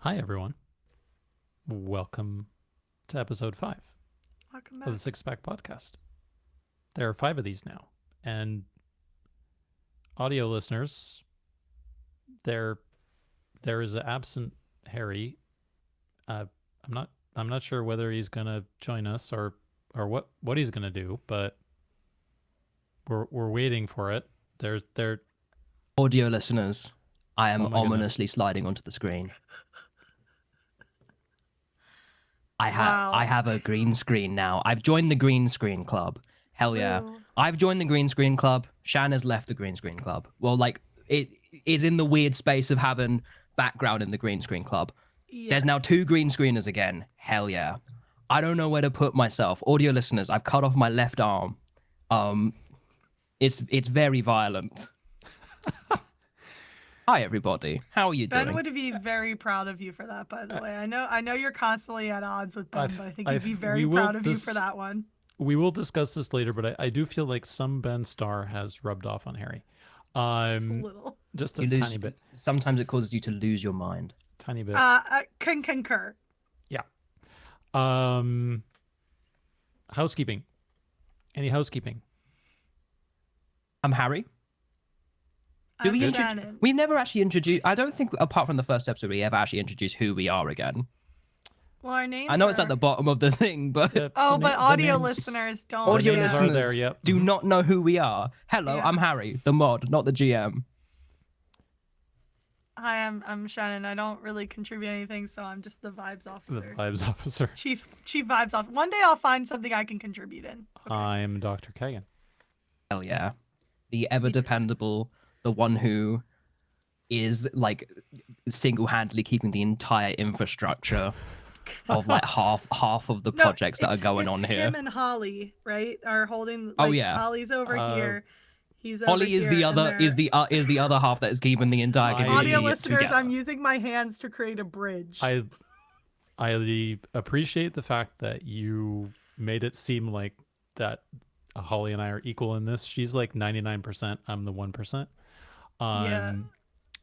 Hi, everyone. Welcome to episode 5 Welcome of back. the Six Pack Podcast. There are 5 of these now, and audio listeners, there is an absent Harry. I'm not sure whether he's gonna join us or what he's gonna do, but we're waiting for it. Audio listeners, I am Oh my goodness. ominously sliding onto the screen. I Wow. have a green screen now. I've joined the green screen club. Hell yeah. Woo. I've joined the green screen club. Shan has left the green screen club. Well, like, it is in the weird space of having background in the green screen club. Yes. There's now 2 green screeners again. Hell yeah. I don't know where to put myself. Audio listeners, I've cut off my left arm. It's very violent. Hi everybody. How are you doing? Ben would be very proud of you for that, by the way. I know you're constantly at odds with Ben, but I think he'd be very proud of you for that one. We will discuss this later, but I do feel like some Ben Starr has rubbed off on Harry. Just a little. Just a tiny bit. Sometimes it causes you to lose your mind. Tiny bit. I can concur. Yeah. Housekeeping. Any housekeeping? I'm Harry. I'm Shannon. We never actually introduced. I don't think, apart from the first episode, we ever actually introduced who we are again. Well, our names I know it's at the bottom of the thing, but Yeah, but audio listeners don't. audio names are listeners there, yep. do not know who we are. Hello, Yeah. I'm Harry, the mod, not the GM. Hi, I'm Shannon. I don't really contribute anything, so I'm just the vibes the officer. vibes officer. Chief vibes off. One day I'll find something I can contribute in. Okay. I'm DrKagon. Hell yeah, the ever dependable, the one who is like single-handedly keeping the entire infrastructure of like half of the projects that are going on here. Him and Holly, right, are holding. Like, Oh, yeah. Holly's over here. He's over Holly is here, the and other they're- is the other half that is keeping the entire community Audio listeners, together. I'm using my hands to create a bridge. I appreciate the fact that you made it seem like that Holly and I are equal in this. She's like 99%. I'm the 1%. Yeah.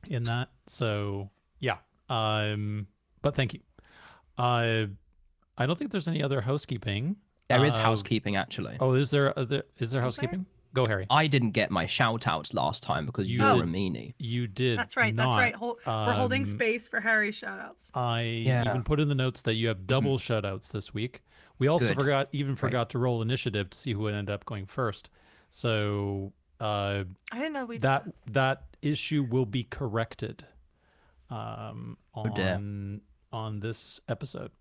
In that. So yeah. But thank you. I don't think there's any other housekeeping. There is housekeeping actually. Oh, is there housekeeping? Go, Harry. I didn't get my shout-outs last time because you were a meanie. You did. That's right. not. That's right. We're holding space for Harry shoutouts. I even put in the notes that you have double shoutouts this week. We also Good. forgot to roll initiative to see who would end up going first. So I didn't know we that issue will be corrected on this episode.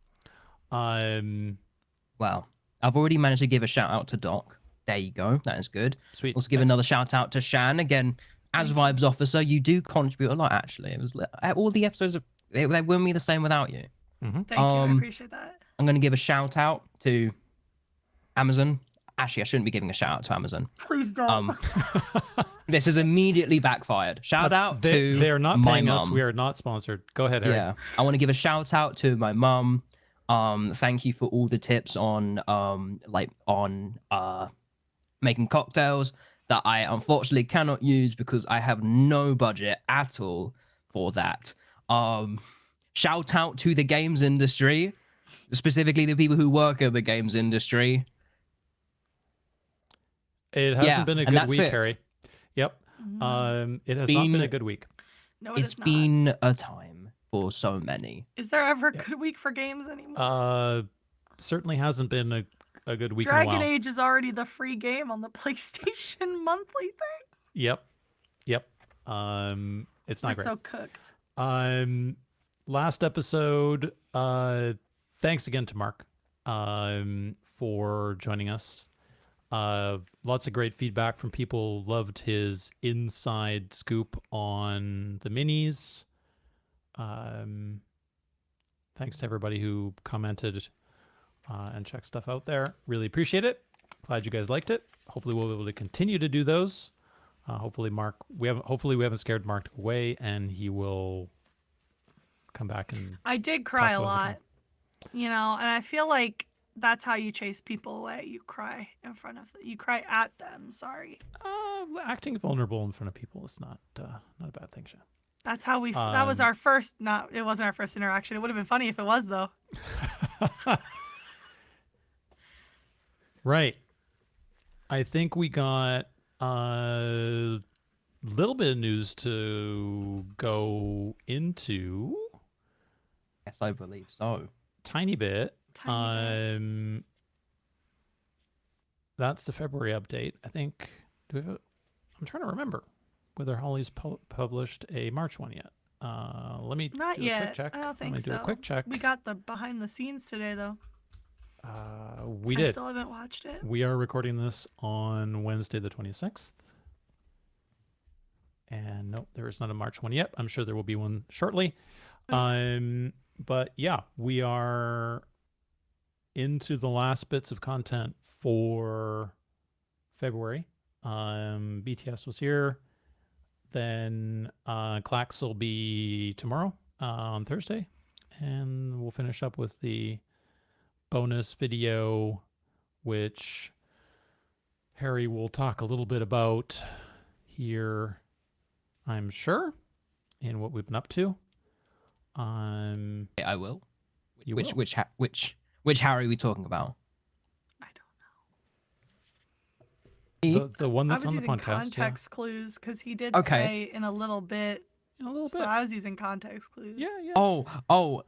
Well, I've already managed to give a shout-out to Doc. There you go. That is good. Sweet. Also give another shout-out to Shan. Again, as Vibes Officer, you do contribute a lot, actually. It was all the episodes, they wouldn't be the same without you. Thank you. I appreciate that. I'm going to give a shout-out to Amazon. Actually, I shouldn't be giving a shout-out to Amazon. Please don't. This is immediately backfired. Shout out to They're not my paying us. mum. We are not sponsored. Go ahead, Harry. Yeah, I want to give a shout out to my mum. Thank you for all the tips on making cocktails that I unfortunately cannot use because I have no budget at all for that. Shout out to the games industry, specifically the people who work in the games industry. It hasn't been a and good that's week, it. Harry. Yep. It has not been a good week. No, It's is not. been a time for so many. Is there ever a good week for games anymore? Certainly hasn't been a good week in a Dragon while. Age is already the free game on the PlayStation monthly thing. Yep. It's not We're great. so cooked. Last episode, thanks again to Mark for joining us. Lots of great feedback from people. Loved his inside scoop on the minis. Thanks to everybody who commented and checked stuff out there. Really appreciate it. Glad you guys liked it. Hopefully we'll be able to continue to do those. Hopefully we haven't scared Mark away, and he will come back and I did cry a to us lot, again. and I feel like that's how you chase people away. You cry you cry at them. Sorry. acting vulnerable in front of people is not a bad thing, Shan. That's how we. That was our first. Not. It wasn't our first interaction. It would have been funny if it was though. Right. I think we got a little bit of news to go into. Yes, I believe so. Tiny bit. Tiny bit. That's the February update. I think. Do we have I'm trying to remember whether Holly's published a March one yet. Let me Not do yet. a quick check. I don't think Let me so. do a quick check. We got the behind the scenes today though. We did. I still haven't watched it. We are recording this on Wednesday the 26th. And nope, there is not a March one yet. I'm sure there will be one shortly. But yeah, we are into the last bits of content for February. BTS was here. Then Clax will be tomorrow on Thursday. And we'll finish up with the bonus video, which Harry will talk a little bit about here, I'm sure, in what we've been up to. I will. You which will. which Harry are we talking about? I don't know. The one that's I was on the using podcast. context clues because he did Okay. say in a little bit. A little bit. So I was using context clues. Yeah. Oh.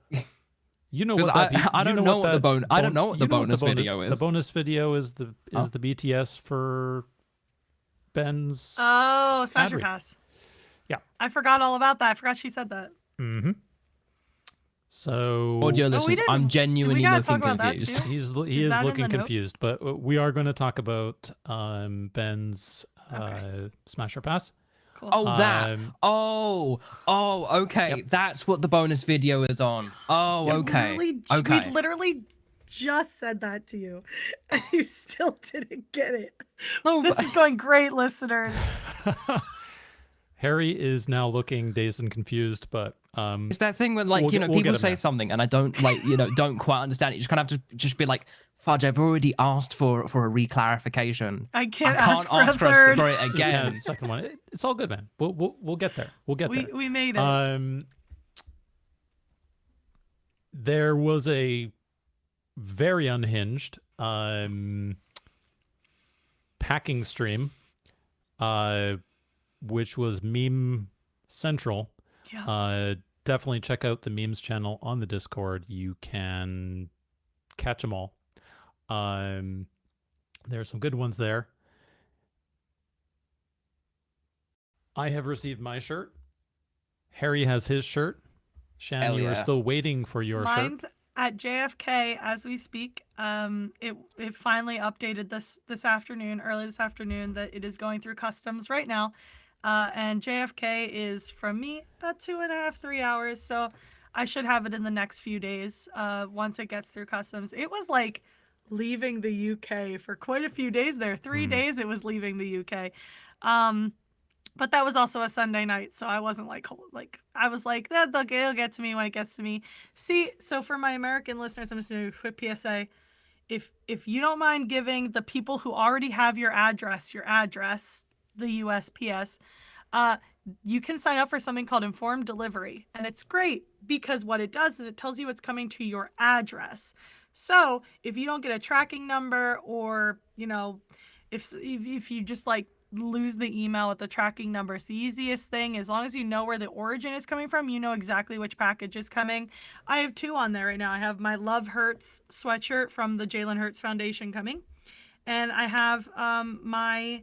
You know 'Cause what that I don't know what the bonus. I don't know what the bonus video is. The bonus video is the BTS for Ben's. Oh, Smash or Adri. Pass. Yeah. I forgot all about that. I forgot she said that. Mm-hmm. So Audio we listeners, didn't- I'm do we genuinely gotta looking talk about that confused. too? he is that in looking the notes? confused, but we are going to talk about Ben's Okay. Smash or Pass. Cool. Oh, that. Okay. Yep. That's what the bonus video is on. Oh, Yep. okay. We literally just said that to you, and you still didn't get it. No, This is going great, listeners. Harry is now looking dazed and confused, but it's that thing when, like, we'll get people him say there. something and I don't, don't quite understand it. You just kind of have to just be like, fudge, I've already asked for a re-clarification. I can't ask for a third. for it yeah, again. the second one. It's all good, man. We'll get there. We'll get there. We made it. There was a very unhinged packing stream, which was Meme Central. Yeah. Definitely check out the memes channel on the Discord. You can catch them all. There are some good ones there. I have received my shirt. Harry has his shirt. Shan, Hell you are yeah. still waiting for your Mine's shirt. at JFK as we speak. It finally updated this afternoon, early this afternoon, that it is going through customs right now. And JFK is from me about 2.5, 3 hours. So I should have it in the next few days once it gets through customs. It was like leaving the UK for quite a few days there. 3 days it was leaving the UK. But that was also a Sunday night, so I wasn't like I was like, it'll get to me when it gets to me. See, so for my American listeners, I'm just doing a quick PSA. If you don't mind giving the people who already have your address, the USPS, you can sign up for something called informed delivery, and it's great because what it does is it tells you it's coming to your address. So if you don't get a tracking number, or if you just like lose the email with the tracking number, it's the easiest thing. As long as you know where the origin is coming from, you know exactly which package is coming. I have 2 on there right now. I have my Love Hurts sweatshirt from the Jalen Hurts Foundation coming, and I have my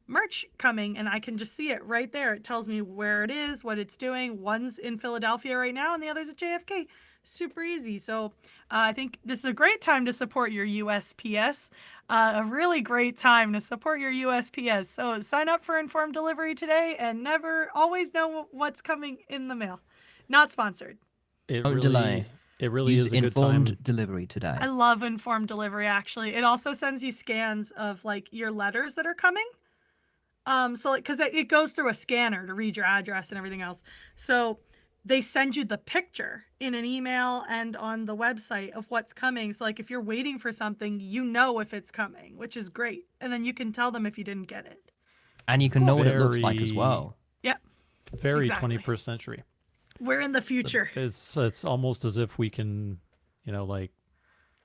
merch coming, and I can just see it right there. It tells me where it is, what it's doing. One's in Philadelphia right now, and the other's at JFK. Super easy. So I think this is a great time to support your USPS. A really great time to support your USPS. So sign up for informed delivery today, and always know what's coming in the mail. Not sponsored. Don't delay. It really Use is a good informed time. delivery today. I love informed delivery, actually. It also sends you scans of like your letters that are coming. So because it goes through a scanner to read your address and everything else. So they send you the picture in an email and on the website of what's coming. So like if you're waiting for something, you know if it's coming, which is great. And then you can tell them if you didn't get it. And you can know what it looks like as well. Yep. very Exactly. 21st century. We're in the future. It's almost as if we can, like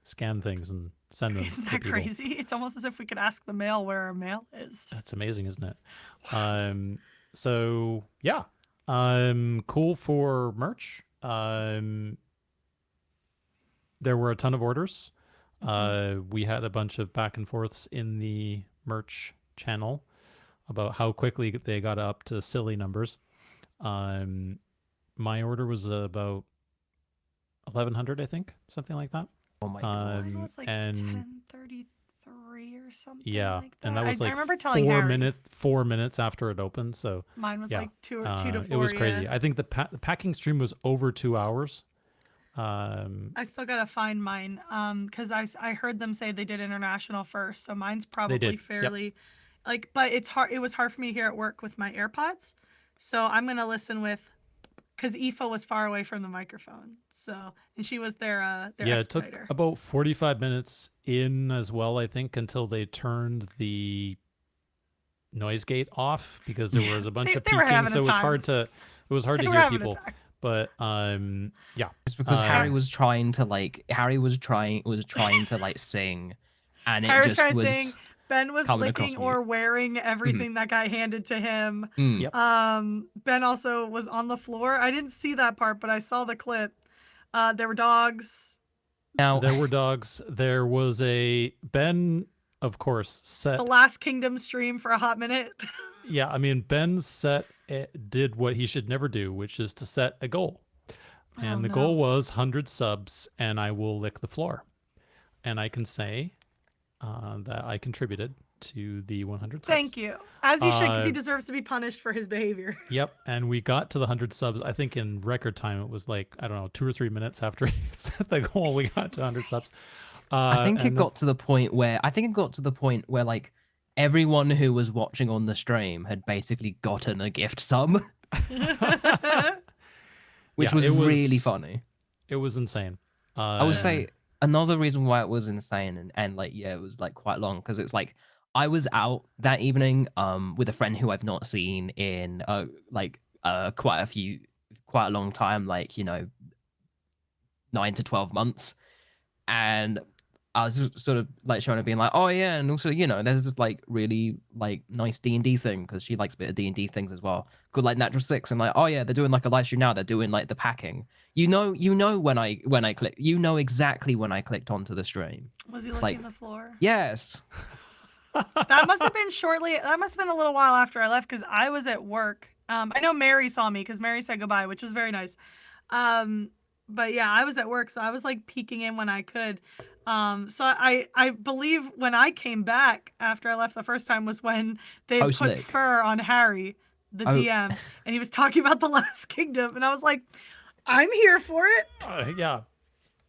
scan things and send them Isn't to that people. crazy? It's almost as if we could ask the mail where our mail is. That's amazing, isn't it? So yeah, cool for merch. There were a ton of orders. We had a bunch of back and forths in the merch channel about how quickly they got up to silly numbers. My order was about 1,100, I think, something like that. Oh my god. Mine was like and 10:33 or something. yeah, like and that was I like remember telling 4 Harry. minutes 4 minutes after it opened. So Mine was yeah, like 2 to 4. it was crazy. Yeah. I think the packing stream was over 2 hours. I still gotta find mine because I heard them say they did international first, so mine's probably did, yep. fairly but it's hard. It was hard for me here at work with my AirPods, so I'm gonna listen with because Aoife was far away from the microphone, and she was their yeah, it took expediter. about 45 minutes in as well, I think, until they turned the noise gate off because there was a bunch of They were peaking, having so a it was time. hard to They were hear having a people. time. But yeah, It's because Harry was trying to like sing, and it Harry was just trying to was. sing. Ben was coming across licking mute. or wearing everything that got handed to him. Mm. Yep. Ben also was on the floor. I didn't see that part, but I saw the clip. There were dogs. Now there were dogs. There was a Ben, of course, set. The Last Kingdom stream for a hot minute. Yeah, I mean, Ben did what he should never do, which is to set a goal. And the goal was 100 subs, and I will lick the floor. And I can say that I contributed to the 100 subs. Thank you. As you should, because he deserves to be punished for his behavior. Yep, and we got to the 100 subs, I think in record time. It was like, I don't know, 2 or 3 minutes after he set the goal, we got to 100 subs. I think it got to the point where like everyone who was watching on the stream had basically gotten a gift sub, which was really funny. It was insane. I would say another reason why it was insane and like it was like quite long because it's like I was out that evening with a friend who I've not seen in quite a long time, like 9 to 12 months, and I was just sort of like showing her being like, oh yeah, and also there's this like really like nice D&D thing because she likes a bit of D&D things as well, called like Natural Six, and like, oh yeah, they're doing like a live stream now. They're doing like the packing. When I click, exactly when I clicked onto the stream. Was he licking the floor? Yes. That must have been That must have been a little while after I left because I was at work. I know Mary saw me because Mary said goodbye, which was very nice. But yeah, I was at work, so I was like peeking in when I could. So I believe when I came back after I left the first time was when they put fur on Harry, the DM, and he was talking about the Last Kingdom, and I was like, I'm here for it. Yeah.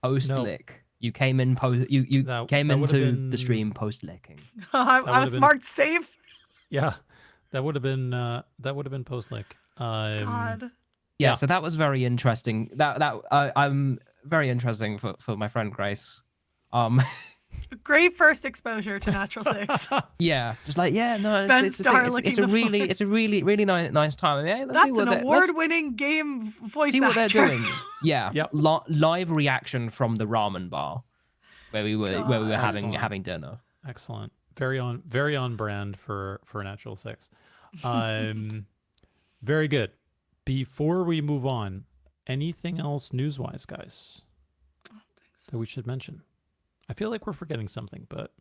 Post-lick. You came in you came into the stream post-licking. I was marked safe. Yeah. That would have been post-lick. God. Yeah, so that was very interesting. I'm very interesting for my friend Grace. Great first exposure to Natural Six. Yeah, just like it's a really nice time. Yeah, that's an award-winning game voice see what actor. they're doing. Yeah, yep. Live reaction from the ramen bar where we were having dinner. Excellent, very on brand for Natural Six. Very good. Before we move on, anything else news-wise, guys, that we should mention? I feel like we're forgetting something, but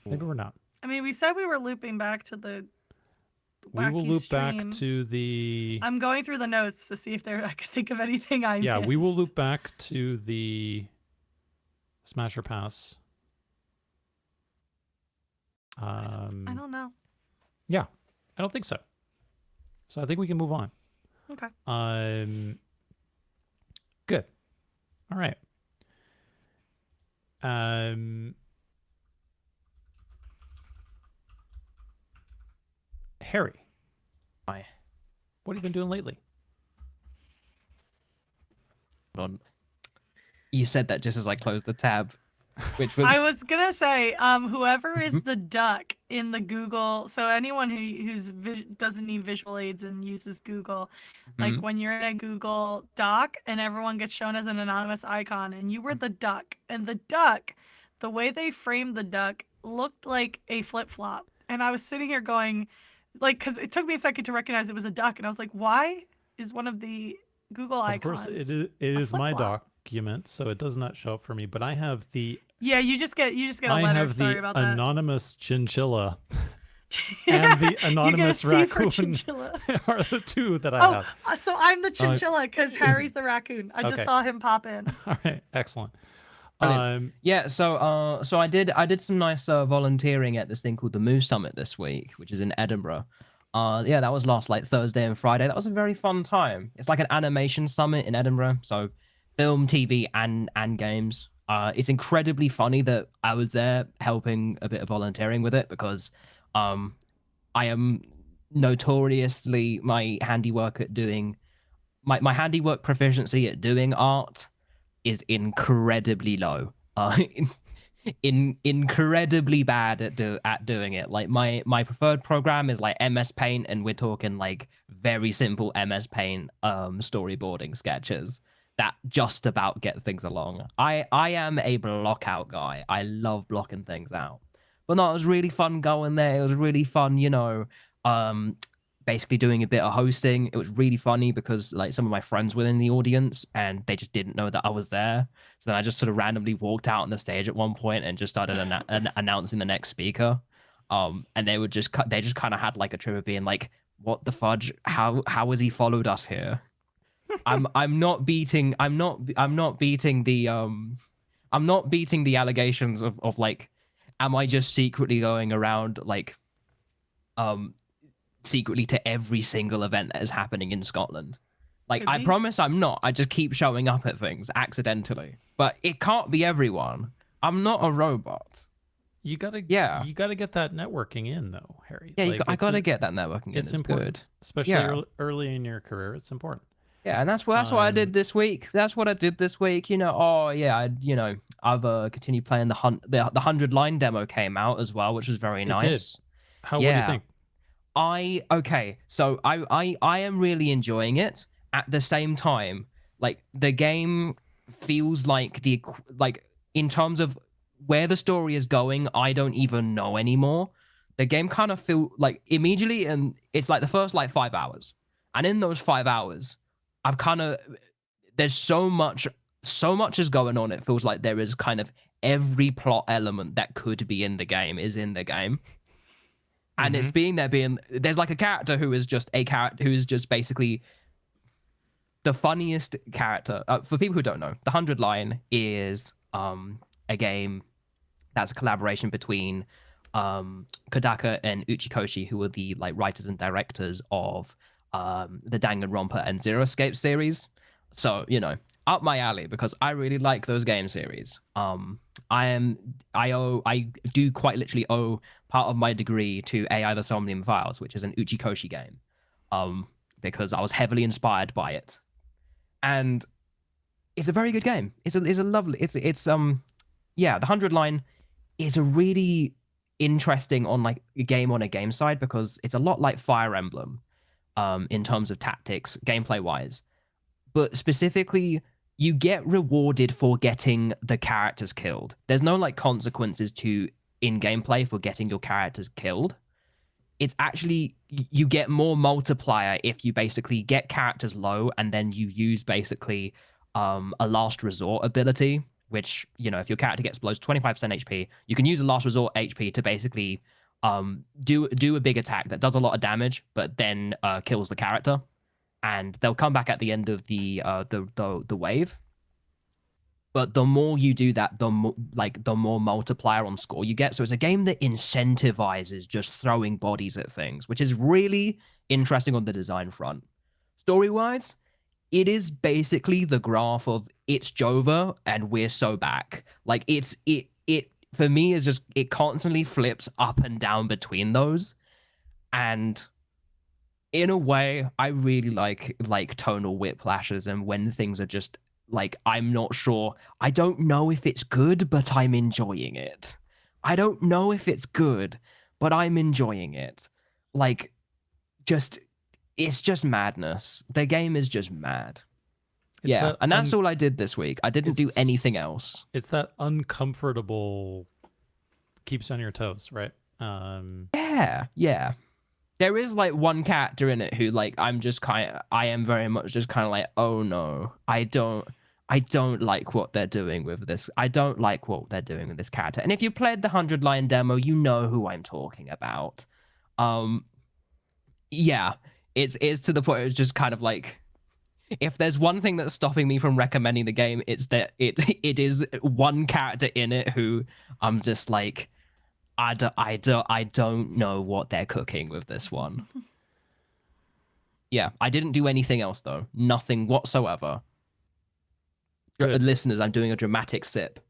maybe we're not. I mean, we said we were looping back to the We will loop stream. back to the... I'm going through the notes to see if I can think of anything I missed. We will loop back to the Smasher Pass. I don't know. Yeah, I don't think so. So I think we can move on. Okay. Good. All right. Harry. Hi. What have you been doing lately? You said that just as I closed the tab. which was I was gonna say, whoever is the duck in the Google, so anyone doesn't need visual aids and uses Google, like Mhm. when you're in a Google Doc and everyone gets shown as an anonymous icon, and you were the duck, and the duck, the way they framed the duck looked like a flip flop, and I was sitting here going, like, because it took me a second to recognize it was a duck, and I was like, why is one of the Google Of course, it icons it a is flip my flop? document, so it does not show up for me. But Yeah, you just get a I letter. have Sorry the about that. anonymous chinchilla and the You get a anonymous C for raccoon chinchilla. are the two that I Oh, have. so I'm the chinchilla because Harry's the raccoon. I just Okay. saw him pop in. All right, excellent. Brilliant. Yeah, so I did some nice volunteering at this thing called the Moose Summit this week, which is in Edinburgh. Yeah, that was last like Thursday and Friday. That was a very fun time. It's like an animation summit in Edinburgh, so film, TV, and games. It's incredibly funny that I was there helping a bit of volunteering with it because I am notoriously my handiwork proficiency at doing art is incredibly low. Incredibly bad at doing it. Like my preferred program is like MS Paint, and we're talking like very simple MS Paint storyboarding sketches that just about get things along. I am a block out guy. I love blocking things out. But no, it was really fun going there. It was really fun, um basically doing a bit of hosting. It was really funny because like some of my friends were in the audience and they just didn't know that I was there. So then I just sort of randomly walked out on the stage at one point and just started announcing the next speaker. And they just kind of had like a trip of being like, "What the fudge? How has he followed us here?" I'm not beating the allegations of like, am I just secretly going around like um secretly to every single event that is happening in Scotland? Like, Could I be. promise I'm not. I just keep showing up at things accidentally. But it can't be everyone. I'm not a robot. You gotta Yeah. you gotta get that networking in though, Harry. Yeah, Like I it's gotta get that networking in. it's It's important, good. especially Yeah. early in your career. It's important. Yeah, and that's what I did this week. That's what I did this week. Oh yeah, I've continued playing the 100 line demo came out as well, which was very It did. nice. What do you Yeah. think? So I am really enjoying it. At the same time, like the game feels like in terms of where the story is going, I don't even know anymore. The game kind of feel like immediately, and it's like the first like 5 hours, and in those 5 hours, I've kind of there's so much is going on. It feels like there is kind of every plot element that could be in the game is in the game. And it's there's like a character who is just basically the funniest character. For people who don't know, the 100 Line is a game that's a collaboration between Kodaka and Uchikoshi, who are the like writers and directors of the Danganronpa and Zero Escape series. So up my alley because I really like those game series. I do quite literally owe part of my degree to AI the Somnium Files, which is an Uchikoshi game, because I was heavily inspired by it, and it's a very good game. It's a lovely. The 100 Line is a really interesting on like a game side because it's a lot like Fire Emblem, in terms of tactics, gameplay wise, but specifically you get rewarded for getting the characters killed. There's no like consequences to in gameplay for getting your characters killed. It's actually you get more multiplier if you basically get characters low and then you use basically a last resort ability, which if your character gets below 25% HP, you can use a last resort HP to basically do a big attack that does a lot of damage, but then kills the character. And they'll come back at the end of the wave. But the more you do that, the more multiplier on score you get. So it's a game that incentivizes just throwing bodies at things, which is really interesting on the design front. Story-wise, it is basically the graph of it's Jova and we're so back. Like it for me is just it constantly flips up and down between those, and in a way, I really like tonal whiplashes and when things are just like, I'm not sure. I don't know if it's good, but I'm enjoying it. I don't know if it's good, but I'm enjoying it. Like, it's just madness. The game is just mad. Yeah, and that's all I did this week. I didn't do anything else. It's that uncomfortable keeps you on your toes, right? Yeah. There is like one character in it who like I am very much just kind of like, oh no, I don't like what they're doing with this. I don't like what they're doing with this character. And if you played the 100-line demo, you know who I'm talking about. Yeah, it's to the point it's just kind of like, if there's one thing that's stopping me from recommending the game, it's that it is one character in it who I'm just like, I don't know what they're cooking with this one. Yeah, I didn't do anything else though. Nothing whatsoever. Listeners, I'm doing a dramatic sip.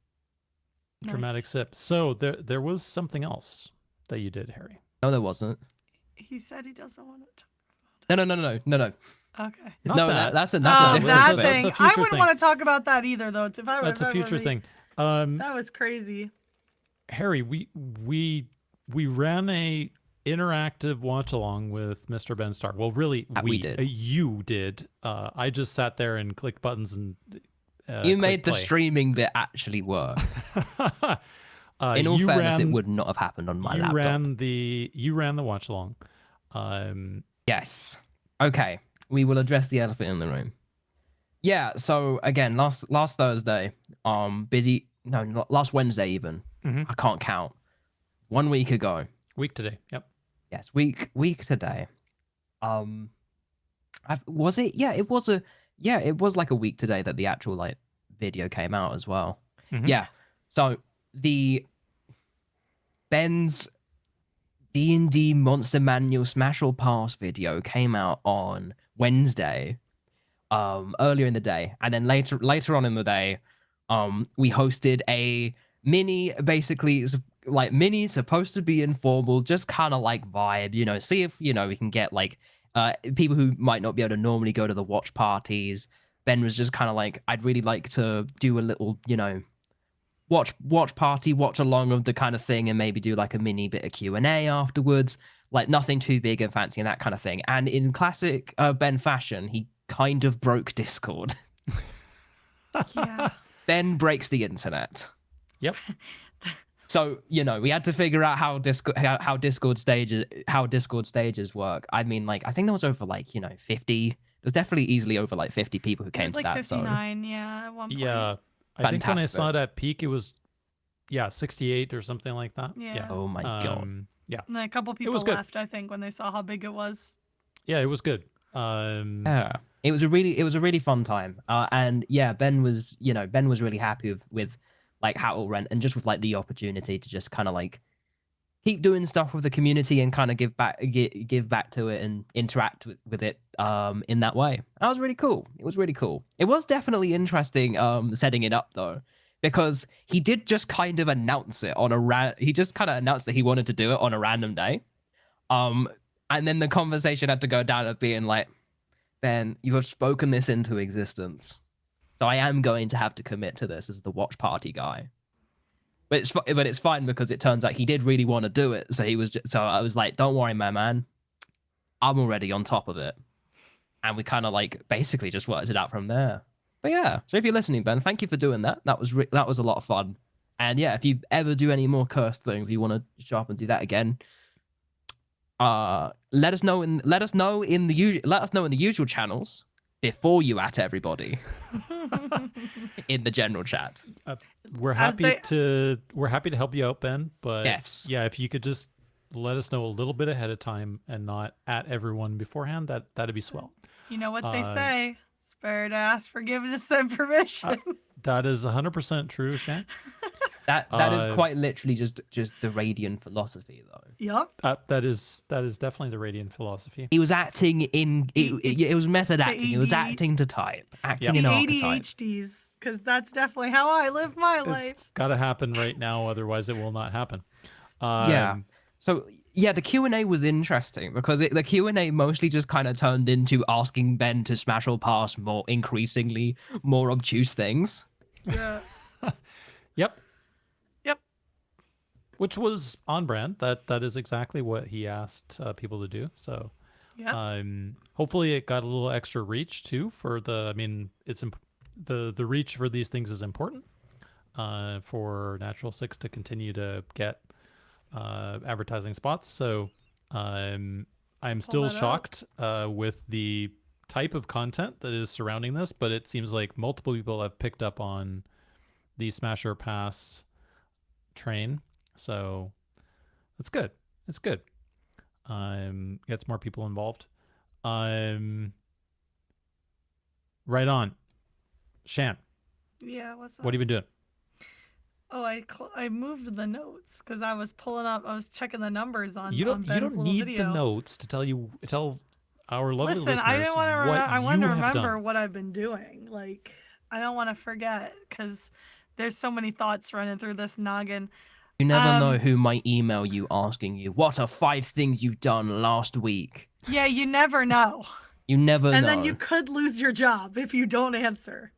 Dramatic sip. So there was something else that you did, Harry. No, there wasn't. He said he doesn't want it. No. Okay. That's a that different thing. I wouldn't want to talk about that either, though. That's a future thing. That was crazy. Harry, we ran a interactive watch along with Mr. Ben Starr. Well, really, we did. You did. I just sat there and clicked buttons and. You made the streaming bit actually work. In all fairness, it would not have happened on my laptop. You ran the watch along. Yes. Okay. We will address the elephant in the room. Yeah. So again, last Thursday, busy. No, last Wednesday even. Mm-hmm. I can't count. 1 week ago. Week today. Yep. Yes. Week today. Was it? Yeah. It was it was like a week today that the actual like video came out as well. Mm-hmm. Yeah. So the Ben's D&D Monster Manual Smash or Pass video came out on Wednesday, earlier in the day, and then later on in the day, we hosted a mini, basically like mini, supposed to be informal, just kind of like vibe, see if we can get like people who might not be able to normally go to the watch parties. Ben was just kind of like, I'd really like to do a little, watch party, watch along of the kind of thing, and maybe do like a mini bit of Q&A afterwards, like nothing too big and fancy and that kind of thing. And in classic Ben fashion, he kind of broke Discord. Yeah. Ben breaks the internet. Yep. So, we had to figure out how Discord stages work. I mean, like, I think there was over like, 50. There's definitely easily over like 50 people who came to like that. 59, yeah, at one point. Yeah. I think when I saw it at peak, it was 68 or something like that. Yeah. Oh my god. Yeah. And then a couple people left, I think, when they saw how big it was. Yeah, it was good. Yeah. It was a really fun time. And yeah, Ben was really happy with like how it went, and just with like the opportunity to just kind of like keep doing stuff with the community and kind of give back to it and interact with it in that way. That was really cool. It was really cool. It was definitely interesting setting it up though, because he did just kind of announce it on he just kind of announced that he wanted to do it on a random day. And then the conversation had to go down of being like, Ben, you have spoken this into existence. So I am going to have to commit to this as the watch party guy. But it's fine, because it turns out he did really want to do it. So I was like, don't worry, my man. I'm already on top of it. And we kind of like basically just worked it out from there. But yeah, so if you're listening, Ben, thank you for doing that. That was a lot of fun. And yeah, if you ever do any more cursed things, you want to show up and do that again, let us know in the usual channels before you at everybody in the general chat. We're happy to help you out, Ben. But yes, yeah, if you could just let us know a little bit ahead of time and not at everyone beforehand, that'd be swell. You know what they say? It's better to ask forgiveness than permission. That is 100% true, Shan. That is quite literally just the Radiant philosophy, though. Yep. That is definitely the Radiant philosophy. He was acting in it was method acting. He was acting to type, acting in archetype. ADHDs, because that's definitely how I live my life. It's got to happen right now, otherwise it will not happen. Yeah. So Yeah, the Q&A was interesting because the Q&A mostly just kind of turned into asking Ben to smash or pass increasingly more obtuse things. Yeah. Yep. Yep. Which was on brand. That is exactly what he asked people to do. So Yep. hopefully it got a little extra reach too for the. I mean, the reach for these things is important for Natural Six to continue to get advertising spots. So I'm still that up. shocked with the type of content that is surrounding this, but it seems like multiple people have picked up on the Smash or Pass train. So that's good. It's good. Gets more people involved. Right on. Shan, Yeah, what's up? what have you been doing? Oh, I moved the notes because I was pulling up. I was checking the numbers on You on don't Ben's little need video. the notes to tell our lovely Listen, listeners I didn't want to. what I you wanted to have remember done. what I've been doing. Like, I don't want to forget because there's so many thoughts running through this noggin. You never know who might email you asking you, what are 5 things you've done last week? Yeah, you never know. You never know. And then you could lose your job if you don't answer.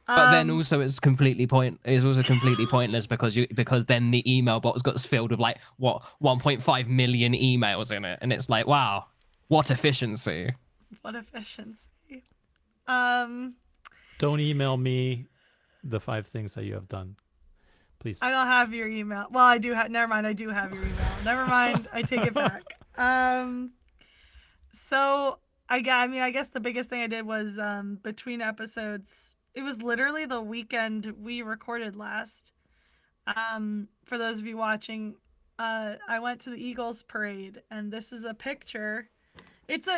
But then also it's completely pointless because then the email box got filled with like 1.5 million emails in it, and it's like, wow, what efficiency. What efficiency. Don't email me the 5 things that you have done, please. I don't have your email. Well, I do have. Never mind. I do have your email. Never mind. I take it back. So I guess the biggest thing I did was between episodes. It was literally the weekend we recorded last. For those of you watching, I went to the Eagles parade, and this is a picture. It's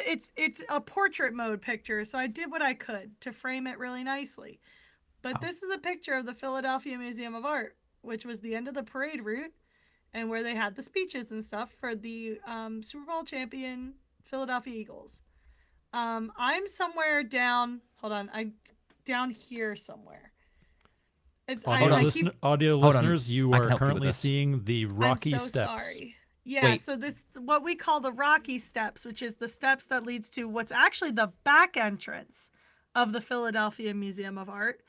a portrait mode picture, so I did what I could to frame it really nicely. But this is a picture of the Philadelphia Museum of Art, which was the end of the parade route, and where they had the speeches and stuff for the Super Bowl champion Philadelphia Eagles. I'm somewhere down. Hold on, down here somewhere. It's Audio listeners, you I can are help you with currently this. seeing the Rocky I'm so steps. sorry. Yeah, Wait. so this what we call the Rocky steps, which is the steps that leads to what's actually the back entrance of the Philadelphia Museum of Art.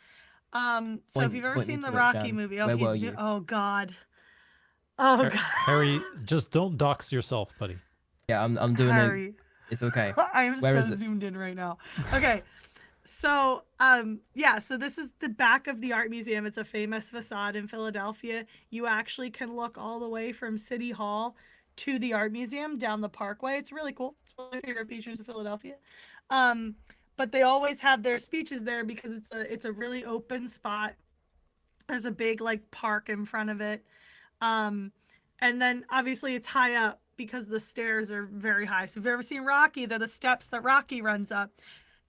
So if you've ever seen the Rocky movie, Where were you? oh God. Oh God. Harry, just don't dox yourself, buddy. Yeah, I'm doing Harry. it. It's okay. I'm Where so is it? zoomed in right now. Okay. So, so this is the back of the art museum. It's a famous facade in Philadelphia. You actually can look all the way from City Hall to the art museum down the Parkway. It's really cool. It's one of my favorite features of Philadelphia. But they always have their speeches there because it's a really open spot. There's a big like park in front of it. And then obviously it's high up because the stairs are very high. So if you've ever seen Rocky, they're the steps that Rocky runs up.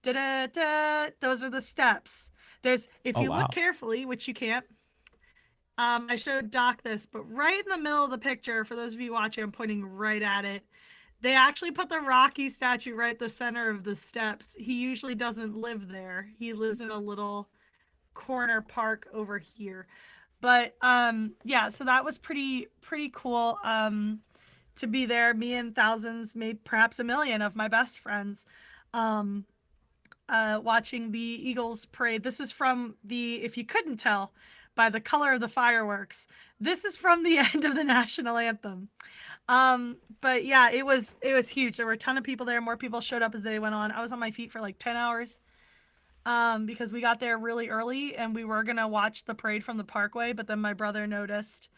Da-da-da, those are the steps. If you look carefully, which you can't, I showed Doc this, but right in the middle of the picture, for those of you watching, I'm pointing right at it. They actually put the Rocky statue right at the center of the steps. He usually doesn't live there. He lives in a little corner park over here. But so that was pretty cool to be there. Me and thousands, maybe perhaps a million of my best friends. Watching the Eagles parade. This is from if you couldn't tell by the color of the fireworks, this is from the end of the national anthem. But yeah, it was huge. There were a ton of people there. More people showed up as the day went on. I was on my feet for like 10 hours because we got there really early and we were going to watch the parade from the Parkway. But then my brother noticed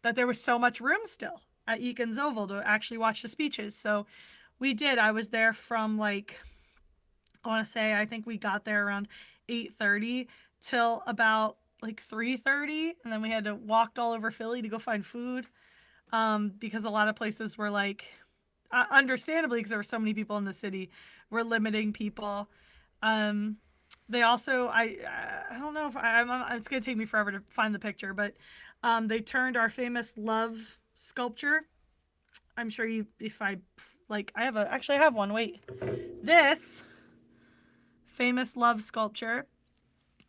that there was so much room still at Eakins Oval to actually watch the speeches. So we did. I was there from I think we got there around 8:30 till about like 3:30, and then we had to walk all over Philly to go find food because a lot of places were like, understandably, because there were so many people in the city, were limiting people. They also, I don't know if it's gonna take me forever to find the picture, but they turned our famous love sculpture. I'm sure I have one. Wait, this famous love sculpture,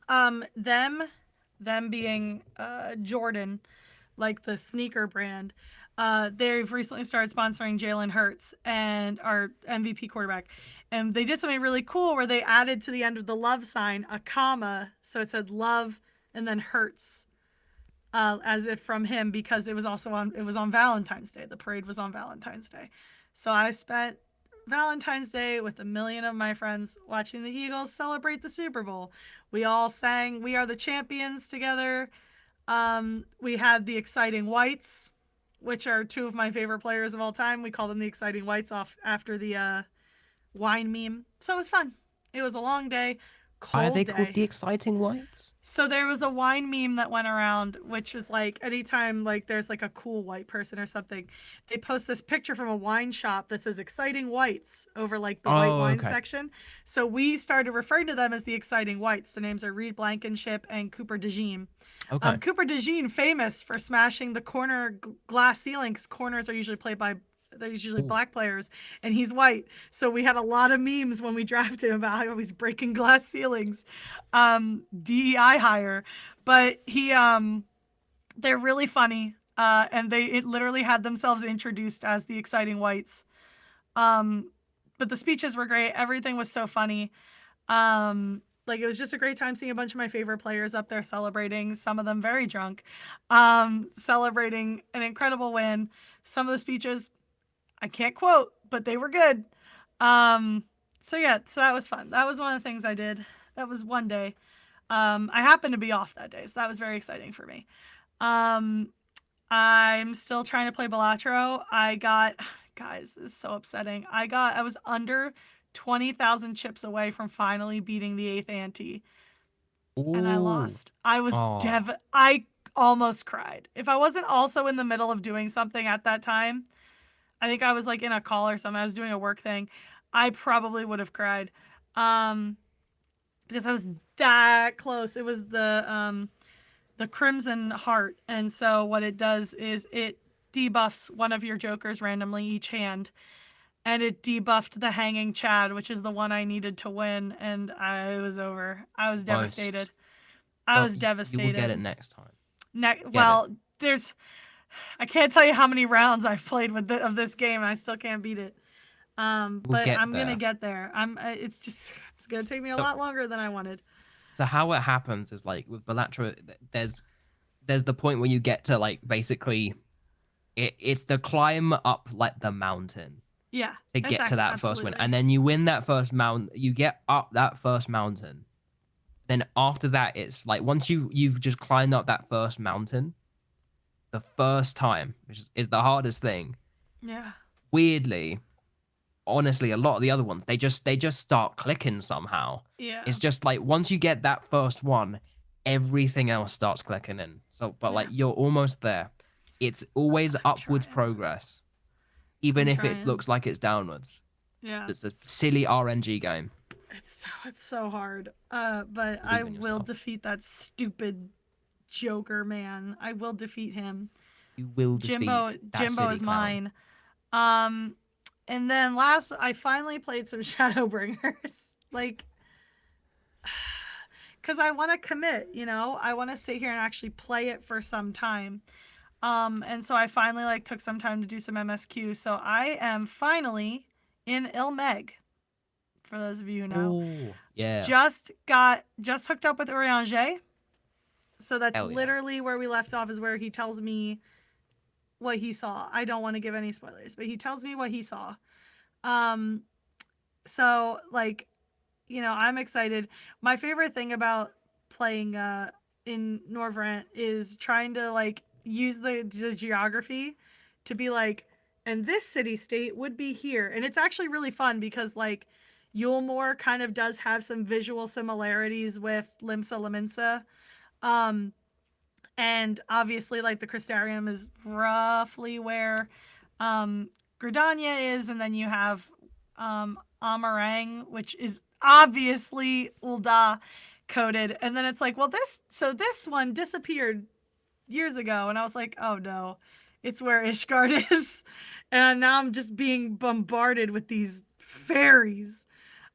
them being Jordan, like the sneaker brand, They've recently started sponsoring Jalen Hurts and our MVP quarterback. And they did something really cool where they added to the end of the love sign a comma. So it said love and then Hurts, as if from him, because it was on Valentine's Day. The parade was on Valentine's Day. So I spent Valentine's Day with a million of my friends watching the Eagles celebrate the Super Bowl. We all sang "We Are the Champions" together. We had the Exciting Whites, which are two of my favorite players of all time. We call them the Exciting Whites off after the wine meme. So it was fun. It was a long day, Why are cold they day. called the Exciting Whites? So there was a wine meme that went around, which was like anytime like there's like a cool white person or something, they post this picture from a wine shop that says "Exciting Whites" over like the white wine section. So we started referring to them as the Exciting Whites. Their names are Reed Blankenship and Cooper DeJean. Okay. Cooper DeJean, famous for smashing the corner glass ceiling, because corners are usually played by they're usually black players, and he's white. So we had a lot of memes when we drafted him about how he's breaking glass ceilings. DEI hire. But they're really funny. And they literally had themselves introduced as the Exciting Whites. But the speeches were great. Everything was so funny. Like it was just a great time seeing a bunch of my favorite players up there celebrating, some of them very drunk, celebrating an incredible win. Some of the speeches I can't quote, but they were good. So that was fun. That was one of the things I did. That was one day. I happened to be off that day, so that was very exciting for me. I'm still trying to play Balatro. Guys, it's so upsetting. I was under 20,000 chips away from finally beating the 8th ante. And I lost. I was I almost cried. If I wasn't also in the middle of doing something at that time, I think I was like in a call or something. I was doing a work thing. I probably would have cried. Because I was that close. It was the Crimson Heart. And so what it does is it debuffs one of your jokers randomly each hand. And it debuffed the Hanging Chad, which is the one I needed to win. And it was over. I was devastated. I was devastated. You will get it next time. I can't tell you how many rounds I've played of this game. And I still can't beat it. But I'm gonna get there. It's gonna take me a lot longer than I wanted. So how it happens is like with Balatro, there's the point where you get to like basically, it's the climb up like the mountain. Yeah. To get to that first win, and then you win that first mountain. You get up that first mountain. Then after that, it's like once you've just climbed up that first mountain, the first time, which is the hardest thing. Yeah. Weirdly, honestly, a lot of the other ones, they just start clicking somehow. Yeah. It's just like once you get that first one, everything else starts clicking in. So, but like you're almost there. It's always upwards progress, even if it looks like it's downwards. Yeah. It's a silly RNG game. It's so hard. But I will defeat that stupid Joker man. I will defeat him. You will defeat Jimbo is clown. mine. And then I finally played some Shadowbringers. Like, because I want to commit, I want to sit here and actually play it for some time. And so I finally took some time to do some MSQ. So I am finally in Ilmeg. For those of you who know. Ooh, yeah. Just hooked up with Urianger. So that's literally where we left off, is where he tells me what he saw. I don't want to give any spoilers, but he tells me what he saw. So I'm excited. My favorite thing about playing in Norvrent is trying to use the geography to be and this city state would be here. And it's actually really fun because Yulmore kind of does have some visual similarities with Limsa Lominsa. And obviously the Crystarium is roughly where Gridania is, and then you have Amarang, which is obviously Ul'dah coded. And then it's this one disappeared years ago, and I was like, oh no, it's where Ishgard is. And now I'm just being bombarded with these fairies.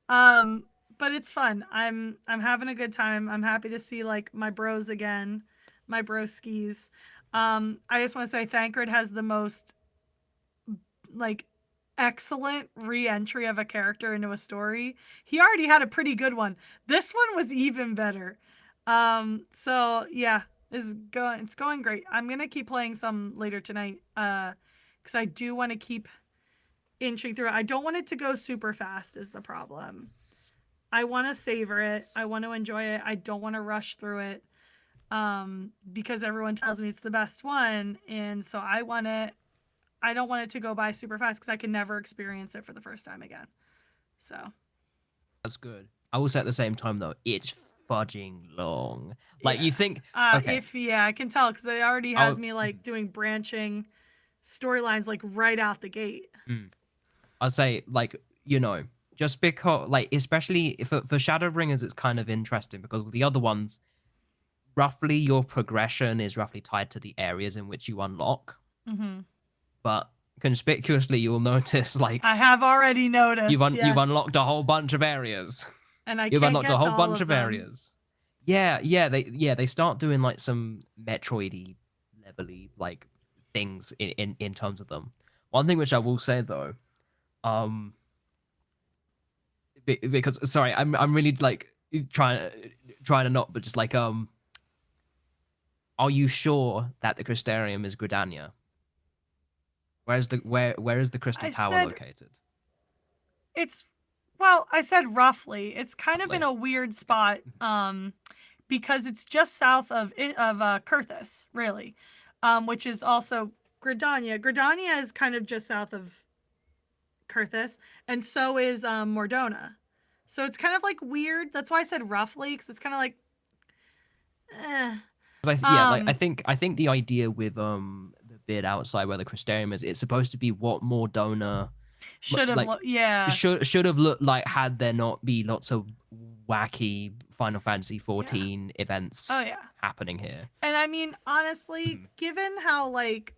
But it's fun. I'm having a good time. I'm happy to see my bros again, my broskies. I just want to say Thancred has the most like excellent re-entry of a character into a story. He already had a pretty good one. This one was even better. So yeah, it's going great. I'm gonna keep playing some later tonight. Because I do want to keep inching through it. I don't want it to go super fast is the problem. I want to savor it. I want to enjoy it. I don't want to rush through it. Because everyone tells me it's the best one, and so I don't want it to go by super fast because I can never experience it for the first time again. So That's good. I will say at the same time though, it's fudging long. Like you think, okay, I can tell because it already has me like doing branching storylines like right out the gate. I'll say like, you know, just because like especially for Shadowbringers it's kind of interesting because with the other ones, roughly your progression is roughly tied to the areas in which you unlock. But conspicuously you'll notice like I have already noticed you've unlocked a whole bunch of areas. And you've unlocked a whole bunch of areas. They start doing like some Metroidy levely like things in terms of them. One thing which I will say though, because sorry, I'm really like trying to not, but just like are you sure that the Crystarium is Gridania? Where is the Crystal Tower located? I said roughly. It's kind of in a weird spot, because it's just south of Kurthus, really, which is also Gridania. Gridania is kind of just south of Kurthus, and so is Mordona. So it's kind of like weird. That's why I said roughly, because it's kind of like, I think the idea with the bit outside where the Crystarium is, it's supposed to be what Mordona should have looked like had there not be lots of wacky Final Fantasy 14 events happening here. And I mean, honestly, given how like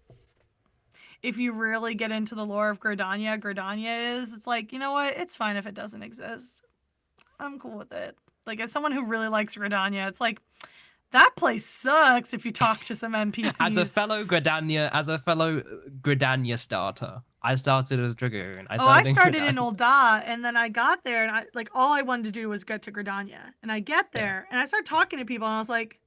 if you really get into the lore of Gridania is, it's like, you know what? It's fine if it doesn't exist. I'm cool with it. Like, as someone who really likes Gridania, it's like, that place sucks if you talk to some NPCs. As a fellow Gridania starter, I started as DrKagon. I started in Ul'dah, and then I got there, and all I wanted to do was get to Gridania. And I get there, and I started talking to people, and I was like,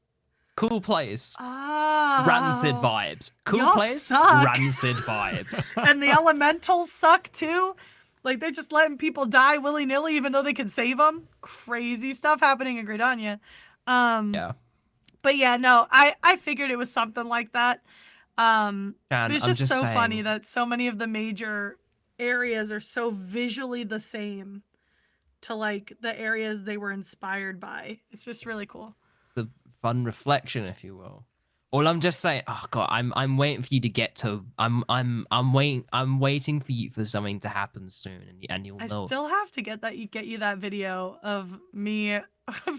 cool place. Oh, rancid vibes. Cool place. Suck. Rancid vibes. And the elementals suck too. Like, they're just letting people die willy-nilly even though they can save them. Crazy stuff happening in Gridania. But yeah, no, I figured it was something like that. Shan, it's just so funny that so many of the major areas are so visually the same to like the areas they were inspired by. It's just really cool. The fun reflection, if you will. All I'm just saying, oh god, I'm waiting for you to get to. I'm waiting for you for something to happen soon, and you'll know. I still have to get you that video of me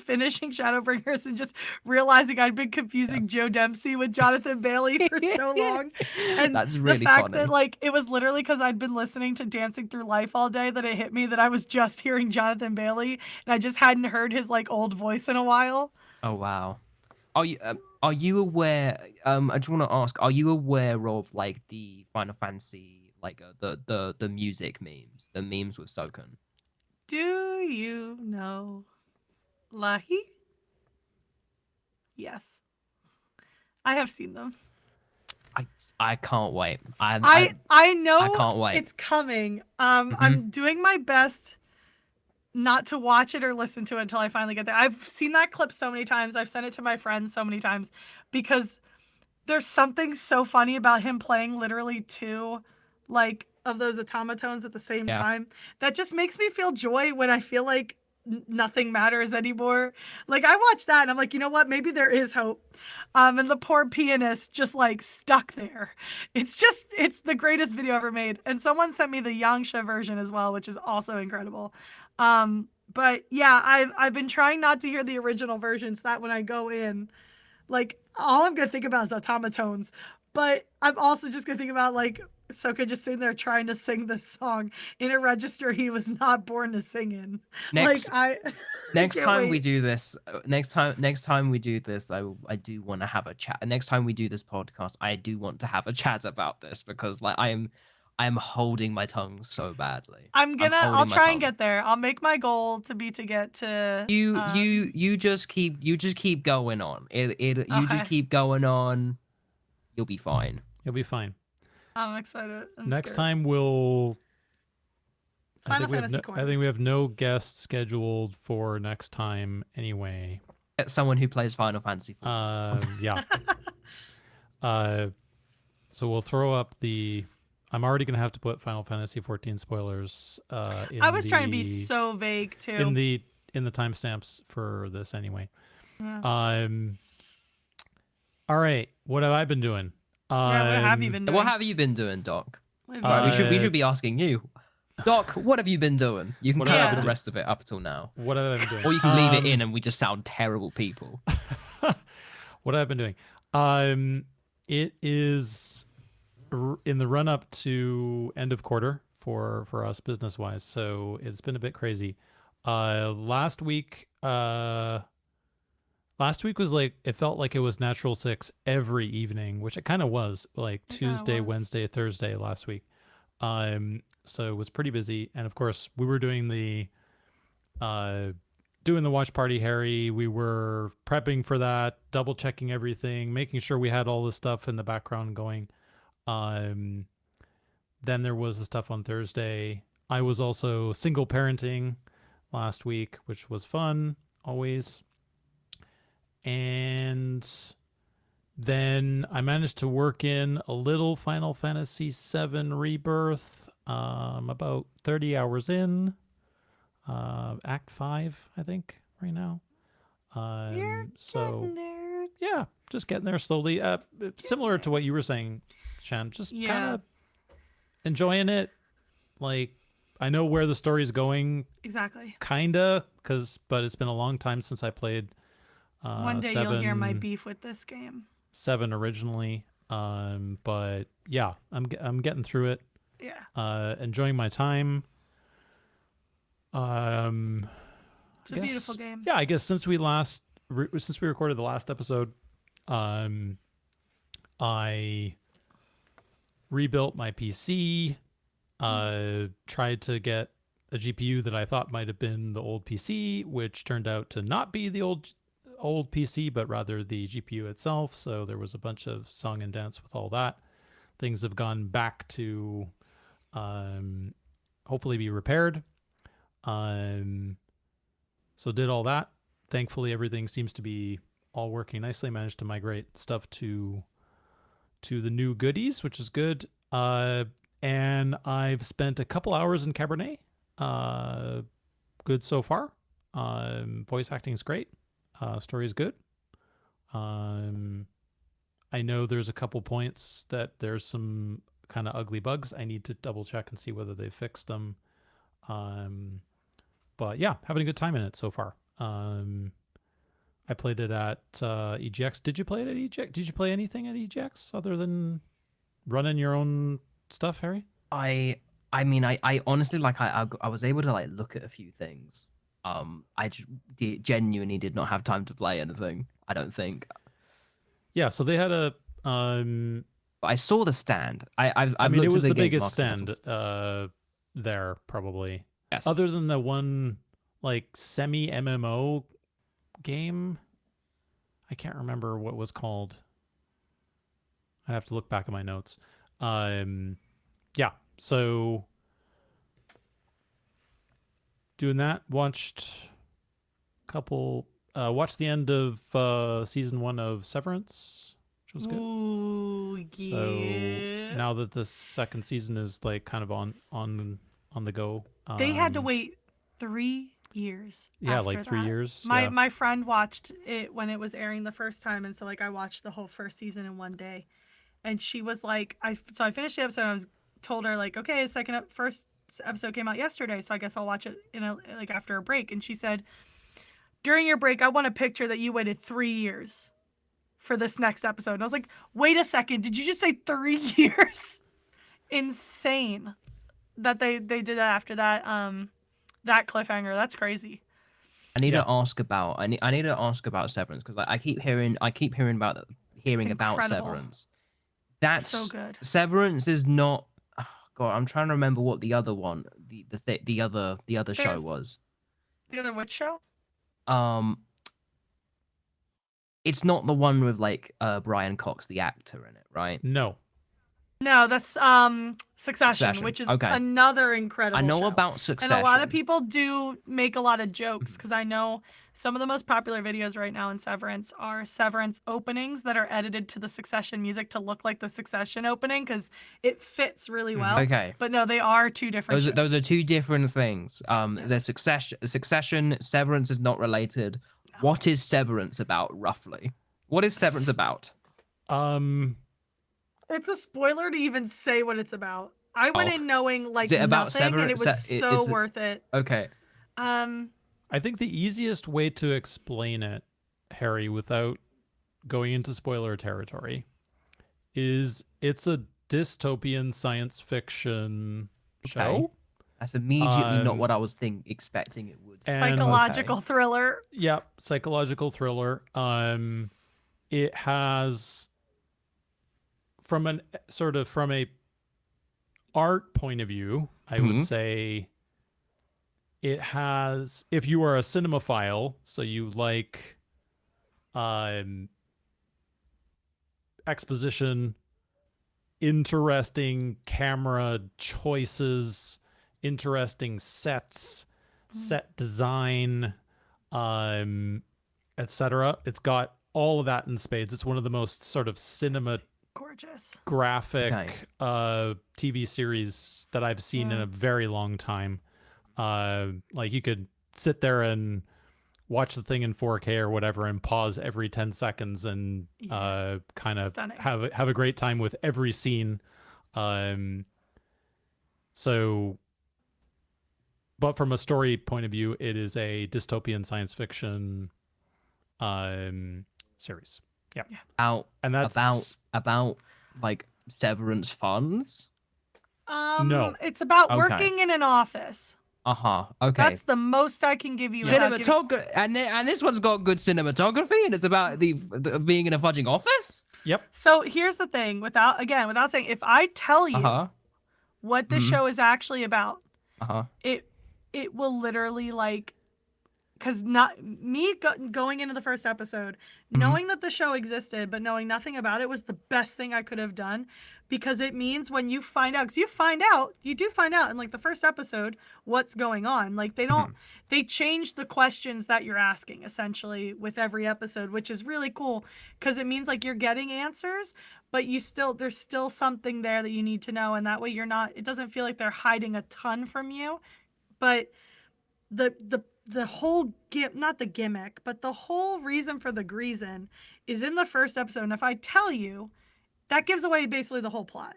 finishing Shadowbringers and just realizing I'd been confusing Joe Dempsey with Jonathan Bailey for so long. And that's really the fact funny. that like it was literally because I'd been listening to Dancing Through Life all day that it hit me that I was just hearing Jonathan Bailey and I just hadn't heard his like old voice in a while. Oh wow. Are you aware? I just want to ask: are you aware of like the Final Fantasy, like the music memes, the memes with Soken? Do you know Lahi? Yes, I have seen them. I can't wait. I know. I can't wait. It's coming. I'm doing my best not to watch it or listen to it until I finally get there. I've seen that clip so many times. I've sent it to my friends so many times because there's something so funny about him playing literally two like of those automatons at the same time that just makes me feel joy when I feel like nothing matters anymore. Like I watched that and I'm like, you know what? Maybe there is hope. And the poor pianist just like stuck there. It's the greatest video ever made. And someone sent me the Yangsha version as well, which is also incredible. But yeah, I've been trying not to hear the original version so that when I go in, like all I'm gonna think about is automatons. But I'm also just gonna think about like Soka just sitting there trying to sing this song in a register he was not born to sing in. Next, like Next Can't time we wait. do this, next time we do this, I do want to have a chat. Next time we do this podcast, I do want to have a chat about this because like I'm holding my tongue so badly. I'll holding my try and tongue. get there. I'll make my goal to get to You just keep going on. You just okay. keep going on. You'll be fine. You'll be fine. I'm excited. I'm Next scared. time we'll. Final Fantasy I Corner. think we have no guests scheduled for next time anyway. Get someone who plays Final Fantasy 14. Yeah. So we'll throw up the. I'm already gonna have to put Final Fantasy 14 spoilers. I was trying to be so vague too. in the timestamps for this anyway. Yeah. All right. What have I been doing? Yeah, what have you been doing? What have you been doing, Doc? What have Right, you we should be asking you, Doc. What have you been doing? You can What cut have I out been the rest of it up until now, What have I been doing? or you can leave it in and we just sound terrible people. What have I been doing? It is in the run up to end of quarter for us business wise, so it's been a bit crazy. Last week was like, it felt like it was Natural Six every evening, which it kind of was, like It kinda Tuesday, was. Wednesday, Thursday last week. So it was pretty busy, and of course we were doing the watch party, Harry. We were prepping for that, double checking everything, making sure we had all the stuff in the background going. Then there was the stuff on Thursday. I was also single parenting last week, which was fun always. And then I managed to work in a little Final Fantasy VII Rebirth. About 30 hours in. Act 5, I think, right now. You're So getting there. yeah, just getting there slowly. Similar to what you were saying, Shan, just Yeah. kind of enjoying it. Like, I know where the story's going, Exactly. kinda, but it's been a long time since I played. One day you'll hear my beef with this game. 7 originally. But yeah, I'm getting through it. Yeah. Enjoying my time. It's a guess- beautiful game. Yeah, I guess since we recorded the last episode, I rebuilt my PC. Tried to get a GPU that I thought might have been the old PC, which turned out to not be the old PC, but rather the GPU itself. So there was a bunch of song and dance with all that. Things have gone back to hopefully be repaired. So did all that. Thankfully, everything seems to be all working nicely. Managed to migrate stuff to the new goodies, which is good. And I've spent a couple hours in Cabernet. Good so far. Voice acting is great. Story is good. I know there's a couple points that there's some kind of ugly bugs. I need to double check and see whether they fixed them. But yeah, having a good time in it so far. I played it at EGX. Did you play it at EGX? Did you play anything at EGX other than running your own stuff, Harry? I mean, I honestly, like, I was able to like look at a few things. I genuinely did not have time to play anything. I don't think. Yeah, so they had a. But I saw the stand. I mean, it looked was at the game biggest marketing stand there, probably. Yes. Other than the one like semi MMO game, I can't remember what it was called. I'd have to look back at my notes. Yeah, so doing that, watched the end of season 1 of Severance, which was good. Ooh, yeah. So now that the second season is like kind of on the go, They had to wait 3 years. Yeah, after like 3 that. years. My yeah. my friend watched it when it was airing the first time, and so like I watched the whole first season in one day, and she was like, I finished the episode. And I was told her like, okay, first episode came out yesterday, so I guess I'll watch it like after a break. And she said, during your break, I want a picture that you waited 3 years for this next episode. And I was like, wait a second, did you just say 3 years? Insane that they did that after that that cliffhanger. That's crazy. I need Yeah. to ask about. I need to ask about Severance because I keep hearing about incredible. Severance. That's So good. Severance is not. Oh, God, I'm trying to remember what the other one, the other show There's- was. The other witch show? It's not the one with like Brian Cox, the actor, in it, right? No. No, that's Succession, Succession, which is okay. another incredible I know show. about And Succession. a lot of people do make a lot of jokes because I know some of the most popular videos right now in Severance are Severance openings that are edited to the Succession music to look like the Succession opening because it fits really well. Okay. But no, they are two different shows. Those are two different things. Yes. There's Succession. Severance is not related. What is Severance about, roughly? What is Severance about? It's a spoiler to even say what it's about. I went in knowing like Is it about nothing, and it was so worth it. Okay. I think the easiest way to explain it, Harry, without going into spoiler territory, is it's a dystopian science fiction show. Okay. That's immediately not what I was expecting it would. And- Psychological thriller. Yep, psychological thriller. It has from a art point of view, I would say it has, if you are a cinemaphile, so you like exposition, interesting camera choices, interesting sets, set design, etc. It's got all of that in spades. It's one of the most sort of Gorgeous. graphic TV series that I've seen in a very long time. Like you could sit there and watch the thing in 4K or whatever and pause every 10 seconds and kind of have a great time with every scene. So, but from a story point of view, it is a dystopian science fiction series. Yeah. And that's about like severance funds. No. It's about working in an office. Okay. That's the most I can give you. Cinematography, and this one's got good cinematography, and it's about the being in a fudging office. Yep. So here's the thing, without saying, if I tell you what the show is actually about, it will literally like, because not me going into the first episode, knowing that the show existed but knowing nothing about it was the best thing I could have done, because it means when you find out, because you do find out in like the first episode what's going on. Like they change the questions that you're asking essentially with every episode, which is really cool because it means like you're getting answers, but there's still something there that you need to know, and that way it doesn't feel like they're hiding a ton from you. But the whole not the gimmick, but the whole reason for the reason is in the first episode. And if I tell you, that gives away basically the whole plot.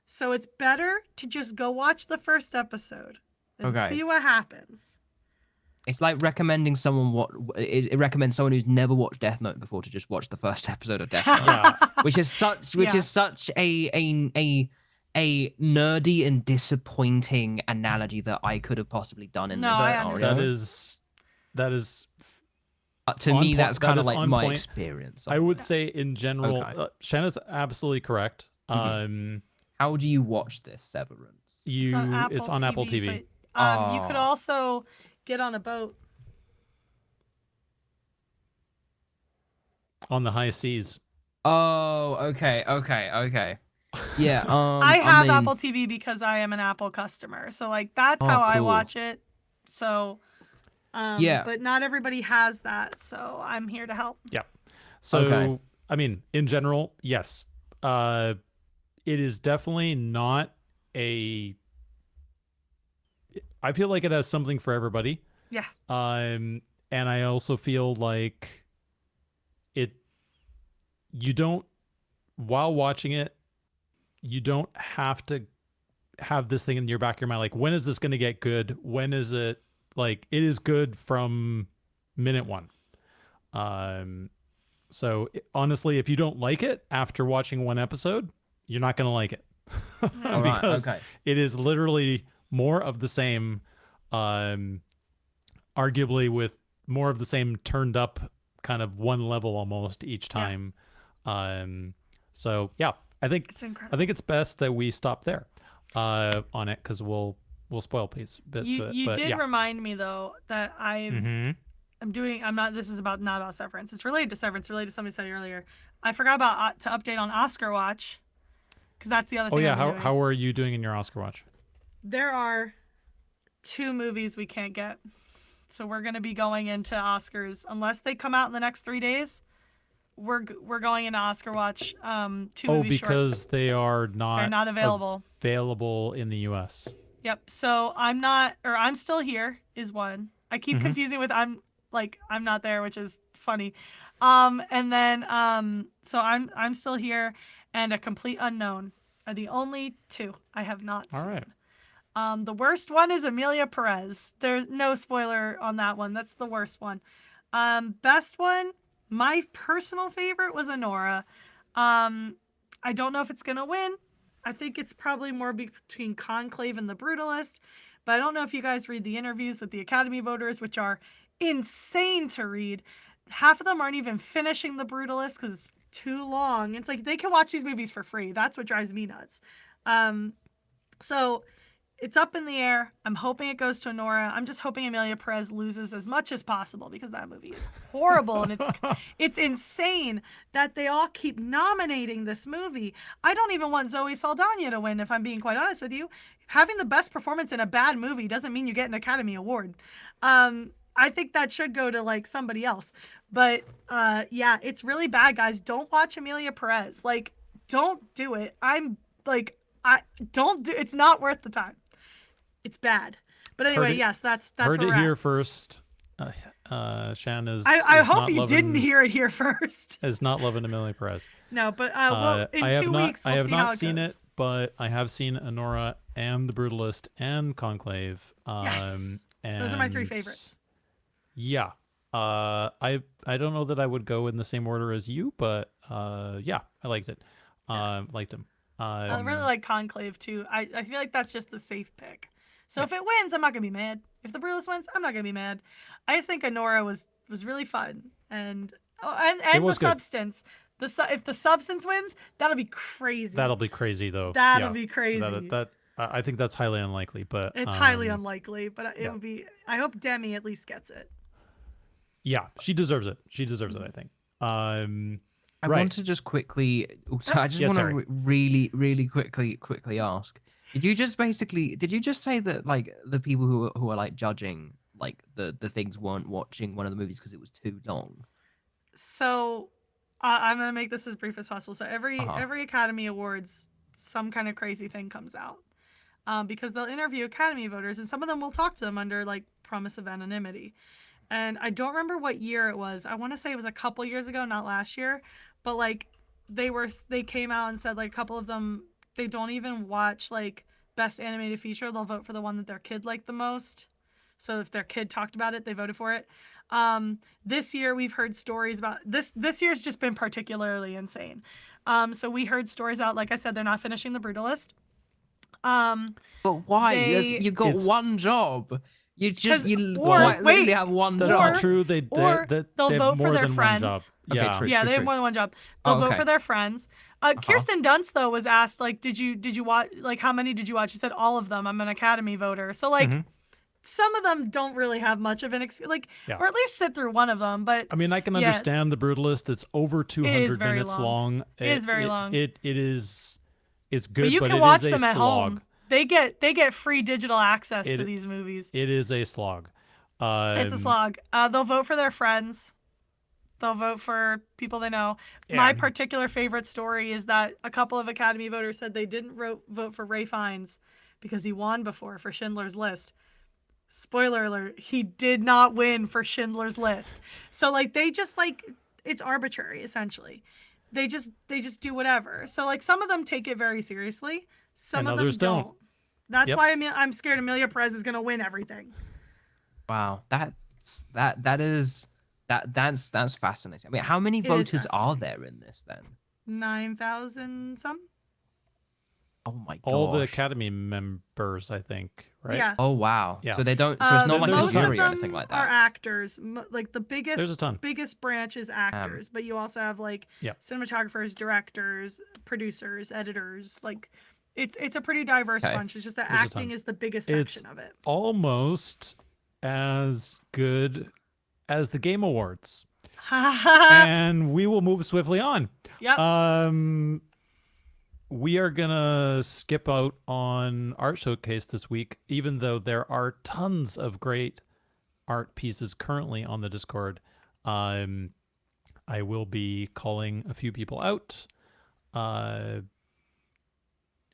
So it's better to just go watch the first episode and see what happens. It's like recommending someone it recommends someone who's never watched Death Note before to just watch the first episode of Death Note, which is such a nerdy and disappointing analogy that I could have possibly done in this scenario. That is to me, that's kind of like my experience. I would say in general, Shan is absolutely correct. How do you watch this, Severance? It's on Apple TV. But, you could also get on a boat. On the high seas. Oh, okay. Yeah, I have Apple TV because I am an Apple customer. So like that's how I watch it. So but not everybody has that, so I'm here to help. Yeah. So I mean, in general, yes. It is definitely not I feel like it has something for everybody. Yeah. And I also feel like while watching it, you don't have to have this thing in your back of your mind, like, when is this going to get good? When is it, like, it is good from minute one. So honestly, if you don't like it after watching one episode, you're not going to like it. Because it is literally more of the same, arguably with more of the same turned up kind of one level almost each Yeah. time. So yeah, I think It's incredible. it's best that we stop there on it, because we'll spoil bits of it. You But did yeah. remind me though that Mm-hmm. I'm not, this is not about Severance. It's related to Severance, related to something said earlier. I forgot about to update on Oscar Watch, because that's the other Oh thing yeah, I've been doing. how are you doing in your Oscar watch? There are 2 movies we can't get. So we're going to be going into Oscars unless they come out in the next 3 days. We're going into Oscar Watch 2 Oh, movies short. because they're not available. available in the US. Yep. So I'm still here is one. I keep confusing with I'm not there, which is funny. And then so I'm still here, and A Complete Unknown are the only 2 I have not All seen. right. The worst one is Amelia Perez. There's no spoiler on that one. That's the worst one. Best one, my personal favorite was Anora. I don't know if it's gonna win. I think it's probably more between Conclave and The Brutalist. But I don't know if you guys read the interviews with the Academy voters, which are insane to read. Half of them aren't even finishing The Brutalist because it's too long. It's like they can watch these movies for free. That's what drives me nuts. So it's up in the air. I'm hoping it goes to Honora. I'm just hoping Amelia Perez loses as much as possible, because that movie is horrible, and it's insane that they all keep nominating this movie. I don't even want Zoe Saldana to win, if I'm being quite honest with you. Having the best performance in a bad movie doesn't mean you get an Academy Award. I think that should go to like somebody else. But yeah, it's really bad, guys. Don't watch Amelia Perez. Like, don't do it. It's not worth the time. It's bad. But anyway, yes, that's Heard where it we're here at. first. Shan is. I is hope not you loving, didn't hear it here first. Is not loving Amelia Perez. No, but well, in 2 weeks we'll I have see not how it seen goes. it, but I have seen Honora and The Brutalist and Conclave. Yes, those are my 3 favorites. Yeah. I don't know that I would go in the same order as you, but yeah, I liked it. Liked him. I really like Conclave too. I feel like that's just the safe pick. So if it wins, I'm not gonna be mad. If The Brutalist wins, I'm not gonna be mad. I just think Honora was really fun, and the was good. Substance. If the Substance wins, that'll be crazy. That'll be crazy though. That'll Yeah. be crazy. That I think that's highly unlikely, but It's highly unlikely, but it would be. I hope Demi at least gets it. Yeah, she deserves it. She deserves it, I think. I right. want to just quickly. So I just Yes, want to Harry. really quickly ask. Did you just say that like the people who are like judging like the things weren't watching one of the movies because it was too long? So I'm gonna make this as brief as possible. So every Academy Awards, some kind of crazy thing comes out, because they'll interview Academy voters, and some of them will talk to them under like promise of anonymity. And I don't remember what year it was. I want to say it was a couple years ago, not last year, but like they came out and said like a couple of them, they don't even watch like best animated feature. They'll vote for the one that their kid liked the most. So if their kid talked about it, they voted for it. This year we've heard stories about this year's just been particularly insane. So we heard stories out, like I said, they're not finishing The Brutalist. But why? You got one job. You literally have one That's job. not true. They they'll have vote for more their than friends. one job. Okay, Yeah. true. Yeah, they have more than one job. They'll vote for their friends. Kirsten Dunst though was asked like, did you watch, like how many did you watch? She said all of them. I'm an Academy voter. So like some of them don't really have much of an or at least sit through one of them. But I mean, I can understand The Brutalist. It's over 200 minutes long. It is very long. It is. It's good, but you can it watch is a them at slog. home. They get free digital access to these movies. It is a slog. It's a slog. They'll vote for their friends. They'll vote for people they know. Yeah. My particular favorite story is that a couple of Academy voters said they didn't vote for Ralph Fiennes because he won before for Schindler's List. Spoiler alert, he did not win for Schindler's List. So like they just like, it's arbitrary essentially. They just do whatever. So like some of them take it very seriously. Some of them don't. That's why I'm scared Amelia Perez is going to win everything. Wow, that's fascinating. I mean, how many voters are there in this then? 9,000 some. Oh my gosh. All the Academy members, I think, right? Yeah. Oh wow. Yeah. So they don't. So it's not like a there's most a jury of or them anything like are that. actors. Like the There's a ton. biggest branch is actors, but you also have like Yeah. cinematographers, directors, producers, editors. Like it's a pretty diverse Okay. bunch. It's just that There's a acting ton. is the biggest It's section of it. almost as good as the Game Awards. yep. And we will move swiftly on. We are gonna skip out on Art Showcase this week, even though there are tons of great art pieces currently on the Discord. I will be calling a few people out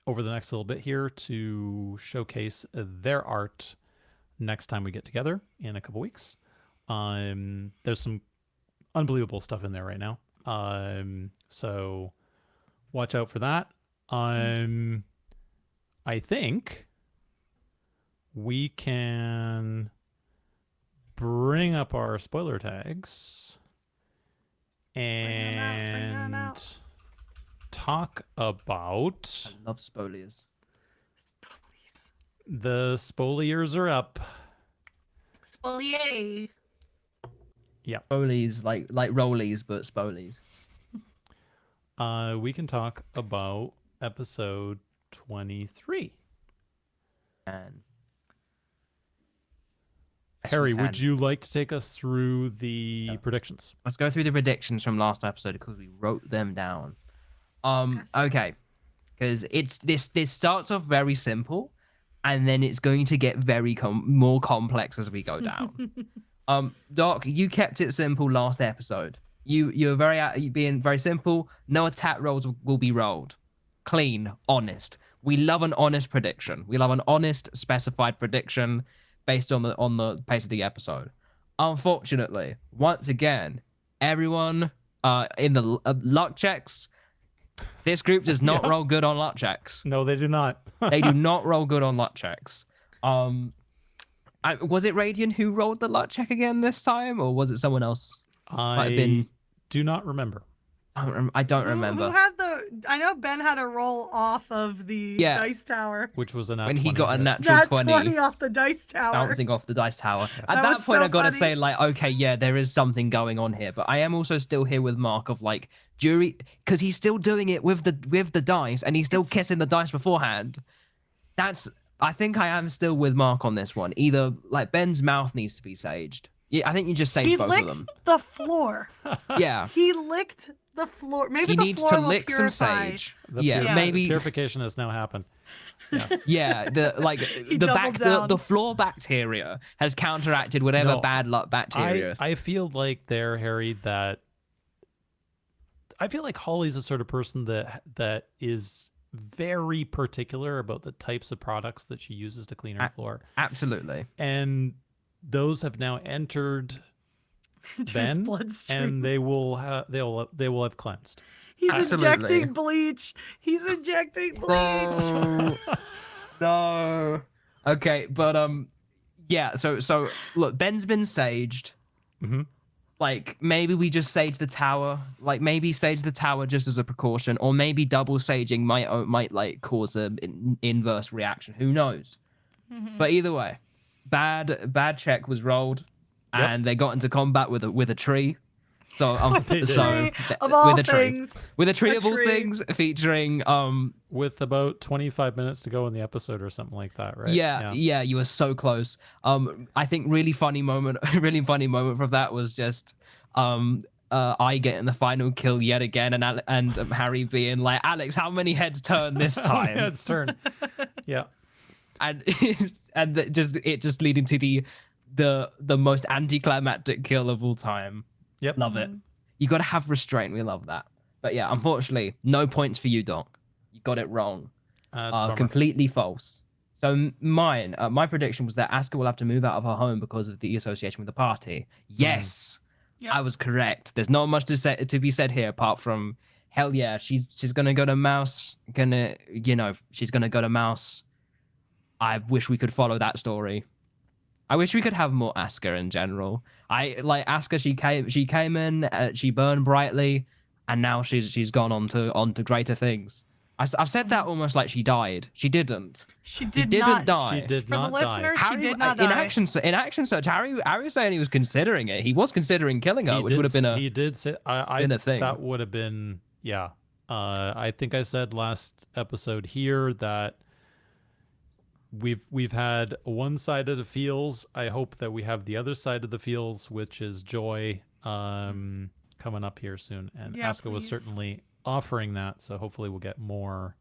over the next little bit here to showcase their art next time we get together in a couple weeks. There's some unbelievable stuff in there right now. So watch out for that. I think we can bring up our spoiler tags them and out. talk about I love spoilers. the spoliers are up. Spolier. Rollies, like rollies, but spolies. We can talk about episode 23. And Harry, would you like to take us through the predictions? let's go through the predictions from last episode because we wrote them down. Yes. Okay, because it's this starts off very simple, and then it's going to get very more complex as we go down. Doc, you kept it simple last episode. You're you being very simple. No attack rolls will be rolled. Clean, honest. We love an honest prediction. We love an honest, specified prediction based on the pace of the episode. Unfortunately, once again, everyone in the luck checks. This group does not roll good on luck checks. No, they do not. They do not roll good on luck checks. Was it Radiant who rolled the luck check again this time, or was it someone else? I do not remember. I don't remember. Who had I know Ben had a roll off of the dice tower. Which was a nat When he 20, got a yes. natural Nat 20. 20 off the dice tower. Bouncing off the dice tower. At That that was point, so I gotta funny. say, like, okay, yeah, there is something going on here, but I am also still here with Mark of like jury, because he's still doing it with the dice, and he's still kissing the dice beforehand. I think I am still with Mark on this one. Either like Ben's mouth needs to be saged. Yeah, I think you just sage He both of licked them. the floor. Yeah, He licked the floor. Maybe he the needs floor to will lick some purify. sage. The Yeah, maybe. purification has now happened. Yes. Yeah, the doubled down. the floor bacteria has counteracted whatever No, bad luck bacteria. I feel like there, Harry, that I feel like Holly's the sort of person that is very particular about the types of products that she uses to clean her floor. Absolutely. And those have now entered Into his Ben, bloodstream. and they will have cleansed. He's Absolutely. injecting bleach. He's injecting bleach. No. No. Okay, but yeah. So look, Ben's been saged. Mhm. Like maybe we just sage the tower. Like maybe sage the tower just as a precaution, or maybe double saging might like cause an inverse reaction. Who knows? But either way, bad check was rolled, Yep. and they got into combat with a tree. So They did. so Of all with a tree. things. With a tree of all tree. things, featuring With about 25 minutes to go in the episode or something like that, right? yeah, you were so close. I think really funny moment from that was just I getting the final kill yet again, and Harry being like, Alex, how many heads turn this time? Yeah, it's turn. Yeah. And it just leading to the most anticlimactic kill of all time. Yep. Love it. You got to have restraint. We love that. But yeah, unfortunately, no points for you, Doc. You got it wrong. That's a bummer. Completely false. So my prediction was that Asuka will have to move out of her home because of the association with the party. Yes, Yep. I was correct. There's not much to be said here apart from hell yeah, she's gonna go to Mouse. She's gonna go to Mouse. I wish we could follow that story. I wish we could have more Asuka in general. I like Asuka. She came in. She burned brightly, and now she's gone on to greater things. I've said that almost like she died. She didn't. She She did didn't not. die. She did For not the die. listeners, she did not in die. action search, Harry was saying he was considering it. He was considering killing her, which would have been a He did say been a thing. that would have been yeah. I think I said last episode here that we've had one side of the feels. I hope that we have the other side of the feels, which is Joy, coming up here soon. And Yeah, Asuka was please. certainly offering that, so hopefully we'll get more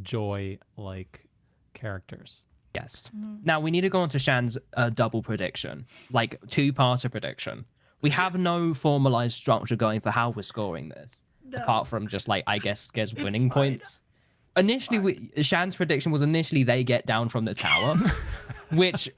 Joy-like characters. yes. Mm-hmm. Now we need to go on to Shan's double prediction, like two-parter prediction. We have no formalized structure going for how we're scoring this, No. apart from just like I guess winning fine. points. Initially, Shan's prediction was initially they get down from the tower, which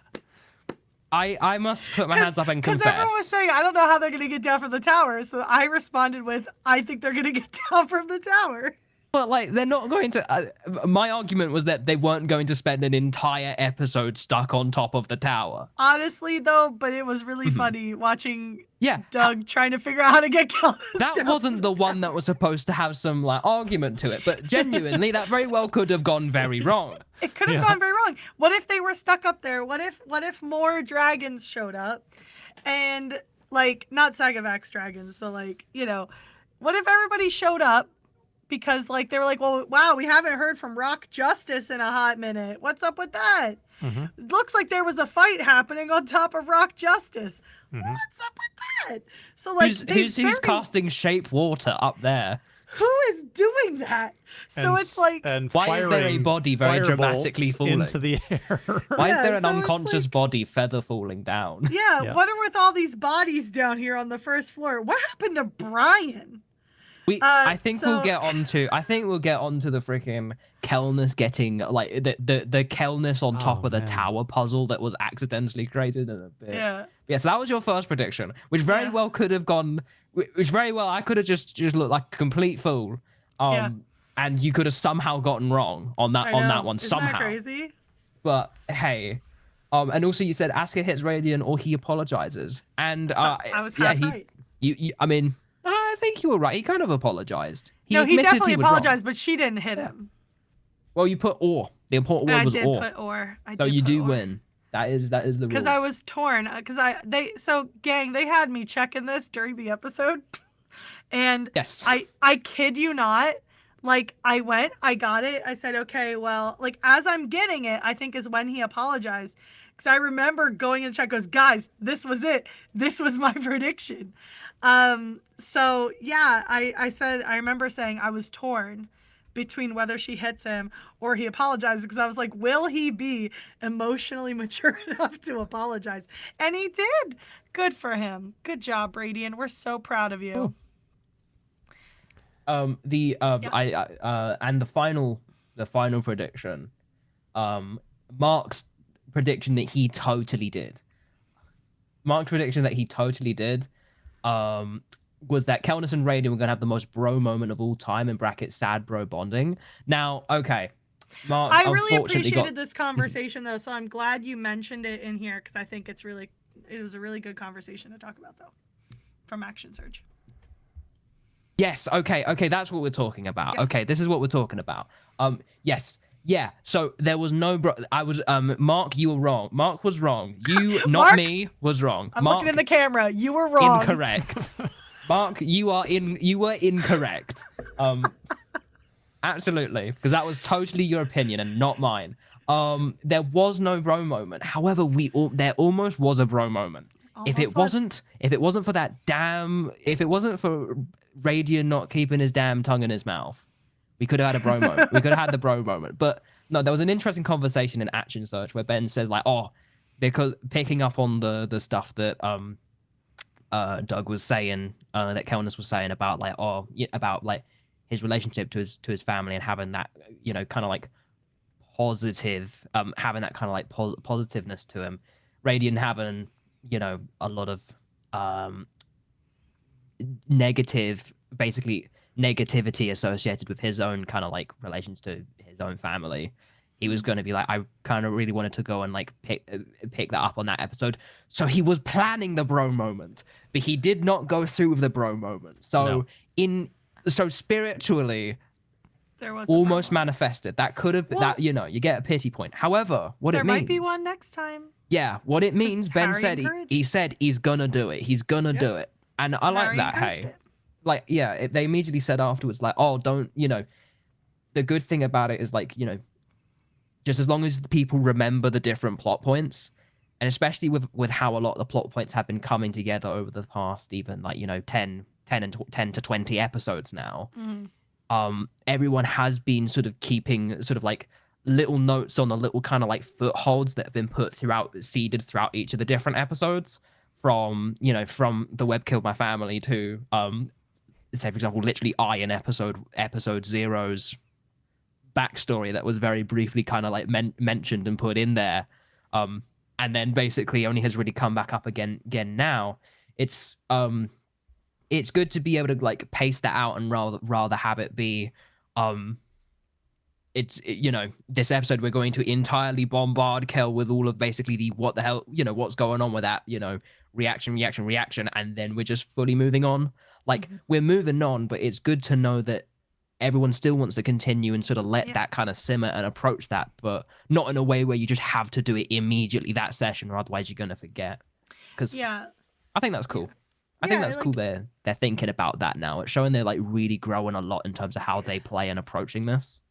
I must put my hands up and Because confess. everyone was saying, I don't know how they're going to get down from the tower. So I responded with, I think they're going to get down from the tower. But like they're not going to. My argument was that they weren't going to spend an entire episode stuck on top of the tower. Honestly, though, but it was really funny watching Yeah, Doug trying to figure out how to get Kelnis that down wasn't from the one that was supposed to have some like argument to it, but genuinely, that very well could have gone very wrong. It could have gone very wrong. What if they were stuck up there? What if more dragons showed up, and like not Sagavax dragons, but like what if everybody showed up? Because like they were like, well, wow, we haven't heard from Rock Justice in a hot minute. What's up with that? Mm-hmm. Looks like there was a fight happening on top of Rock Justice. Mm-hmm. What's up with that? So like, Who's casting shape water up there? who is doing that? So it's like, and Why is there a firing body very firebolts dramatically falling into the air? Why is Yeah, there an so it's unconscious like- body feather falling down? yeah, what are with all these bodies down here on the first floor? What happened to Brian? I think we'll so- get onto. I think we'll get onto the freaking Kelnis getting like the Kelnis on top Oh, of the man. tower puzzle that was accidentally created in a bit. Yeah. Yeah, so that was your first prediction, which very Yeah. well could have gone. Which very well I could have just looked like a complete fool. Yeah. And you could have somehow gotten wrong on that I on know. that one Isn't somehow. that crazy? But hey, and also you said Asuka hits Radiant or he apologizes, and So, I was yeah, half he right. you I mean. I think you were right. He kind of apologized. No, he admitted definitely was wrong. apologized, but she didn't hit him. Well, you put or. The important word I was did or. put or. So you do win. That is the rules. Because I was torn. So gang, they had me checking this during the episode, and Yes. I kid you not. Like I went, I got it. I said, okay, well, like as I'm getting it, I think is when he apologized. Because I remember going in the chat, goes, guys, this was it. This was my prediction. So yeah, I said, I remember saying I was torn between whether she hits him or he apologizes, because I was like, will he be emotionally mature enough to apologize? And he did. Good for him. Good job, Radiant. We're so proud of you. And the final prediction, Mark's prediction that he totally did. Mark's prediction that he totally did, was that Kelnis and Radiant were gonna have the most bro moment of all time, in brackets sad bro bonding. Now, okay, Mark, I really unfortunately appreciated this conversation though, so I'm glad you mentioned it in here, because I think it was a really good conversation to talk about though, from Action Surge. Yes, okay, that's what we're talking about. Yes. Okay, this is what we're talking about. Yes. Yeah, so there was no Mark, you were wrong. Mark was wrong. You, not Mark, me, was wrong. I'm Mark, looking in the camera. You were wrong. incorrect. Mark, you were incorrect. Absolutely, because that was totally your opinion and not mine. There was no bro moment. However, there almost was a bro moment. If it wasn't for Radiant not keeping his damn tongue in his mouth, we could have had a bro moment. We could have had the bro moment. But no, there was an interesting conversation in Action Search where Ben said like, oh, because picking up on the stuff that Doug was saying, that Kelnis was saying about like, about like his relationship to his family and having that, kind of like positive, having that kind of like positiveness to him. Radiant having, a lot of negativity associated with his own kind of like relations to his own family. He was going to be like, I kind of really wanted to go and like pick that up on that episode. So he was planning the bro moment, but he did not go through with the bro moment. So No. so spiritually, There was a almost promo. manifested. That could have been Well- that, you get a pity point. However, what There it means, might be one next time. yeah, what it means, Ben Harry said encouraged. he said he's gonna do it. He's gonna Yep. do it, and I like Harry that. encouraged Hey, it. like, yeah, they immediately said afterwards, like, oh, don't, the good thing about it is, like, just as long as the people remember the different plot points, and especially with how a lot of the plot points have been coming together over the past even, like, 10 to 20 episodes now. Everyone has been sort of keeping sort of like little notes on the little kind of like footholds that have been seeded throughout each of the different episodes, from the Web Killed My Family to say, for example, literally in episode zero's backstory that was very briefly kind of like mentioned and put in there, and then basically only has really come back up again now. It's good to be able to like pace that out and rather have it be this episode we're going to entirely bombard Kel with all of basically the what the hell, what's going on with that, reaction, and then we're just fully moving on. Like, we're moving on, but it's good to know that everyone still wants to continue and sort of let that kind of simmer and approach that, but not in a way where you just have to do it immediately that session, or otherwise you're going to forget. Because I think that's cool. I think that's cool. They're thinking about that now. It's showing they're like really growing a lot in terms of how they play and approaching this.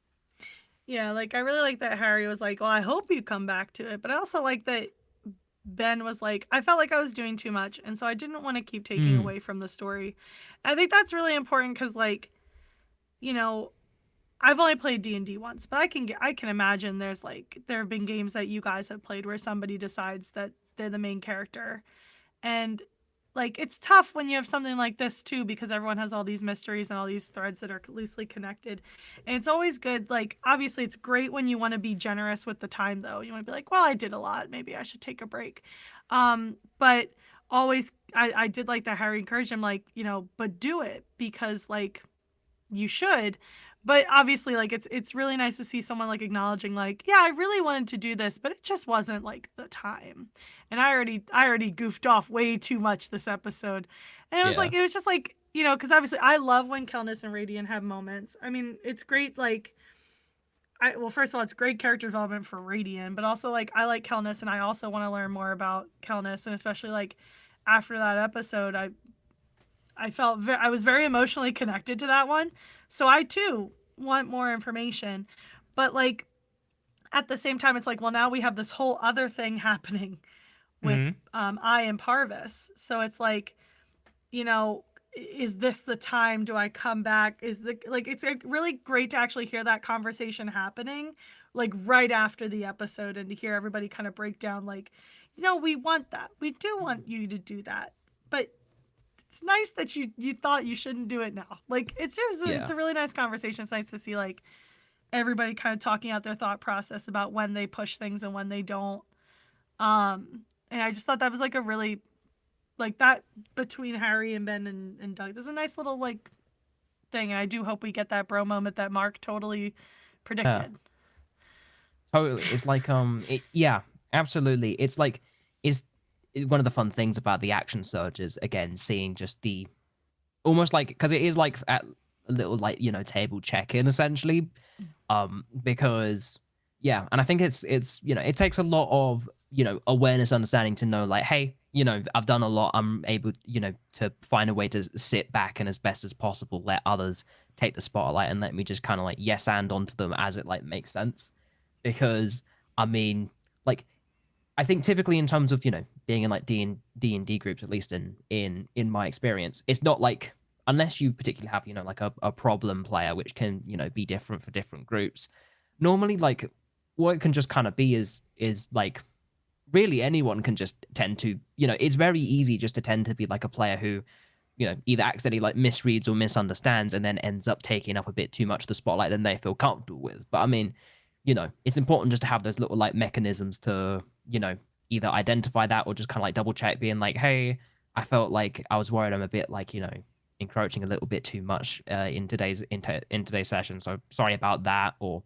Yeah, like, I really like that Harry was like, well, I hope you come back to it. But I also like that Ben was like, I felt like I was doing too much, and so I didn't want to keep taking away from the story. I think that's really important because, like, I've only played D&D once, but I can imagine there have been games that you guys have played where somebody decides that they're the main character. And like, it's tough when you have something like this too, because everyone has all these mysteries and all these threads that are loosely connected. And it's always good. Like, obviously it's great when you want to be generous with the time though. You want to be like, well, I did a lot. Maybe I should take a break. But always, I did like that Harry encouraged him, like, but do it because like you should. But obviously, like, it's really nice to see someone like acknowledging, like, yeah, I really wanted to do this, but it just wasn't like the time. And I already goofed off way too much this episode. And it was just like, because obviously I love when Kelness and Radiant have moments. I mean, it's great, like, first of all, it's great character development for Radiant, but also, like, I like Kelness, and I also want to learn more about Kelness, and especially, like, after that episode, I was very emotionally connected to that one. So I too want more information. But like, at the same time, it's like, well, now we have this whole other thing happening with I and Parvis. So it's like, is this the time? Do I come back? It's really great to actually hear that conversation happening, like right after the episode, and to hear everybody kind of break down, like, we want that. We do want you to do that. But it's nice that you thought you shouldn't do it now. Like, it's just it's a really nice conversation. It's nice to see like everybody kind of talking out their thought process about when they push things and when they don't. And I just thought that was like a really, like, that between Harry and Ben and Doug, there's a nice little like thing, and I do hope we get that bro moment that Mark totally predicted. Totally. It's like absolutely. It's like one of the fun things about the action surges, again, seeing just the almost like, because it is like at a little like table check-in essentially, because and I think it's it takes a lot of awareness, understanding to know, like, hey, I've done a lot, I'm able to find a way to sit back and as best as possible let others take the spotlight and let me just kind of like yes and onto them as it like makes sense. Because I mean, like, I think typically in terms of being in like D&D groups, at least in my experience, it's not like, unless you particularly have like a problem player, which can be different for different groups. Normally, like, what it can just kind of be is like, really anyone can just tend to it's very easy just to tend to be like a player who either accidentally like misreads or misunderstands and then ends up taking up a bit too much of the spotlight than they feel comfortable with. But I mean, it's important just to have those little like mechanisms to, either identify that or just kind of like double check, being like, hey, I felt like I was worried I'm a bit like, encroaching a little bit too much in today's session. So sorry about that. Or,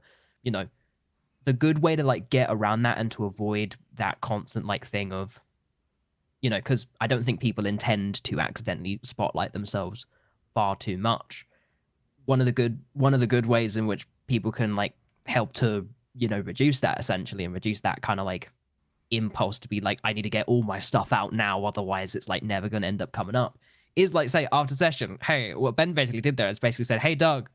the good way to like get around that and to avoid that constant like thing of, because I don't think people intend to accidentally spotlight themselves far too much. One of the good ways in which people can like help to, you know, reduce that essentially and reduce that kind of like impulse to be like, I need to get all my stuff out now, otherwise it's like never going to end up coming up, is like, say, after session, hey, what Ben basically did there is basically said, hey, Doug,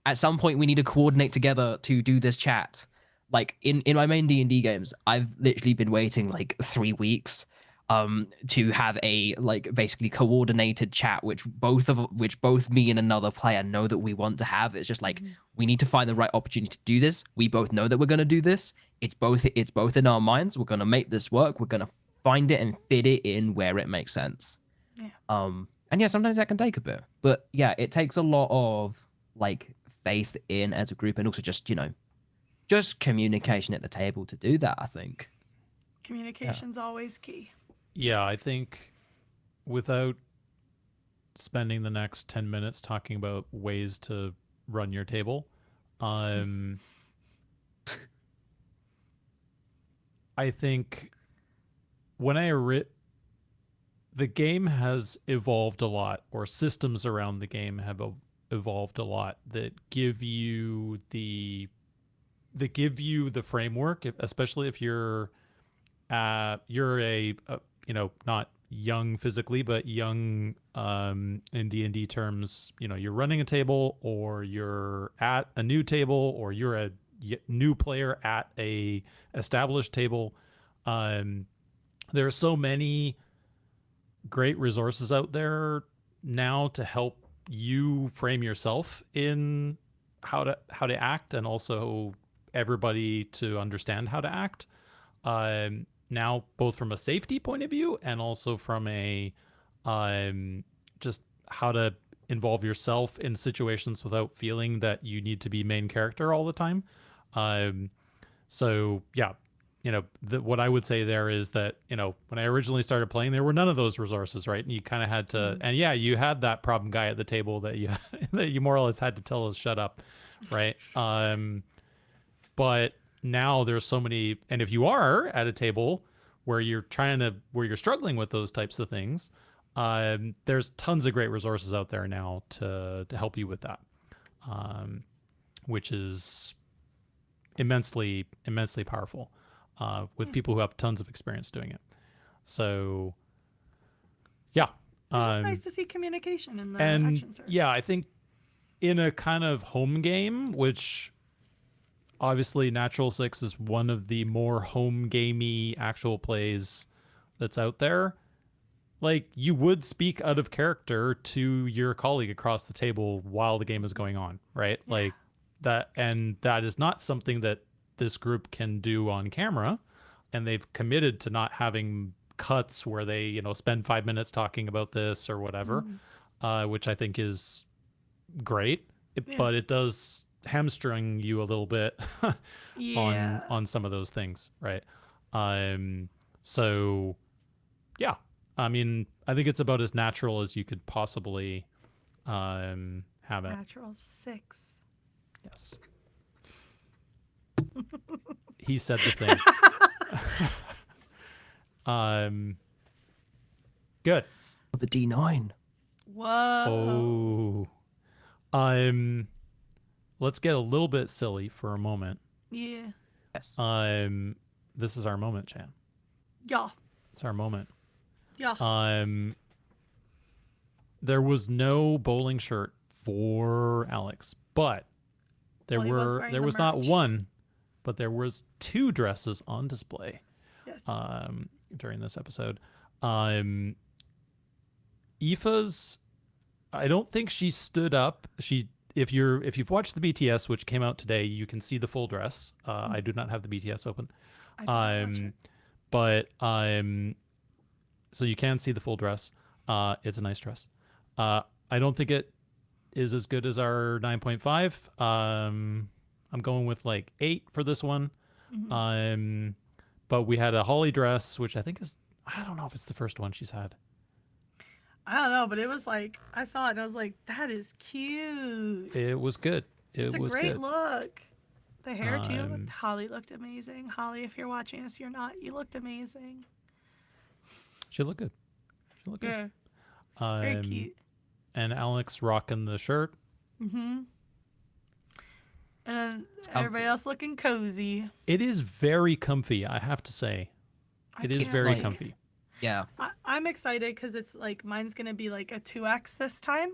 at some point we need to coordinate together to do this chat. Like in my main D&D games, I've literally been waiting like 3 weeks to have a like basically coordinated chat which both me and another player know that we want to have. It's just like we need to find the right opportunity to do this. We both know that we're going to do this. It's both in our minds. We're going to make this work. We're going to find it and fit it in where it makes sense. Yeah. And yeah, sometimes that can take a bit, but yeah, it takes a lot of like faith in as a group, and also just, you know, just communication at the table to do that, I think. Communication's always key. Yeah, I think without spending the next 10 minutes talking about ways to run your table, I think when the game has evolved a lot, or systems around the game have evolved a lot that give you the framework, especially if you're a you know, not young physically, but young in D&D terms. You know, you're running a table, or you're at a new table, or you're a new player at a established table. There are so many great resources out there now to help you frame yourself in how to act, and also everybody to understand how to act. Now, both from a safety point of view and also from a just how to involve yourself in situations without feeling that you need to be main character all the time. So yeah, you know, what I would say there is that, you know, when I originally started playing, there were none of those resources, right? And you kind of had to, and yeah, you had that problem guy at the table that you that you more or less had to tell us shut up, right? But now there's so many, and if you are at a table where you're struggling with those types of things, there's tons of great resources out there now to help you with that, which is immensely powerful, with people who have tons of experience doing it. So yeah, It's just nice to see communication in the and action search. yeah, I think in a kind of home game, which obviously Natural Six is one of the more home gamey actual plays that's out there. Like, you would speak out of character to your colleague across the table while the game is going on, right? Yeah. Like that, and that is not something that this group can do on camera, and they've committed to not having cuts where they, you know, spend 5 minutes talking about this or whatever, which I think is great. But it does hamstring you a little bit on some of those things, right? So yeah, I mean, I think it's about as natural as you could possibly have it. Natural 6. Yes. He said the thing. Good. The D9. Whoa. Oh. Let's get a little bit silly for a moment. Yeah. Yes. This is our moment, Shan. Yeah. It's our moment. Yeah. There was no bowling shirt for Alex, but there was not one, but there was 2 dresses on display. Yes. During this episode. Aoife's, I don't think she stood up. If you've watched the BTS, which came out today, you can see the full dress. I do not have the BTS open. I did not watch it. But so you can see the full dress. It's a nice dress. I don't think it is as good as our 9.5. I'm going with like 8 for this one. But we had a Holly dress, which I think is, I don't know if it's the first one she's had. I don't know, but it was like, I saw it and I was like, that is cute. It was good. It's a great good. look. The hair too. Holly looked amazing. Holly, if you're watching us, you're not. You looked amazing. She looked good. Yeah. Very cute. And Alex rocking the shirt. And comfy. everybody else looking cozy. It is very comfy, I have to say. It is can't very wait. comfy. Yeah. I'm excited because it's like mine's gonna be like a 2X this time.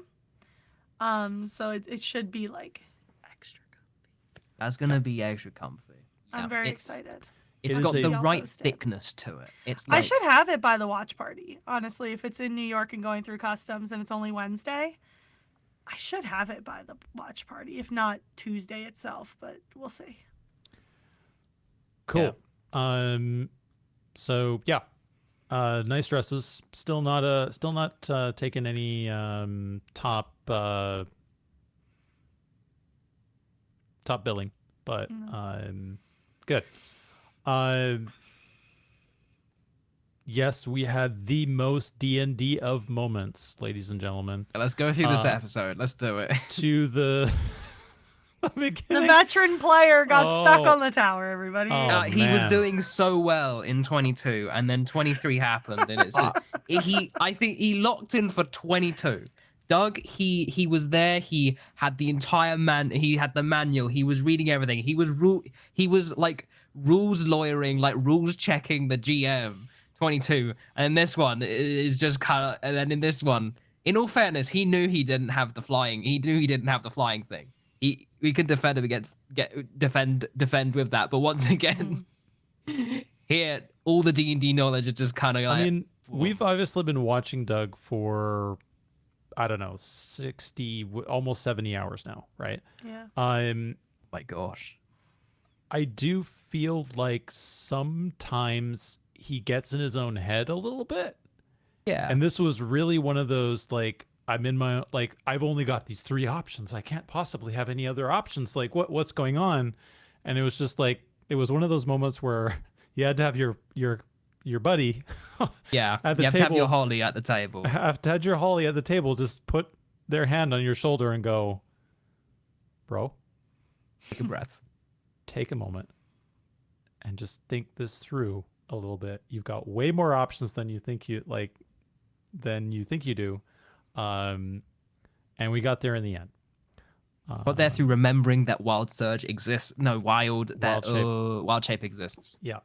So it should be like extra comfy. That's gonna be extra comfy. Yeah, I'm very it's- excited. It's It got is the a- right Post it. thickness to it. It's I like, should have it by the watch party. Honestly, if it's in New York and going through customs and it's only Wednesday, I should have it by the watch party. If not Tuesday itself, but we'll see. Cool. So yeah. Nice dresses. Still not taking any top billing, but good. Yes, we had the most D&D of moments, ladies and gentlemen. let's go through this episode. Let's do it. To the The beginning. veteran player got stuck Oh. on the tower, everybody. Oh. He was man. doing so well in 22, and then 23 happened, and it's I think he locked in for 22. Doug, he was there. He had the entire he had the manual. He was reading everything. He was like rules lawyering, like rules checking the GM. 22, and this one is just kind of, and then in this one, in all fairness, he knew he didn't have the flying. He knew he didn't have the flying thing. We could defend him defend with that, but once again, here all the D&D knowledge is just kind of like. I mean, we've obviously been watching Doug for, I don't know, 60, almost 70 hours now, right? Yeah. My gosh. I do feel like sometimes he gets in his own head a little bit. Yeah. And this was really one of those, like, I'm in my, like, I've only got these 3 options. I can't possibly have any other options. Like, what's going on? And it was just like, it was one of those moments where you had to have your buddy yeah. at the you have to have table. your Holly at the table. have to have your Holly at the table, just put their hand on your shoulder and go, bro, Take a breath. take a moment and just think this through a little bit. You've got way more options than you think you do. And we got there in the end. Got there through remembering that Wild Surge exists. No, Wild Shape exists. Yeah.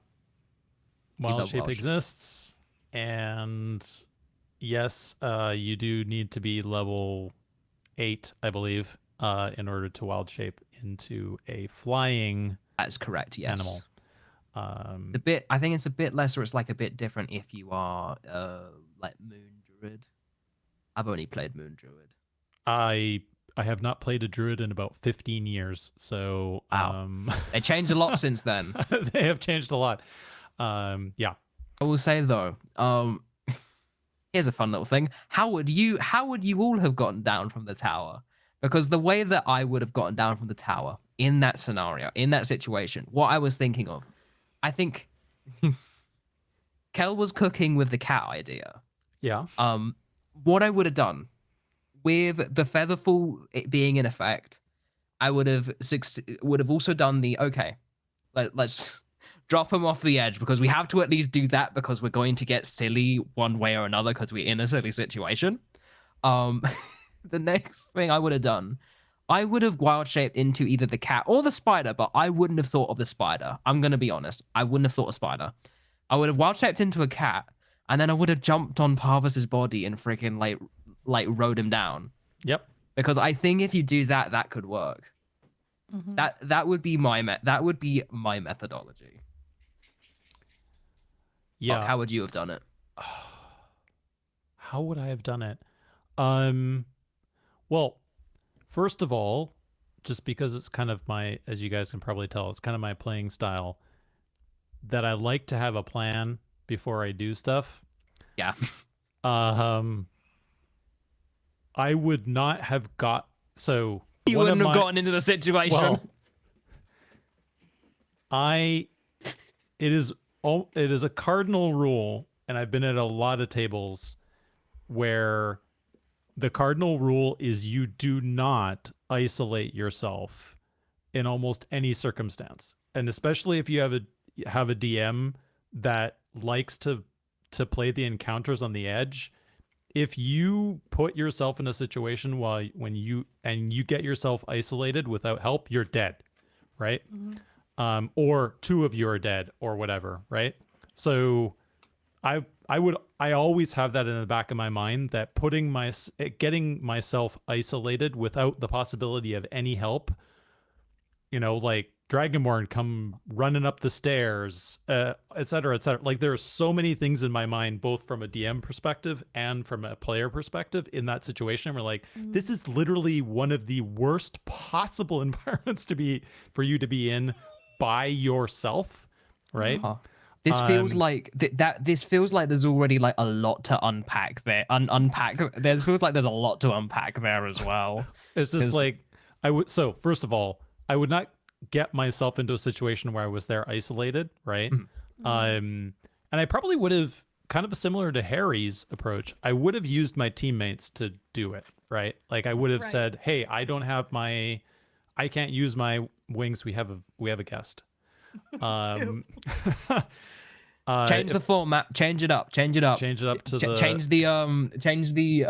We Wild love shape Wild Shape. exists. And yes, you do need to be level 8, I believe, in order to wild shape into a flying That's correct. Yes. animal. I think it's a bit less, or it's like a bit different if you are like Moon Druid. I've only played Moon Druid. I have not played a druid in about 15 years, so Wow. They changed a lot since then. they have changed a lot. Yeah. I will say though, here's a fun little thing. How would you all have gotten down from the tower? Because the way that I would have gotten down from the tower in that scenario, in that situation, what I was thinking of, I think Kel was cooking with the cat idea. Yeah. What I would have done with the featherfall being in effect, I would have also done the okay. Let's drop him off the edge because we have to at least do that because we're going to get silly one way or another because we're in a silly situation. The next thing I would have done, I would have wild shaped into either the cat or the spider, but I wouldn't have thought of the spider. I'm gonna be honest, I wouldn't have thought of spider. I would have wild shaped into a cat, and then I would have jumped on Parvis's body and freaking like rode him down. Yep. Because I think if you do that, that could work. Mhm. That would be my methodology. Yeah. Mark, how would you have done it? How would I have done it? Well, first of all, just because it's kind of my, as you guys can probably tell, it's kind of my playing style that I like to have a plan before I do stuff. Yeah. I would not have got, so You one of wouldn't have my- gotten into the situation. Well, it is a cardinal rule, and I've been at a lot of tables where the cardinal rule is you do not isolate yourself in almost any circumstance. And especially if you have a DM that likes to play the encounters on the edge, if you put yourself in a situation when you get yourself isolated without help, you're dead. right? Or two of you are dead or whatever, right? So I always have that in the back of my mind, that getting myself isolated without the possibility of any help, like Dragonborn come running up the stairs, et cetera, et cetera. Like, there are so many things in my mind, both from a DM perspective and from a player perspective in that situation. We're like, this is literally one of the worst possible environments for you to be in by yourself, right? This feels like this feels like there's already like a lot to unpack there. There feels like there's a lot to unpack there as well. It's just like so first of all, I would not get myself into a situation where I was there isolated, right? And I probably would have, kind of similar to Harry's approach, I would have used my teammates to do it, right? Like, I would have said, "Hey, I can't use my wings. We have a guest." Change the format. Change it up. Change it up. Change it up to change the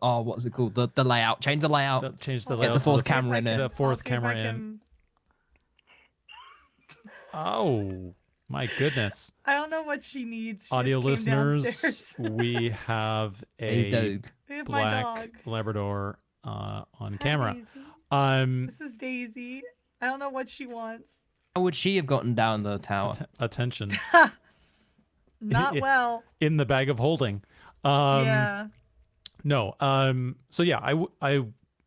what's it called? The layout. Change the layout. Change the Get layout. the fourth camera in there. The fourth camera in. Oh my goodness! I don't know what she needs. She Audio just came listeners, downstairs. we have Hey, a dog. We have my black dog. Labrador on Hi, camera. Daisy. This is Daisy. I don't know what she wants. How would she have gotten down the tower? Attention. Not well. In the bag of holding. Yeah. No. So yeah,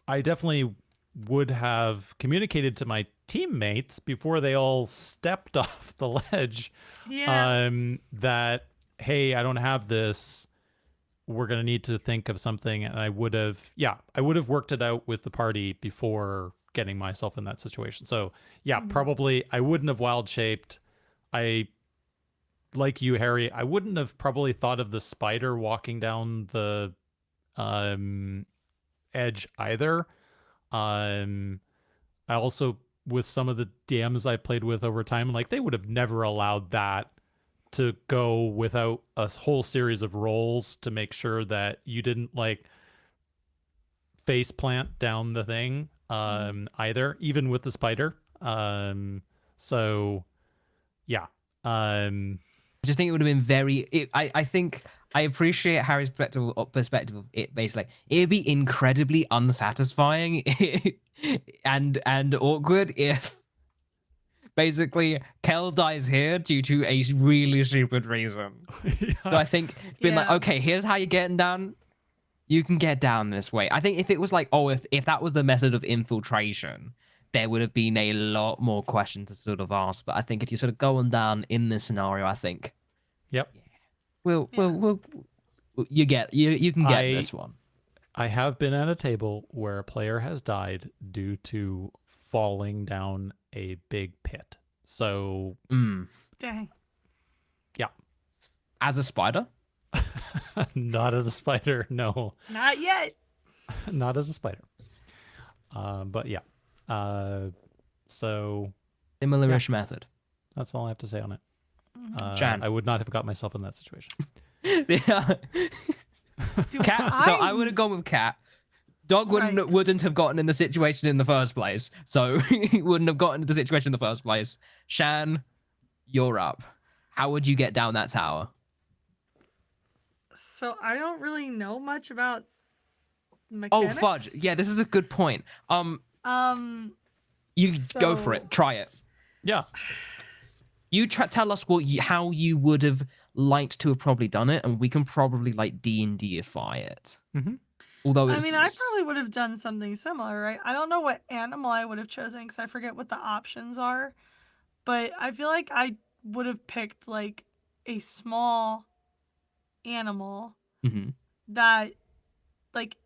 I definitely would have communicated to my teammates before they all stepped off the ledge. Yeah. That, hey, I don't have this. We're gonna need to think of something. And I would have worked it out with the party before getting myself in that situation. So yeah, probably I wouldn't have wild shaped. Like you, Harry, I wouldn't have probably thought of the spider walking down the edge either. I also, with some of the DMs I played with over time, like, they would have never allowed that to go without a whole series of rolls to make sure that you didn't like face plant down the thing either, even with the spider. So yeah. I just think it would have been very. I think I appreciate Harry's perspective of it. Basically, it'd be incredibly unsatisfying and awkward if basically Kel dies here due to a really stupid reason. Yeah. So I think being like, okay, here's how you're getting down. You can get down this way. I think if it was like, oh, if that was the method of infiltration, there would have been a lot more questions to sort of ask. But I think if you're sort of going down in this scenario, I think, Yep. you can get this one. I have been at a table where a player has died due to falling down a big pit. So Dang. yeah. As a spider? Not as a spider, no. Not yet. Not as a spider. But yeah. So Similar-ish method. that's all I have to say on it. Shan. I would not have got myself in that situation. Yeah. Cat. So I would have gone with Cat. Dog wouldn't have gotten in the situation in the first place. So he wouldn't have gotten into the situation in the first place. Shan, you're up. How would you get down that tower? So I don't really know much about mechanics. Oh fudge! Yeah, this is a good point. You go for it. Try it. Yeah. You tell us how you would have liked to have probably done it, and we can probably like D&Dify it. Mm-hmm. Although I mean, I probably would have done something similar, right? I don't know what animal I would have chosen because I forget what the options are, but I feel like I would have picked like a small animal that like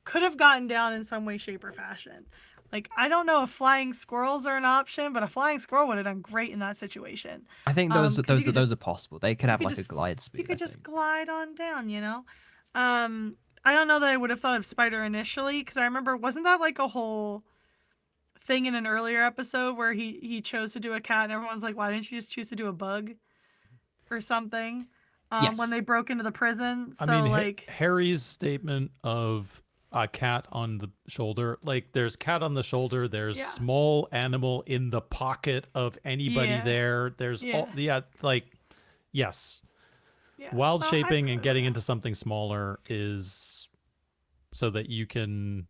could have gotten down in some way, shape, or fashion. Like, I don't know if flying squirrels are an option, but a flying squirrel would have done great in that situation. I think those are possible. They could have like a glide speed. You could just glide on down, you know? I don't know that I would have thought of spider initially, because I remember, wasn't that like a whole thing in an earlier episode where he chose to do a cat and everyone's like, why didn't you just choose to do a bug or something? Yes. When they broke into the prison. So I mean, like Harry's statement of a cat on the shoulder. Like there's cat on the shoulder. There's Yeah. small animal in the pocket of anybody Yeah. there. There's all like yes. Yeah. Wild so shaping I and getting into something smaller is so that you can,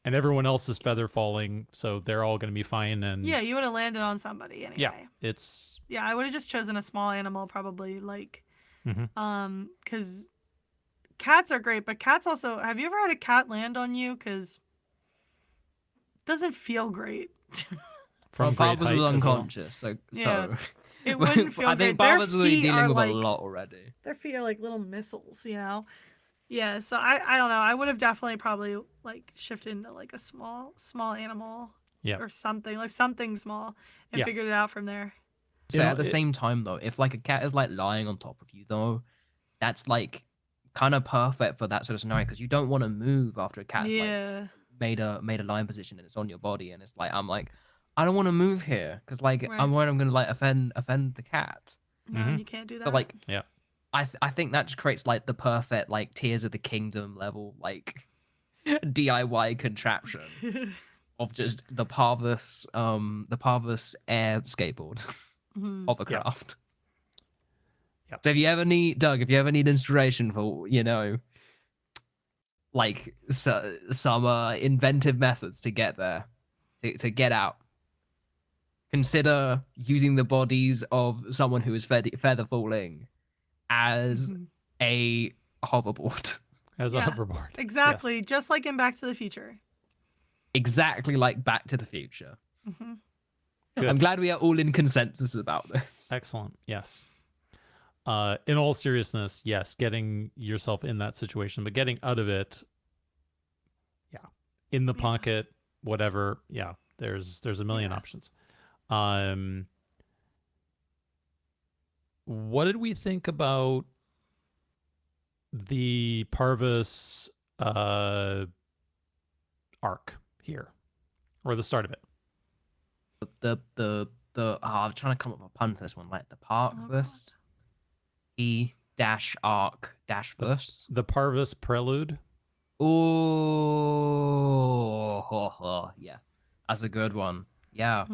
and everyone else is feather falling, so they're all going to be fine. And Yeah, you would have landed on somebody anyway. yeah, it's Yeah, I would have just chosen a small animal probably, like, because cats are great, but cats also. Have you ever had a cat land on you? Because it doesn't feel great. from great Parvus was height as well. unconscious, so Yeah. It wouldn't feel I great. think Their Parvus was already feet dealing are with like a lot already. their feet are like little missiles, you know. Yeah, so I don't know. I would have definitely probably like shifted into like a small animal Yeah. or something, like something small, and Yeah. figured it out from there. So You know, at the same time though, if like a cat is like lying on top of you though, that's like kind of perfect for that sort of scenario because you don't want to move after a cat's like made a lying position and it's on your body and it's like I'm like I don't want to move here because like Right. I'm worried I'm gonna like offend the cat. No, and you can't do that. So like Yeah. I think that just creates like the perfect like Tears of the Kingdom level like DIY contraption of just the Parvus air skateboard hovercraft. Yep. So if you ever need inspiration for like some inventive methods to get there, to get out, consider using the bodies of someone who is feather falling as a hoverboard. As a hoverboard. Exactly, Yes. just like in Back to the Future. Exactly like Back to the Future. Good. I'm glad we are all in consensus about this. Excellent. Yes. In all seriousness, yes, getting yourself in that situation, but getting out of it, in the pocket, whatever. Yeah, there's a million options. What did we think about the Parvus arc here, or the start of it? I'm trying to come up with a pun for this one, like the Parvus arc-verse. The Parvus prelude. Oh, yeah, that's a good one. Yeah.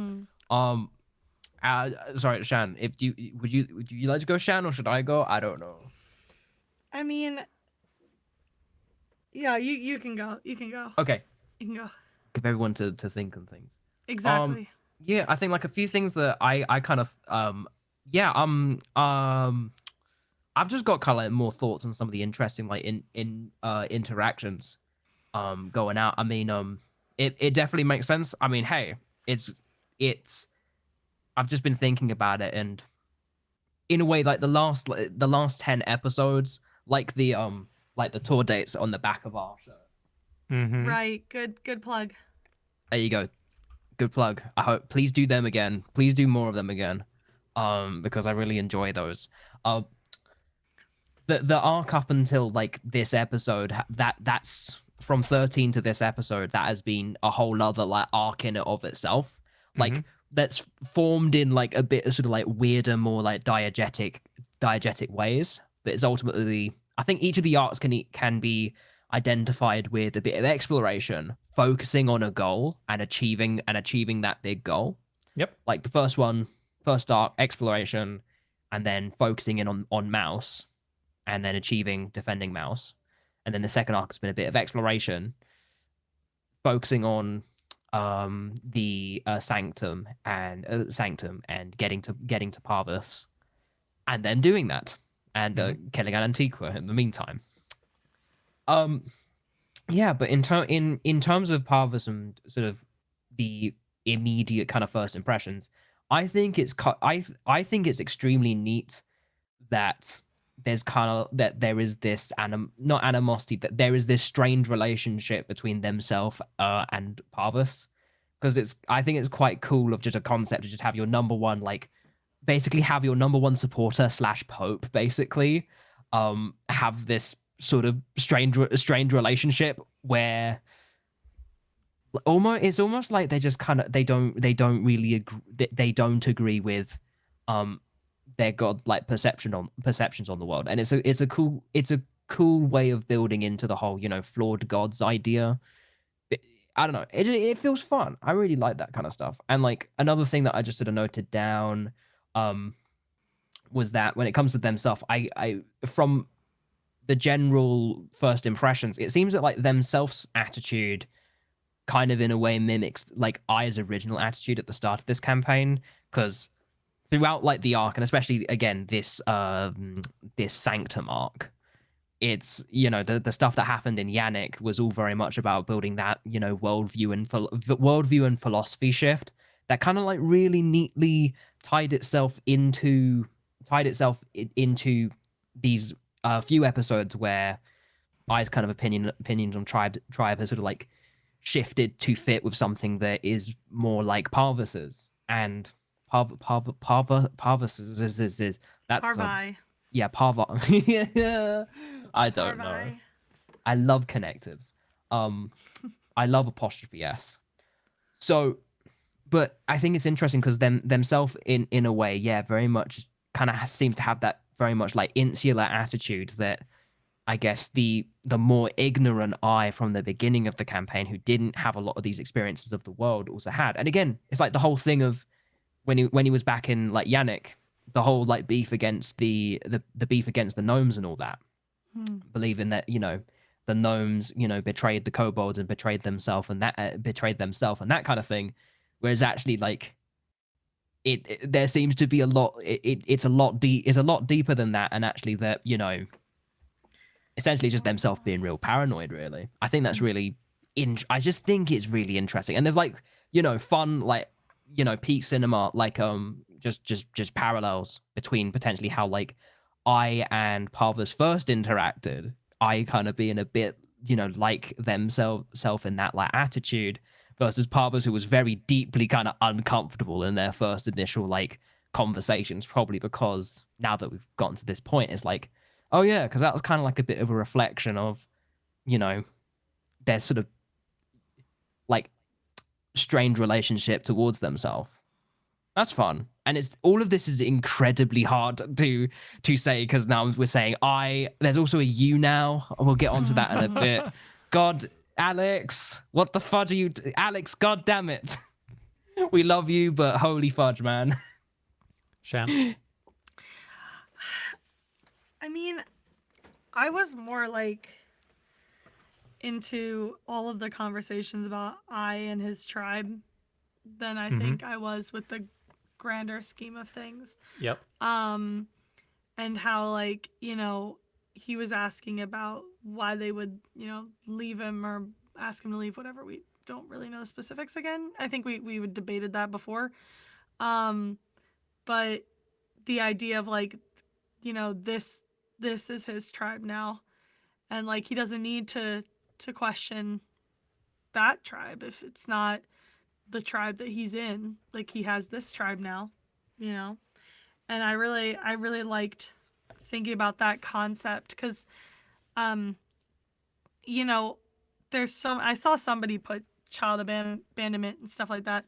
Sorry, Shan. Would you like to go, Shan, or should I go? I don't know. I mean, yeah, you can go. You can go. Okay. You can go. Give everyone to think on things. Exactly. Yeah, I think like a few things that I kind of I've just got kind of like more thoughts on some of the interesting like interactions going out. I mean it definitely makes sense. I mean, hey, it's I've just been thinking about it, and in a way like the last 10 episodes, like the tour dates on the back of our shirts. Right. Good plug. There you go. Good plug. I hope please do them again. Please do more of them again. Because I really enjoy those. The arc up until like this episode, that's from 13 to this episode, that has been a whole other like arc in it of itself. Like that's formed in like a bit of sort of like weirder, more like diegetic ways. But it's ultimately, I think each of the arcs can be identified with a bit of exploration, focusing on a goal and achieving that big goal. Yep. Like the first arc, exploration, and then focusing in on Mouse, and then defending Mouse. And then the second arc has been a bit of exploration, focusing on the Sanctum and getting to Parvus, and then doing that and killing an Antiqua in the meantime. Yeah, but in terms of Parvus and sort of the immediate kind of first impressions, I think it's extremely neat that there is this not animosity, that there is this strange relationship between themselves and Parvus, because I think it's quite cool of just a concept to just have your number one, like basically have your number one supporter / pope basically have this sort of strange relationship where it's almost like they just kind of they don't really agree, they don't agree with their god like perceptions on the world. And it's a cool way of building into the whole, flawed gods idea. I don't know. It feels fun. I really like that kind of stuff. And like another thing that I just sort of noted down, was that when it comes to themselves, I from the general first impressions, it seems that like themselves attitude kind of in a way mimics like I's original attitude at the start of this campaign, because throughout like the arc, and especially again this Sanctum arc, it's the stuff that happened in Yannick was all very much about building that worldview and philosophy shift that kind of like really neatly tied itself into these few episodes where I's kind of opinions on tribe has sort of like shifted to fit with something that is more like Parvis's, and Parvis's is that's Parvi. yeah, Parva. Yeah, I don't know. Parvi. I love connectives. I love apostrophe s. So, but I think it's interesting because themselves in a way, yeah, very much kind of seems to have that very much like insular attitude that I guess the more ignorant I from the beginning of the campaign, who didn't have a lot of these experiences of the world, also had. And again, it's like the whole thing of when he was back in like Yannick, the whole like beef against the beef against the gnomes and all that, believing that the gnomes betrayed the kobolds and betrayed themselves and that kind of thing, whereas actually like there seems to be a lot it's a lot deeper than that, and actually that essentially just themselves being real paranoid. Really, I think that's really I just think it's really interesting, and there's like fun like peak cinema like just parallels between potentially how like I and Parvus first interacted, I kind of being a bit like themselves in that like attitude, versus Parvus, who was very deeply kind of uncomfortable in their first initial like conversations, probably because now that we've gotten to this point, it's like, oh yeah, because that was kind of like a bit of a reflection of their sort of like strange relationship towards themselves. That's fun, and it's all of this is incredibly hard to say, because now we're saying there's also a you now. We'll get onto that in a bit. God, Alex, what the fudge are you Alex, god damn it. We love you, but holy fudge, man. Shan? I mean, I was more like into all of the conversations about I and his tribe than I think I was with the grander scheme of things. Yep. And how like, he was asking about why they would, leave him or ask him to leave, whatever. We don't really know the specifics again. I think we would debated that before. But the idea of like, this is his tribe now. And like he doesn't need to question that tribe if it's not the tribe that he's in. Like he has this tribe now, and I really liked thinking about that concept, because I saw somebody put child abandonment and stuff like that.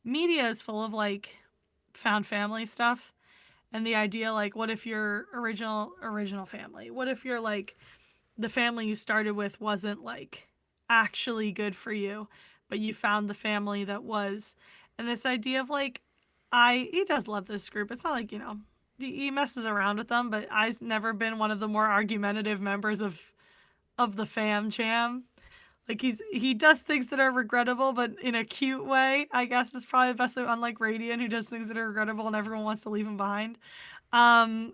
Media is full of like found family stuff, and the idea like, what if your original family, what if you're like the family you started with wasn't like actually good for you, but you found the family that was. And this idea of like, he does love this group. It's not like, he messes around with them, but I's never been one of the more argumentative members of the fam cham. Like he does things that are regrettable, but in a cute way, I guess is probably the best way, unlike Radiant, who does things that are regrettable and everyone wants to leave him behind. And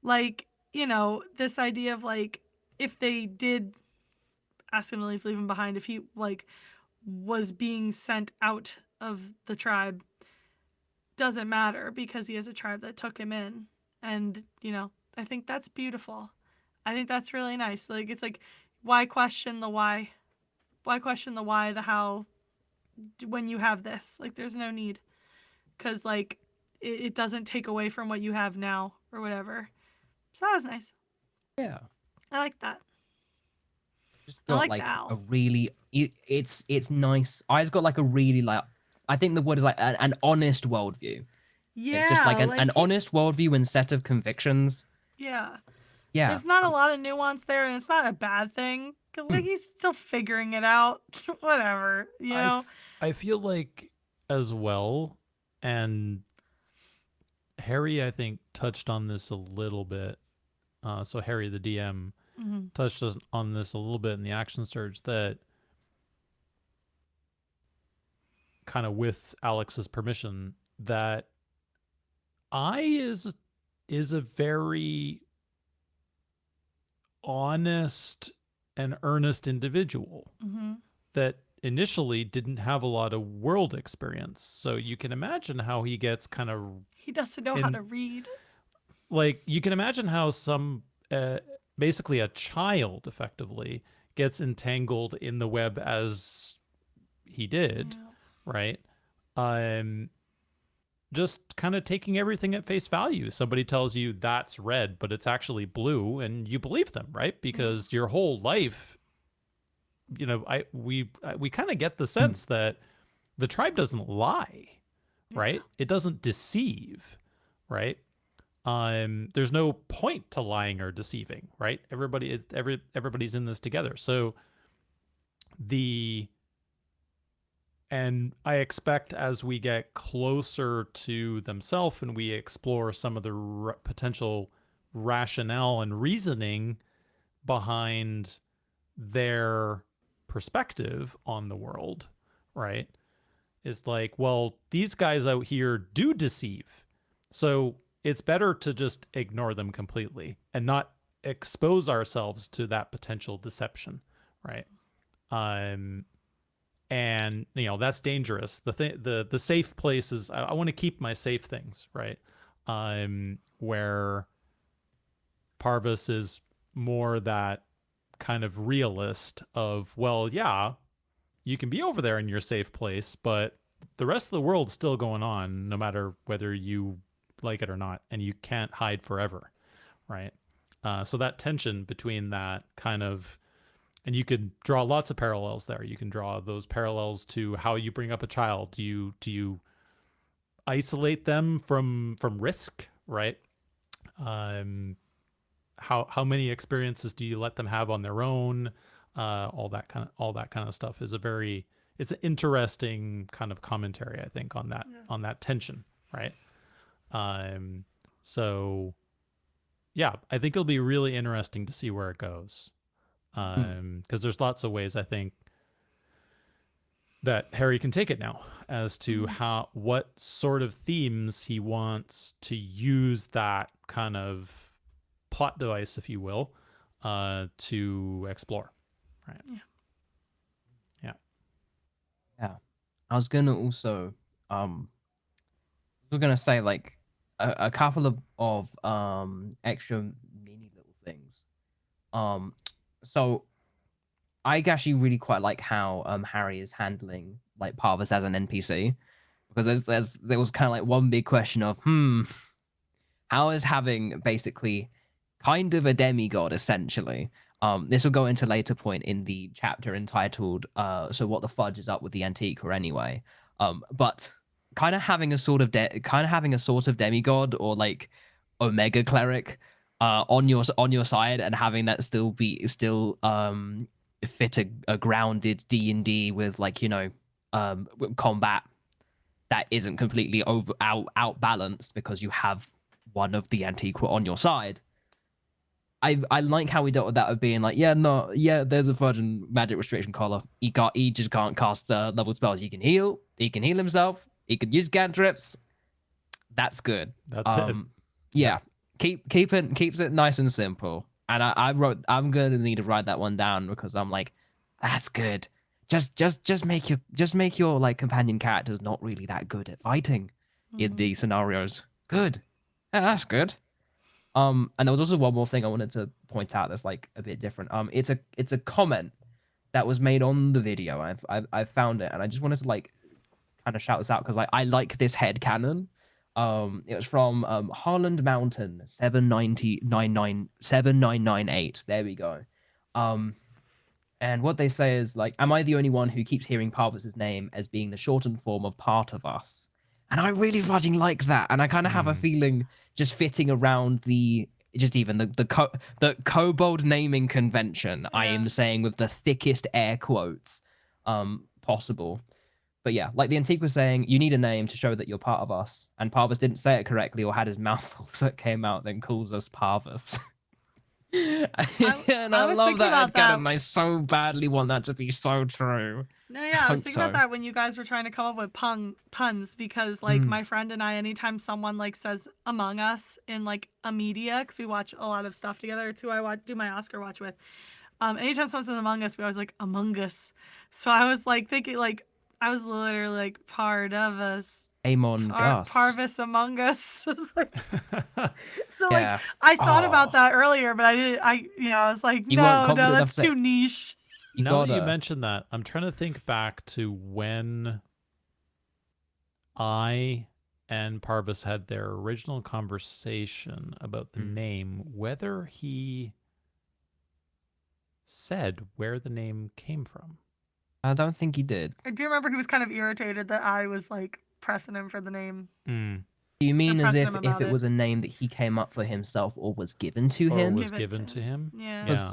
like, this idea of like, if they did ask him to leave him behind, if he like was being sent out of the tribe, doesn't matter, because he has a tribe that took him in. And I think that's beautiful. I think that's really nice. Like it's like, why question the why the how when you have this? Like there's no need, because like it doesn't take away from what you have now or whatever. So that was nice. Yeah, I like that. Just got like a really it's nice. I's got like a really like, I think the word is like an honest worldview. Yeah, it's just like an honest worldview and set of convictions. Yeah, Yeah. There's not a lot of nuance there, and it's not a bad thing because like he's still figuring it out. Whatever, you I, know. f- I feel like as well, and Harry, I think, touched on this a little bit. So Harry, the DM, Mm-hmm. touched on this a little bit in the action surge, that kind of with Alex's permission, that I is a very honest and earnest individual Mm-hmm. that initially didn't have a lot of world experience. So you can imagine how he gets kind of He doesn't know how in, to read. like, you can imagine how some basically a child effectively gets entangled in the web as he did, Yeah. right? Um just kind of taking everything at face value. Somebody tells you that's red, but it's actually blue, and you believe them, right? Because your whole life, we kind of get the sense that the tribe doesn't lie, right? It doesn't deceive, right? There's no point to lying or deceiving, right? Everybody's in this together. So and I expect as we get closer to themselves and we explore some of the potential rationale and reasoning behind their perspective on the world, right? Is like, well, these guys out here do deceive. So it's better to just ignore them completely and not expose ourselves to that potential deception, right? And that's dangerous. The safe place is, I want to keep my safe things, right? Where Parvis is more that kind of realist of, well, yeah, you can be over there in your safe place, but the rest of the world's still going on, no matter whether you like it or not, and you can't hide forever, right? So that tension between that kind of, and you could draw lots of parallels there. You can draw those parallels to how you bring up a child. Do you isolate them from risk, right? How many experiences do you let them have on their own? All that kind of stuff is it's an interesting kind of commentary, I think, on that tension, right? So yeah, I think it'll be really interesting to see where it goes. Because there's lots of ways I think that Harry can take it now as to what sort of themes he wants to use that kind of plot device, if you will, to explore. Right. Yeah. Yeah. I was gonna also say like a couple of extra mini little things. So I actually really quite like how Harry is handling like Parvis as an NPC, because there was kind of like one big question of how is having basically kind of a demigod essentially. This will go into later point in the chapter entitled so what the fudge is up with the Antiqua anyway. But kind of having a sort of demigod or like omega cleric on your side, and having that still fit a grounded D&D with like combat that isn't completely out balanced because you have one of the Antiqua on your side. I like how we dealt with that of being like, there's a virgin magic restriction collar. He just can't cast level spells. He can heal himself. He can use cantrips. That's good. That's it. Yeah. Keeps it nice and simple. And I'm gonna need to write that one down because I'm like, that's good. Just make your like companion characters not really that good at fighting in these scenarios. Good. Yeah, that's good. And there was also one more thing I wanted to point out that's like a bit different. It's a comment that was made on the video. I've found it, and I just wanted to like kind of shout this out because I like this head canon. It was from Harland Mountain 7998. There we go. And what they say is like, am I the only one who keeps hearing Parvis's name as being the shortened form of part of us? And I really fucking like that. And I kind of have a feeling just fitting around the just even the kobold naming convention, I am Yeah. saying with the thickest air quotes possible. But yeah, like the Antique was saying, you need a name to show that you're part of us. And Parvus didn't say it correctly or had his mouth full, so it came out, then calls us Parvus. And I was love thinking that about headcanon, that. and I so badly want that to be so true. No, yeah, I was hope thinking about so. that when you guys were trying to come up with puns because like Mm. my friend and I, anytime someone like says Among Us in like a media, because we watch a lot of stuff together. It's who I do my Oscar watch with. Anytime someone says Among Us, we always like Among Us. So I was like thinking like I was literally like part of us. Amon Gus. Parvis Among Us. So Yeah. like I thought Oh. about that earlier, but I didn't. I was like, You weren't no, confident enough that's to say- too niche. You Now that you gotta. mentioned that, I'm trying to think back to when I and Parvis had their original conversation about the name, whether he said where the name came from. I don't think he did. I do remember he was kind of irritated that I was like pressing him for the name. Mm. Do you mean as pressing if him about it it. was a name that he came up for himself or was given to Or him? was Give it given to to him? Yeah. Yeah.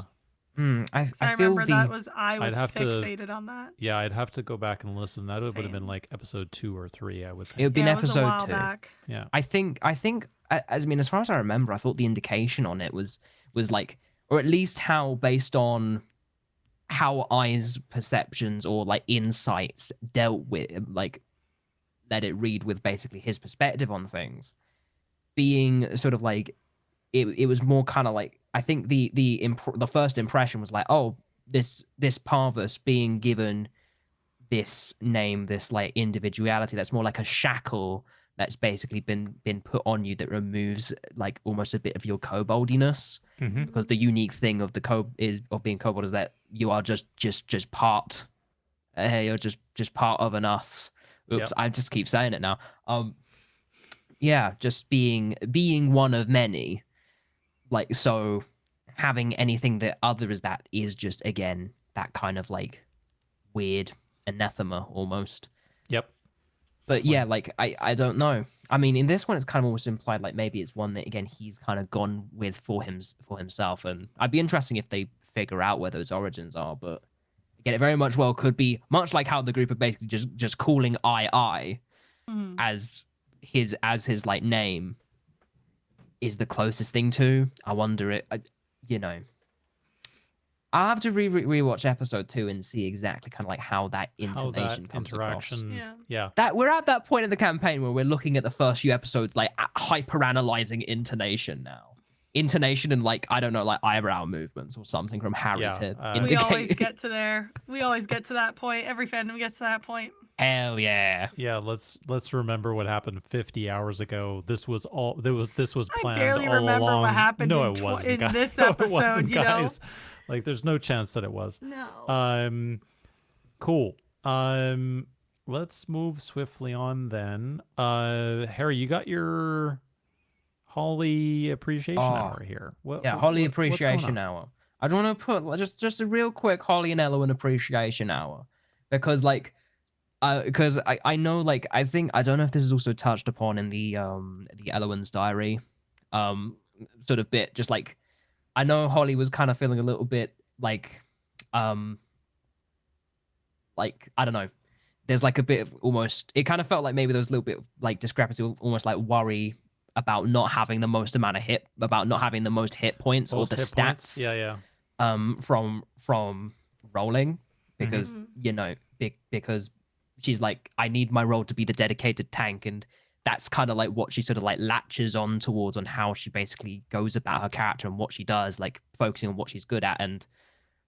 I So I feel remember that was I was have to- fixated on that. Yeah, I'd have to go back and listen. That would have Same. been like episode 2 or 3, I would it think. would be Yeah, an it was a episode while 2. back. Yeah. I think as as far as I remember, I thought the indication on it was like, or at least how based on how I's perceptions or like insights dealt with, like let it read with basically his perspective on things, being sort of like it was more kind of like, I think the first impression was like, oh, this Parvus being given this name, this like individuality that's more like a shackle that's basically been put on you that removes like almost a bit of your koboldiness, Mm-hmm. because the unique thing of being kobold is that you are just part, you're just part of an us. Oops, Yep. I just keep saying it now. Yeah, just being one of many, like, so having anything that other is that is just, again, that kind of like weird anathema almost. Yep. But yeah, like I don't know. I mean, in this one, it's kind of almost implied like maybe it's one that again he's kind of gone with for himself, and I'd be interesting if they figure out where those origins are. But again, it very much well could be much like how the group are basically just calling I Mhm. as his like name is the closest thing to. I wonder I'll have to rewatch episode 2 and see exactly kind of like how that How intonation that comes across. interaction. Yeah. That we're at that point in the campaign where we're looking at the first few episodes like hyper analyzing intonation now. Intonation and like, I don't know, like eyebrow movements or something from Harry Yeah, to we We indicate. always get to there. We always get to that point. Every fandom gets to that point. Hell yeah. Yeah, let's remember what happened 50 hours ago. This was planned barely all remember what along. happened no, in it tw- wasn't, in guys. this No, it episode, wasn't, you know? guys. Like, there's no chance that it was. No. Cool. Let's move swiftly on then. Harry, you got your Holly appreciation hour here. Yeah, Holly what's going appreciation on? hour. I don't want to put just a real quick Holly and Elowen appreciation hour, because like, because I know, like, I think, I don't know if this is also touched upon in the Elowen's diary, sort of bit, just like, I know Holly was kind of feeling a little bit like I don't know, there's like a bit of almost, it kind of felt like maybe there was a little bit of like discrepancy, almost like worry about not having the most amount of about not having the most hit points Most or the hit stats. points? Yeah. From rolling, because because she's like, I need my role to be the dedicated tank, and that's kind of like what she sort of like latches on towards, on how she basically goes about her character and what she does, like focusing on what she's good at. And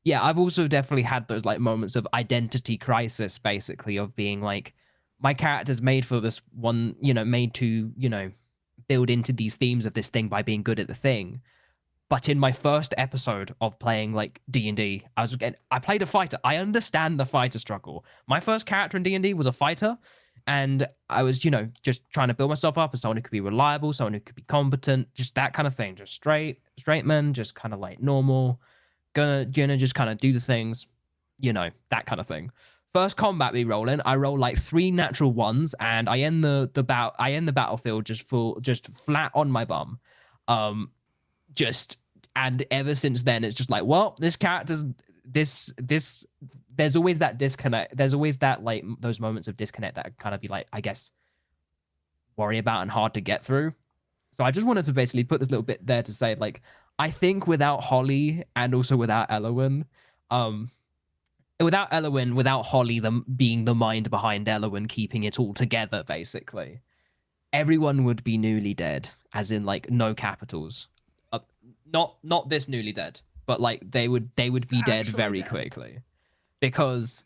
yeah, I've also definitely had those like moments of identity crisis, basically, of being like, my character's made for this one, made to, build into these themes of this thing by being good at the thing. But in my first episode of playing like D&D, I played a fighter. I understand the fighter struggle. My first character in D&D was a fighter, and I was, just trying to build myself up as someone who could be reliable, someone who could be competent, just that kind of thing. Just straight man, just kind of like normal, gonna, just kind of do the things, that kind of thing. First combat we roll in, I roll like 3 natural ones, and I end the battlefield just flat on my bum. and ever since then, it's just like, well, this character's this. There's always that disconnect. There's always that like those moments of disconnect that kind of be like, I guess, worry about and hard to get through. So I just wanted to basically put this little bit there to say, like, I think without Holly and also without Elowen, without Holly being the mind behind Elowen, keeping it all together, basically, everyone would be newly dead, as in like no capitals. Not this newly dead, but like they would be dead very quickly, because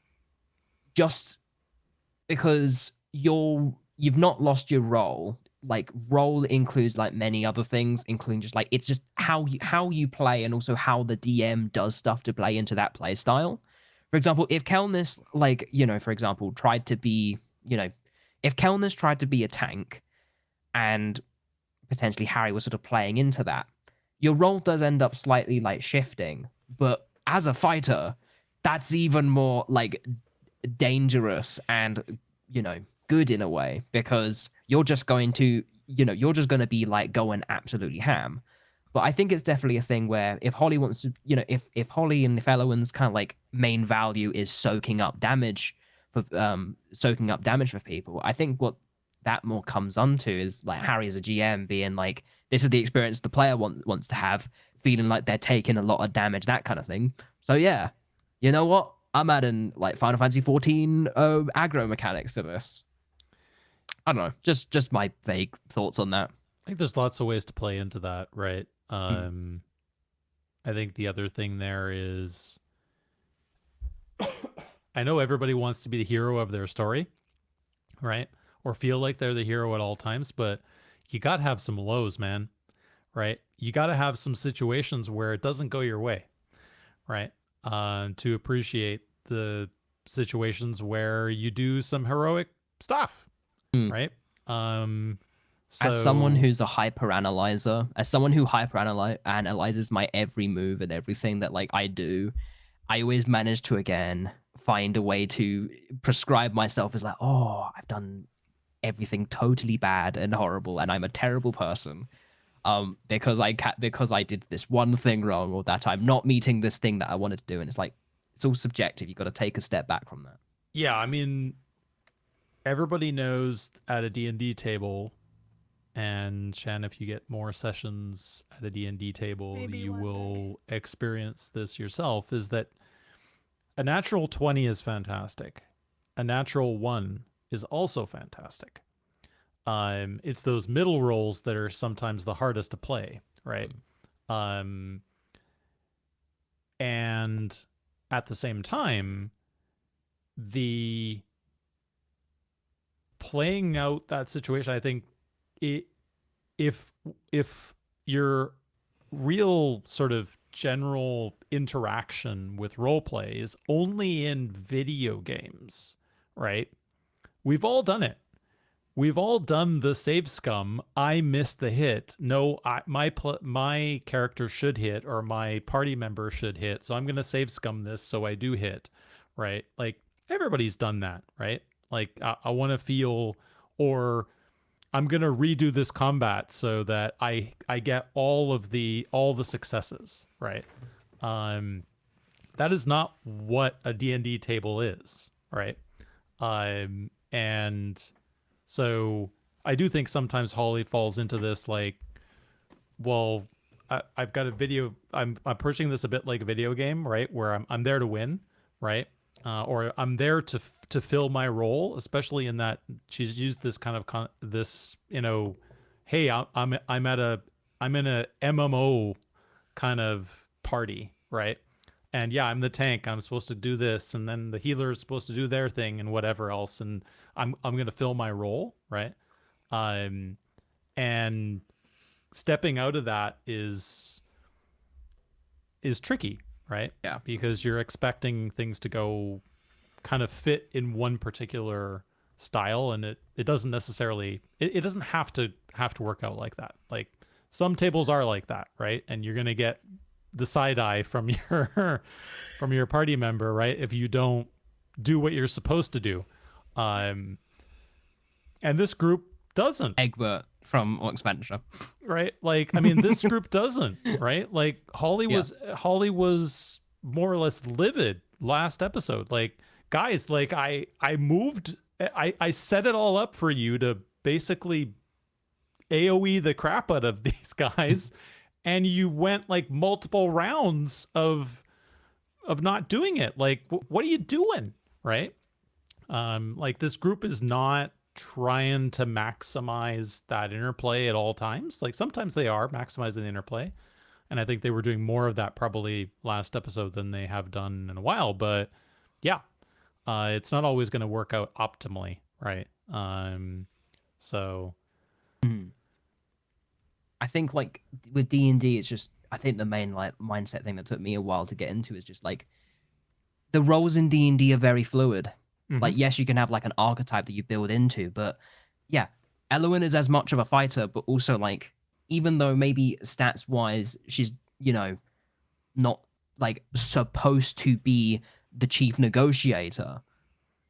you've not lost your role. Like role includes like many other things, including just like it's just how you play, and also how the DM does stuff to play into that play style. For example, if Kelnis, like, for example, tried to be, if Kelnis tried to be a tank, and potentially Harry was sort of playing into that, your role does end up slightly like shifting. But as a fighter, that's even more like dangerous and good in a way, because you're just going to be like going absolutely ham. But I think it's definitely a thing where if Holly wants to, if Holly and if Elowen's kind of like main value is soaking up damage for people, I think what that more comes onto is like Harry as a GM being like, this is the experience the player wants to have, feeling like they're taking a lot of damage, that kind of thing. So yeah, you know what? I'm adding like Final Fantasy 14 aggro mechanics to this. I don't know, just my vague thoughts on that. I think there's lots of ways to play into that, right? I think the other thing there is, I know everybody wants to be the hero of their story, right? Or feel like they're the hero at all times, but you got to have some lows, man, right? You got to have some situations where it doesn't go your way, right? To appreciate the situations where you do some heroic stuff, right? So, as someone who's a hyper analyzer, as someone who analyzes my every move and everything that like I do, I always manage to again find a way to prescribe myself as like, oh, I've done everything totally bad and horrible, and I'm a terrible person, because I did this one thing wrong, or that I'm not meeting this thing that I wanted to do, and it's like it's all subjective. You got to take a step back from that. Yeah, I mean, everybody knows at a D&D table. And Shan, if you get more sessions at a D&D table, Maybe you one will experience this yourself, is that a natural 20 is fantastic. A natural 1 is also fantastic. It's those middle rolls that are sometimes the hardest to play, right? And at the same time, the playing out that situation, I think, if your real sort of general interaction with roleplay is only in video games, right? We've all done it. We've all done the save scum. I missed the hit. No, my character should hit, or my party member should hit. So I'm going to save scum this so I do hit, right? Like everybody's done that, right? Like I want to feel, or I'm going to redo this combat so that I get all the successes, right? That is not what a D&D table is, right? And so I do think sometimes Holly falls into this like, well, I've got a video, I'm approaching this a bit like a video game, right? Where I'm there to win, right? Or I'm there to fill my role, especially in that she's used this kind of this, hey, I'm in a MMO kind of party, right? And yeah, I'm the tank. I'm supposed to do this, and then the healer is supposed to do their thing and whatever else, and I'm going to fill my role, right? And stepping out of that is tricky, right? Yeah. Because you're expecting things to go kind of fit in one particular style, and it doesn't necessarily, it doesn't have to work out like that. Like some tables are like that, right? And you're going to get the side eye from your party member, right? If you don't do what you're supposed to do. And this group doesn't. Egbert, from expenditure. right? Like, I mean, this group doesn't, right? Like Holly was more or less livid last episode. Like, guys, like I set it all up for you to basically AoE the crap out of these guys, and you went like multiple rounds of not doing it. Like, what are you doing, right? Like this group is not trying to maximize that interplay at all times. Like sometimes they are maximizing the interplay, and I think they were doing more of that probably last episode than they have done in a while. But yeah, it's not always going to work out optimally, right? So I think like with D&D, it's just, I think the main like mindset thing that took me a while to get into is just like the roles in D&D are very fluid. Like, yes, you can have like an archetype that you build into, but yeah, Elowen is as much of a fighter, but also like, even though maybe stats wise, she's, you know, not like supposed to be the chief negotiator,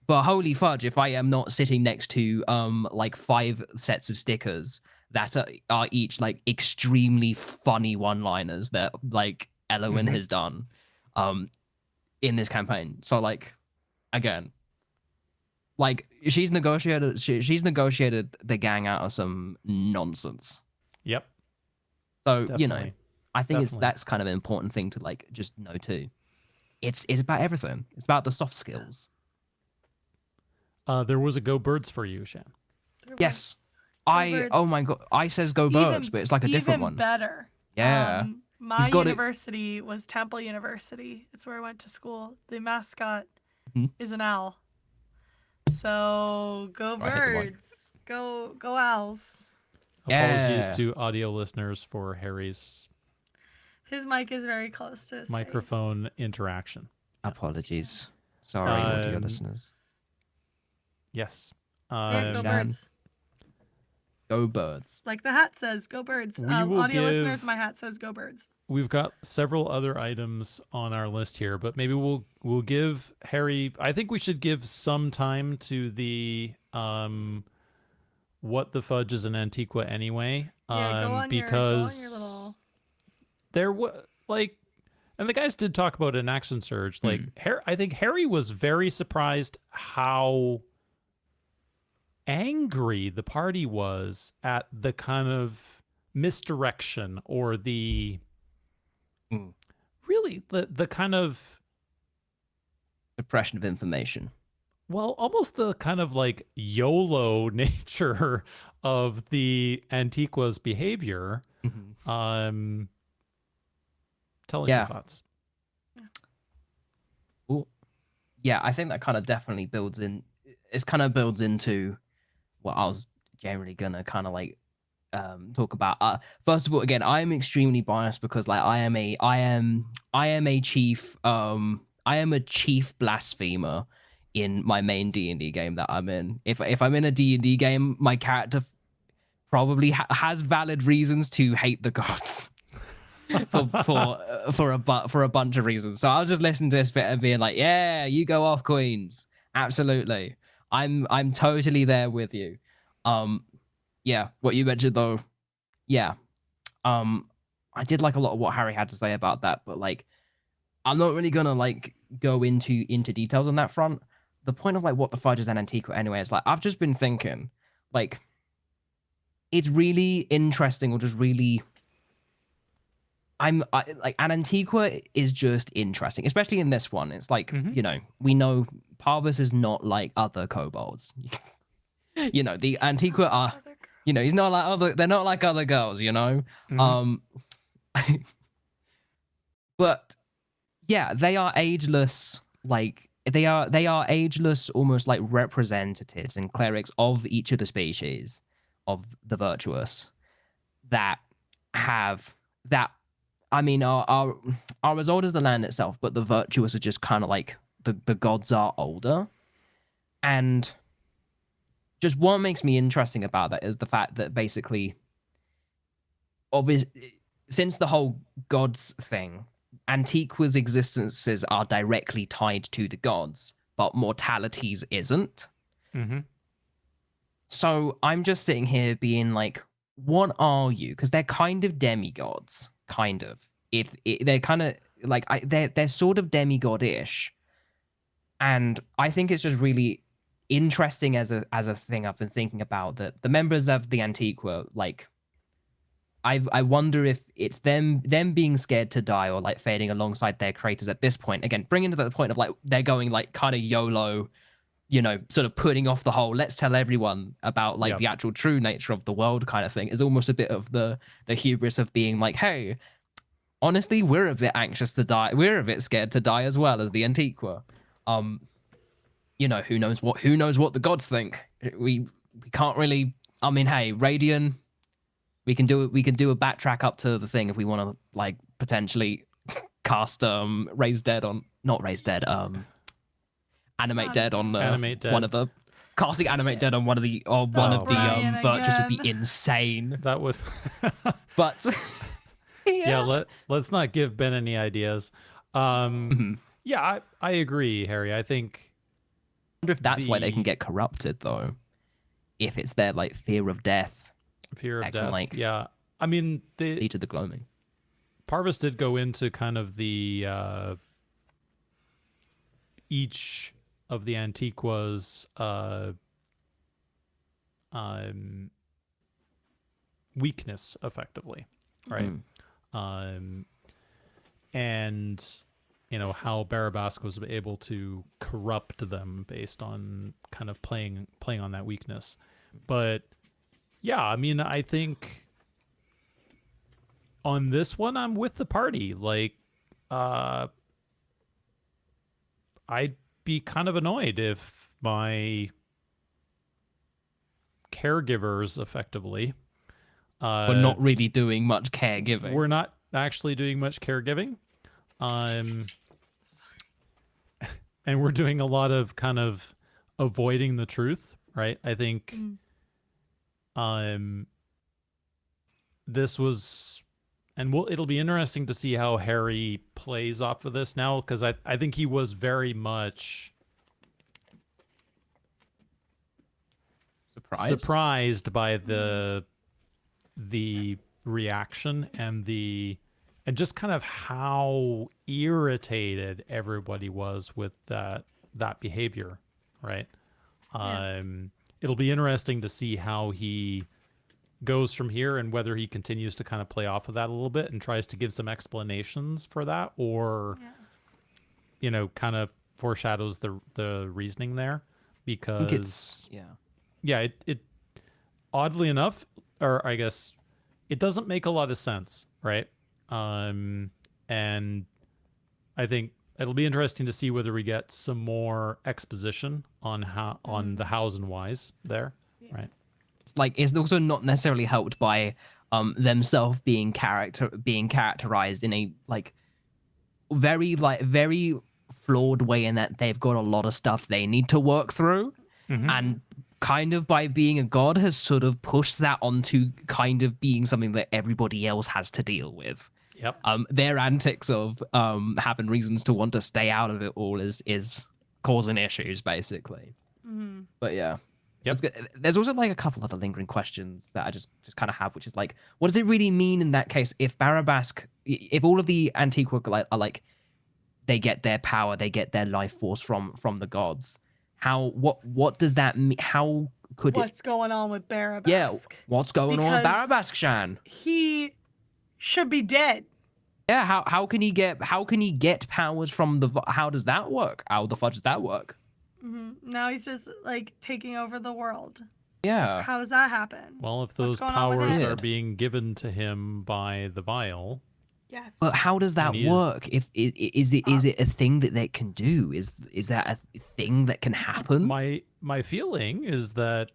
but holy fudge, if I am not sitting next to like 5 sets of stickers that are each like extremely funny one-liners that like Elowen has done in this campaign. So like, again, like she's negotiated the gang out of some nonsense. Yep. So Definitely. You know, I think that's kind of an important thing to like just know too. It's about everything. It's about the soft skills. There was a Go Birds for you, Shan. Yes. Birds. Oh my god, I says Go Birds, but it's like a different one. Even better. Yeah. My university was Temple University. It's where I went to school. The mascot is an owl. So go birds. Go owls. Apologies to audio listeners for Harry's His mic is very close to his microphone face. interaction. Apologies. Sorry, audio listeners. Yes. Go birds. Go birds. Like the hat says, go birds. Audio listeners, my hat says go birds. We've got several other items on our list here, but maybe we'll give Harry, I think we should give some time to the what the fudge is in Antiqua anyway. Yeah, go on because your little... there was like, and the guys did talk about an action surge. Like I think Harry was very surprised how angry the party was at the kind of misdirection or the really the kind of suppression of information. Well, almost the kind of like YOLO nature of the Antiqua's behavior. Tell us your thoughts. Ooh. Yeah, I think that kind of definitely builds into what I was generally gonna kind of like talk about. First of all, again, I am extremely biased because like I am a chief blasphemer in my main D&D game that I'm in. If I'm in a D&D game, my character probably has valid reasons to hate the gods for a bunch of reasons. So I'll just listen to this bit and being like, yeah, you go off, queens. Absolutely. I'm totally there with you. Yeah, what you mentioned though, yeah. I did like a lot of what Harry had to say about that, but like I'm not really gonna like go into details on that front. The point of like what the fudge is in Antiqua anyway is like I've just been thinking, like it's really interesting or just really like an Antiqua is just interesting, especially in this one. It's like, you know, we know Parvis is not like other kobolds. You know, the Antiqua are, you know, he's not like they're not like other girls, you know? But yeah, they are ageless, like they are ageless, almost like representatives and clerics of each of the species of the virtuous that have that. I mean, are as old as the land itself, but the virtuous are just kind of like the gods are older. And just what makes me interesting about that is the fact that basically, since the whole gods thing, Antiqua's existences are directly tied to the gods, but mortality's isn't. So I'm just sitting here being like, what are you? Because they're kind of demigods, kind of. They're kind of like they're sort of demigod-ish, and I think it's just really interesting as a thing I've been thinking about, that the members of the Antiqua, like, I wonder if it's them being scared to die or like fading alongside their creators at this point. Again, bringing to the point of like they're going like kind of YOLO, sort of putting off the whole let's tell everyone about like the actual true nature of the world kind of thing, is almost a bit of the hubris of being like, hey, honestly, we're a bit anxious to die. We're a bit scared to die as well as the Antiqua. Who knows what the gods think? We can't really. I mean, hey, Radiant, we can do a backtrack up to the thing if we want to like potentially cast Raise Dead on, not Raise Dead, Animate Dead on Animate Dead. one of the casting Animate Dead on one of the virtues would be insane. That would. But let's not give Ben any ideas. Yeah, I agree, Harry. I think. I wonder if that's why they can get corrupted, though. If it's their like fear of death. Fear of death. Like, yeah, I mean, lead to the gloaming. Parvis did go into kind of the each of the Antiqua's weakness, effectively, right? And how Barabask was able to corrupt them based on kind of playing on that weakness. But yeah, I mean, I think on this one I'm with the party. Like, I'd be kind of annoyed if my caregivers, effectively, we're not really doing much caregiving. We're not actually doing much caregiving. And we're doing a lot of kind of avoiding the truth, right? I think this was, and it'll be interesting to see how Harry plays off of this now, because I think he was very much surprised by the reaction and just kind of how irritated everybody was with that behavior, right? It'll be interesting to see how he goes from here and whether he continues to kind of play off of that a little bit and tries to give some explanations for that, or kind of foreshadows the reasoning there, because it oddly enough, or I guess it doesn't make a lot of sense, right? And I think it'll be interesting to see whether we get some more exposition on on the hows and whys there, right? Like, it's also not necessarily helped by themselves being characterized in a very flawed way, in that they've got a lot of stuff they need to work through, and kind of by being a god has sort of pushed that onto kind of being something that everybody else has to deal with. Yep. Their antics of having reasons to want to stay out of it all is causing issues, basically. But yeah. Yep. There's also like a couple other lingering questions that I just kind of have, which is like, what does it really mean in that case if Barabask, if all of the Antiqua are like, they get their power, they get their life force from the gods? What does that mean? How could What's going on with Barabask? Yeah, what's going on with Barabask, Shan? He should be dead. Yeah, how can he get powers from the? How does that work? How the fudge does that work? Now he's just like taking over the world. Yeah. How does that happen? Well, if those powers are being given to him by the vial. Yes. But how does that work? If is it a thing that they can do? Is that a thing that can happen? My feeling is that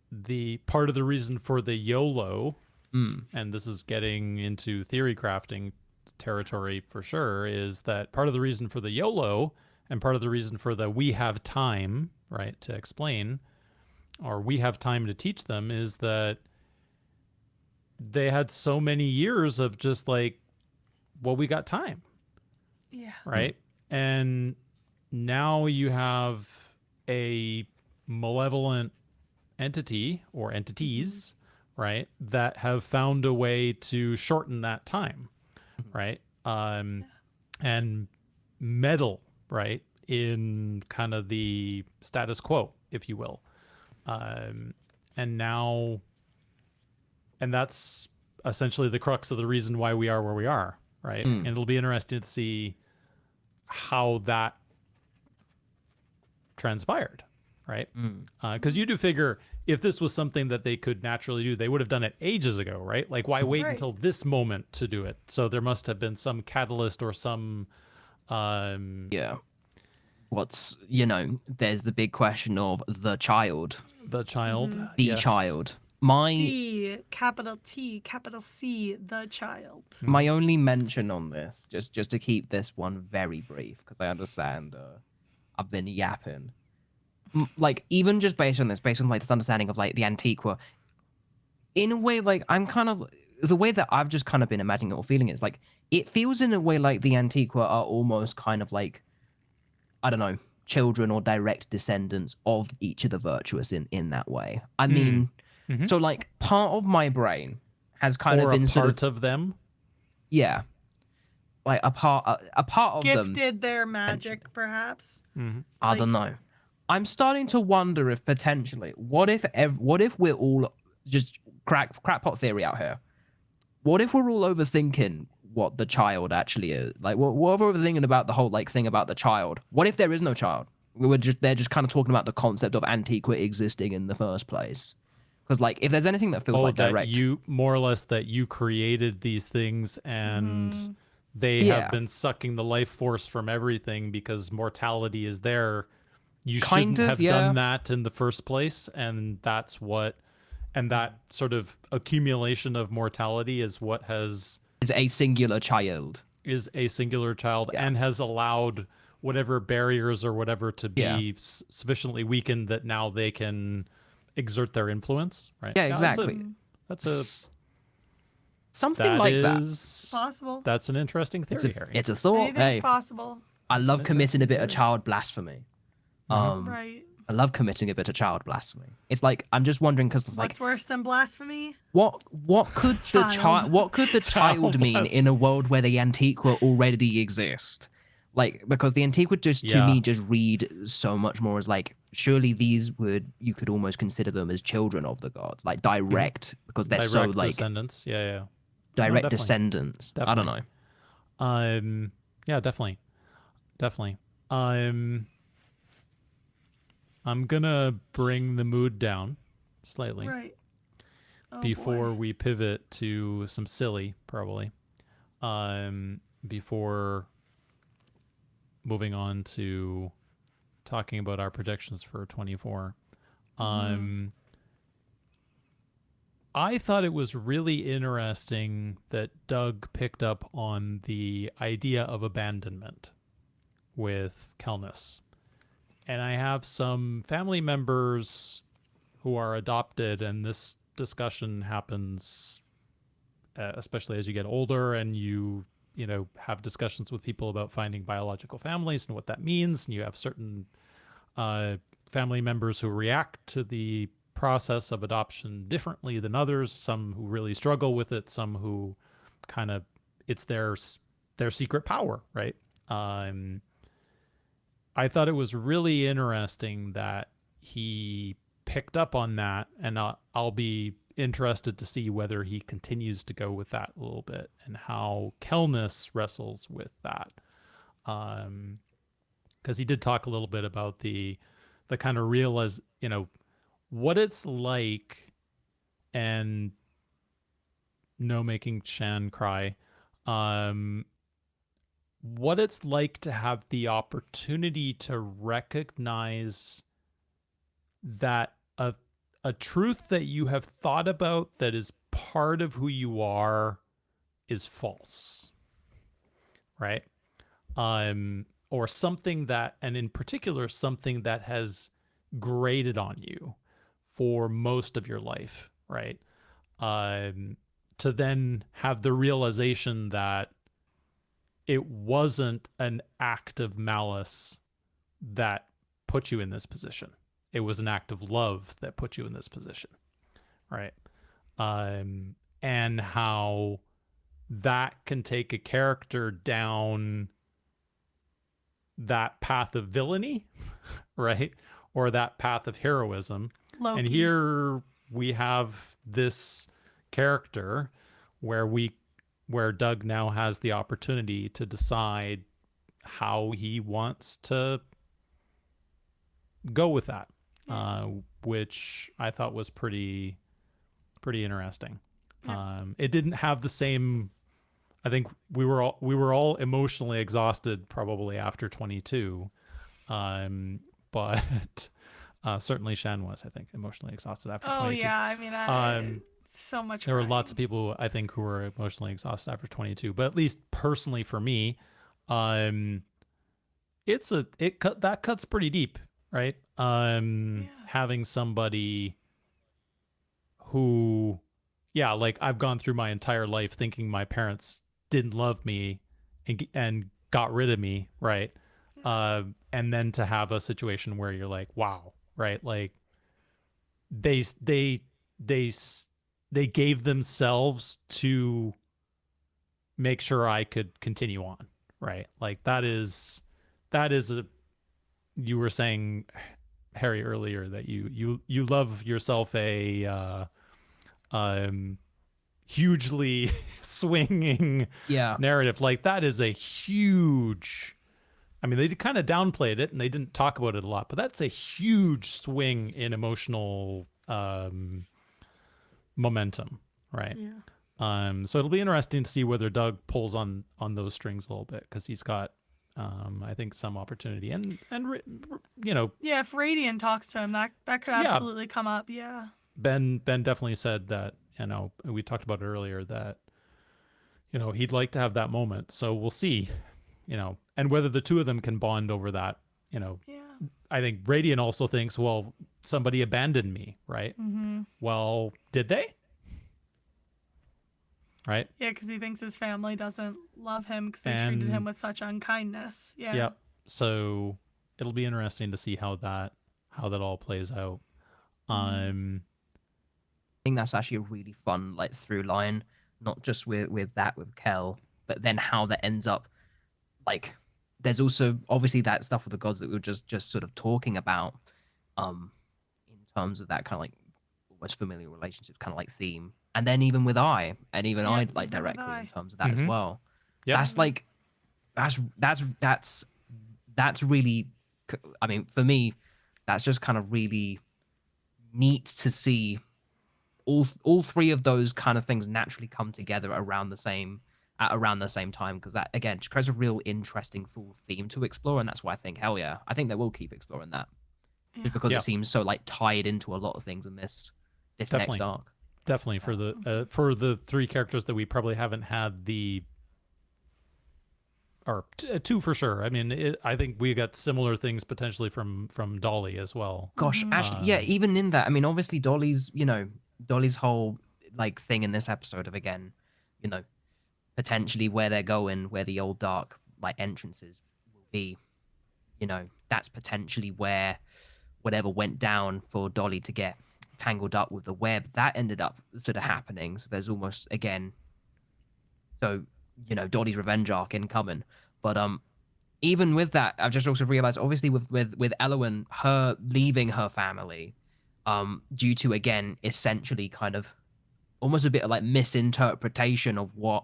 the part of the reason for the YOLO, and this is getting into theory crafting territory for sure, is that part of the reason for the YOLO and part of the reason for the we have time, right, to explain, or we have time to teach them, is that they had so many years of just like, well, we got time. Yeah. Right? And now you have a malevolent entity or entities right, that have found a way to shorten that time, right? And meddle, right, in kind of the status quo, if you will. And now, and that's essentially the crux of the reason why we are where we are, right? And it'll be interesting to see how that transpired, right? Because you do figure if this was something that they could naturally do, they would have done it ages ago, right? Like, why wait Right. until this moment to do it? So there must have been some catalyst or some Yeah. What's, there's the big question of the child. the child. The Yes. child. My The capital T, capital C, the child. my only mention on this, just to keep this one very brief, because I understand I've been yapping. Like, even just based on like this understanding of like the Antiqua, in a way, like I'm kind of the way that I've just kind of been imagining it or feeling it is like it feels in a way like the Antiqua are almost kind of like, I don't know, children or direct descendants of each of the virtuous in that way. I mean, so like part of my brain has kind Or of been a sort part of of them. yeah, like a part of them. Gifted their magic, perhaps. I don't know. I'm starting to wonder if potentially, what if we're all just crackpot theory out here? What if we're all overthinking what the child actually is? Like, what if we're overthinking about the whole like thing about the child? What if there is no child? They're just kind of talking about the concept of Antiqua existing in the first place. Because like, if there's anything that feels like that direct, you more or less that you created these things and they Yeah. have been sucking the life force from everything because mortality is there. You Kind shouldn't of, have yeah. done that in the first place, and that's what, and that sort of accumulation of mortality is what has is a singular child. is a singular child and has allowed whatever barriers or whatever to be sufficiently weakened that now they can exert their influence, right? Yeah, Now, exactly. Something like that. Possible. That's an interesting theory, Harry. It's a thought. Anything's Hey, possible. I love committing a interesting bit of theory. child blasphemy. Right. I love committing a bit of child blasphemy. It's like I'm just wondering because it's like What's worse than blasphemy? what could the Child. what could the child mean blasphemy. in a world where the Antiqua already exist? Like, because the Antiqua just to me just read so much more as like surely these you could almost consider them as children of the gods, like direct because they're so like descendants. Yeah. direct definitely. descendants. I don't know. Yeah, definitely. I'm gonna bring the mood down slightly Right. Oh, before boy. we pivot to some silly, probably. Before moving on to talking about our predictions for 24. I thought it was really interesting that Doug picked up on the idea of abandonment with Kelness. And I have some family members who are adopted, and this discussion happens especially as you get older and you have discussions with people about finding biological families and what that means. And you have certain family members who react to the process of adoption differently than others, some who really struggle with it, some who kind of it's their secret power, right? I thought it was really interesting that he picked up on that, and I'll be interested to see whether he continues to go with that a little bit and how Kelness wrestles with that. Because he did talk a little bit about the kind of what it's like, and no making Shan cry, what it's like to have the opportunity to recognize that a truth that you have thought about that is part of who you are is false, right? Or something that, and in particular, something that has grated on you for most of your life, right? To then have the realization that it wasn't an act of malice that put you in this position. It was an act of love that put you in this position, right? and how that can take a character down that path of villainy, right? Or that path of heroism. Loki. And here we have this character where Doug now has the opportunity to decide how he wants to go with that, which I thought was pretty interesting. Yeah. It didn't have the same. I think we were all emotionally exhausted probably after 22, but certainly Shan was, I think, emotionally exhausted after 22. Oh yeah, I mean, so much. There were lots of people, I think, who were emotionally exhausted after 22, but at least personally for me, that cuts pretty deep, right? Having somebody who, yeah, like I've gone through my entire life thinking my parents didn't love me and got rid of me, right? And then to have a situation where you're like, wow, right? Like they gave themselves to make sure I could continue on, right? Like that is you were saying, Harry, earlier that you love yourself a hugely swinging narrative. Like that is a huge, I mean, they kind of downplayed it and they didn't talk about it a lot, but that's a huge swing in emotional momentum, right? Yeah. So it'll be interesting to see whether Doug pulls on those strings a little bit, because he's got I think some opportunity and you know, yeah, if Radiant talks to him, that could absolutely come up. Yeah. Ben definitely said that, you know, we talked about it earlier, that, you know, he'd like to have that moment. So we'll see, you know, and whether the two of them can bond over that, you know. Yeah. I think Radiant also thinks, well, somebody abandoned me, right? Mm-hmm. Well, did they? Right? Yeah, because he thinks his family doesn't love him because they treated him with such unkindness. Yeah. Yep. So it'll be interesting to see how that all plays out. I think that's actually a really fun like through line, not just with Kel, but then how that ends up. Like, there's also obviously that stuff with the gods that we were just sort of talking about, in terms of that kind of like almost familiar relationships kind of like theme, and then even with I like directly in terms of that as well. Yep. That's like that's really, I mean, for me, that's just kind of really neat to see all three of those kind of things naturally come together around the same time, because that again just creates a real interesting full theme to explore, and that's why I think hell yeah, I think they will keep exploring that, just because it seems so like tied into a lot of things in this next arc. Definitely for the three characters that we probably haven't had the, or two for sure. I mean, I think we got similar things potentially from Dolly as well. Gosh, actually, yeah, even in that, I mean, obviously Dolly's whole like thing in this episode of, again, you know, potentially where they're going, where the old dark like entrances will be, you know, that's potentially where whatever went down for Dolly to get tangled up with the web, that ended up sort of happening. So there's almost, again, so, you know, Dolly's revenge arc incoming. But even with that, I've just also realized, obviously with Elowen, her leaving her family, due to, again, essentially kind of almost a bit of like misinterpretation of what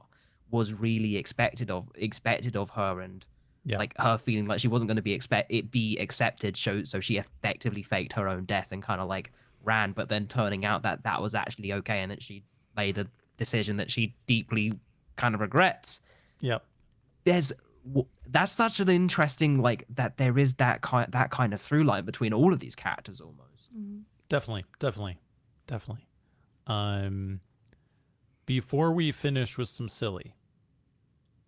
was really expected of her, and like her feeling like she wasn't going to be accepted, so she effectively faked her own death and kind of like ran, but then turning out that was actually okay, and that she made a decision that she deeply kind of regrets. That's such an interesting, like, that there is that kind of through line between all of these characters almost. Definitely. Before we finish with some silly,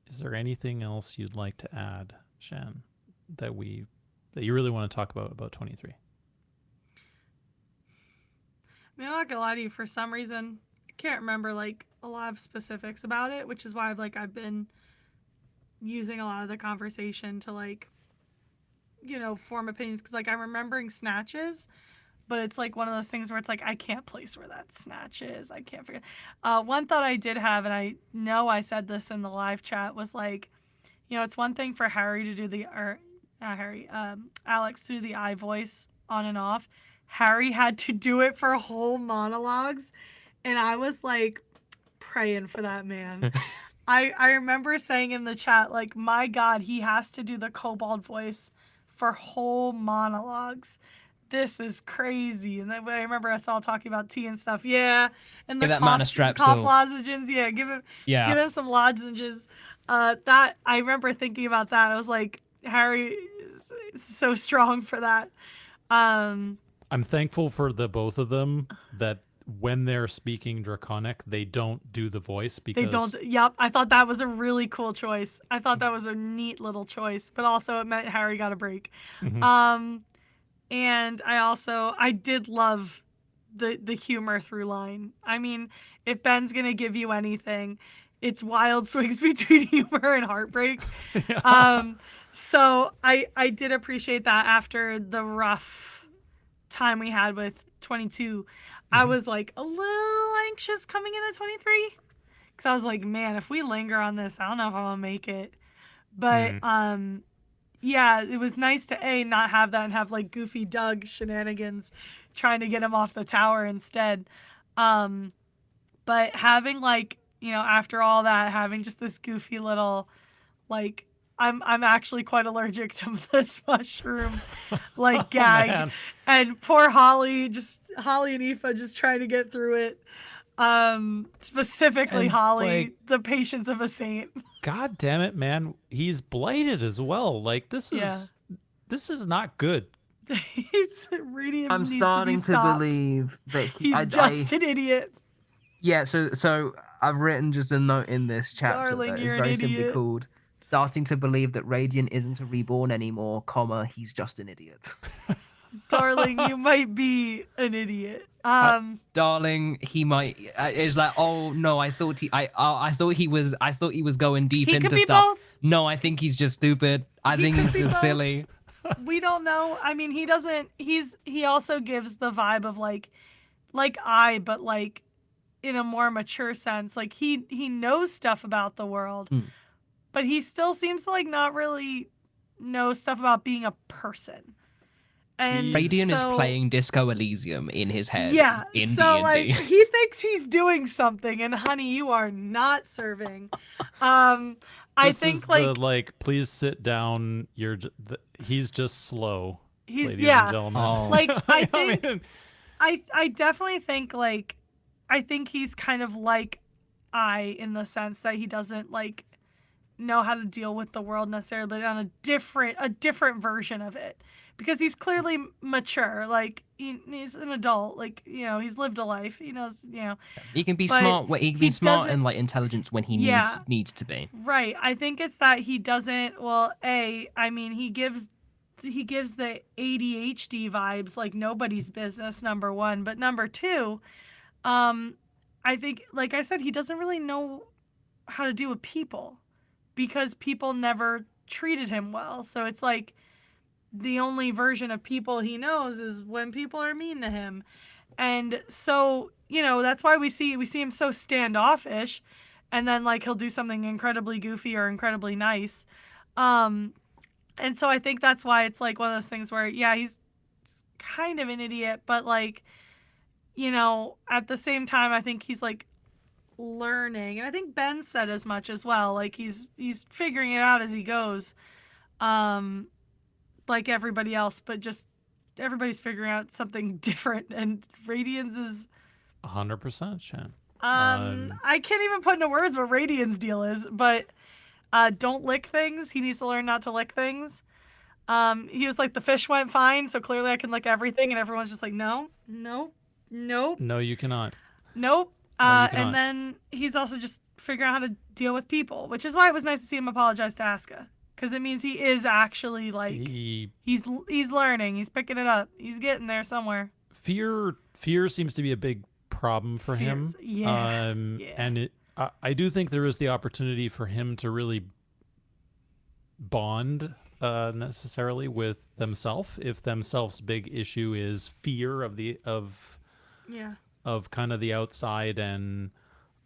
is there anything else you'd like to add, Shan, that you really want to talk about 23? I mean, I'm not gonna lie to you, for some reason I can't remember like a lot of specifics about it, which is why I've been using a lot of the conversation to, like, you know, form opinions, because like I'm remembering snatches, but it's like one of those things where it's like I can't place where that snatch is. I can't figure. One thought I did have, and I know I said this in the live chat, was like, it's one thing for Harry to do Alex to do the I voice on and off. Harry had to do it for whole monologues, and I was like praying for that man. I remember saying in the chat, like, my God, he has to do the kobold voice for whole monologues. This is crazy. And then I remember us all talking about tea and stuff. Yeah. And the Give that man a cough strepsil. lozenges. Yeah, give him some lozenges. That I remember thinking about that. I was like, Harry is so strong for that. I'm thankful for the both of them that when they're speaking Draconic, they don't do the voice because they don't. Yep, I thought that was a really cool choice. I thought that was a neat little choice, but also it meant Harry got a break. Mhm. And I did love the humor through line. I mean, if Ben's gonna give you anything, it's wild swings between humor and heartbreak. So I did appreciate that after the rough time we had with 22. I was like a little anxious coming into 23 because I was like, man, if we linger on this, I don't know if I'm gonna make it. But yeah, it was nice to not have that and have like Goofy Doug shenanigans trying to get him off the tower instead. But having like, after all that, having just this goofy little like I'm actually quite allergic to this mushroom like gag. man. And poor Holly and Aoife just trying to get through it. Specifically And, Holly, like, the patience of a saint. God damn it, man. He's blighted as well. Like this is not good. He's Radiant I'm needs starting to, be to stopped. believe that He's just an idiot. Yeah, so I've written just a note in this chapter Darling, that is you're an very simply idiot. called "Starting to believe that Radiant isn't a reborn anymore, comma, he's just an idiot." Darling, you might be an idiot. Darling, he might. It's like, oh no, I thought he was going deep He into could be stuff. both. No, I think he's just stupid. I He think could he's be just both. silly. We don't know. I mean, he doesn't. He also gives the vibe of like but like in a more mature sense. Like he knows stuff about the world, but he still seems to like not really know stuff about being a person. And Radiant is so- playing Disco Elysium in his head. Yeah, in so D&D. like he thinks he's doing something, and honey, you are not serving. I This think is like the please sit down. He's just slow. he's ladies yeah, and gentlemen. Oh. like I think mean, I definitely think like I think he's kind of like in the sense that he doesn't like know how to deal with the world necessarily, but on a different version of it. Because he's clearly mature, like he's an adult, like he's lived a life, he knows, He can be but smart. He can be he smart doesn't- and like intelligent when he Yeah. needs to be. Right. I think it's that he doesn't. Well, I mean, he gives the ADHD vibes like nobody's business. Number one, but number two, I think, like I said, he doesn't really know how to deal with people because people never treated him well. So it's like the only version of people he knows is when people are mean to him. And so, that's why we see him so standoffish, and then like he'll do something incredibly goofy or incredibly nice. And so I think that's why it's like one of those things where he's kind of an idiot, but like at the same time I think he's like learning, and I think Ben said as much as well, like he's figuring it out as he goes. Like everybody else, but just everybody's figuring out something different, and Radiance is 100%, Shan. I can't even put into words what Radiant's deal is, but don't lick things. He needs to learn not to lick things. He was like, the fish went fine, so clearly I can lick everything, and everyone's just like, no, nope, No, you cannot. nope. No, you cannot. And then he's also just figuring out how to deal with people, which is why it was nice to see him apologize to Asuka, because it means he is actually like he's learning, he's picking it up, he's getting there somewhere. Fear seems to be a big problem for him. Yeah. And I do think there is the opportunity for him to really bond necessarily with themselves. If themselves' big issue is fear of Yeah. kind of the outside and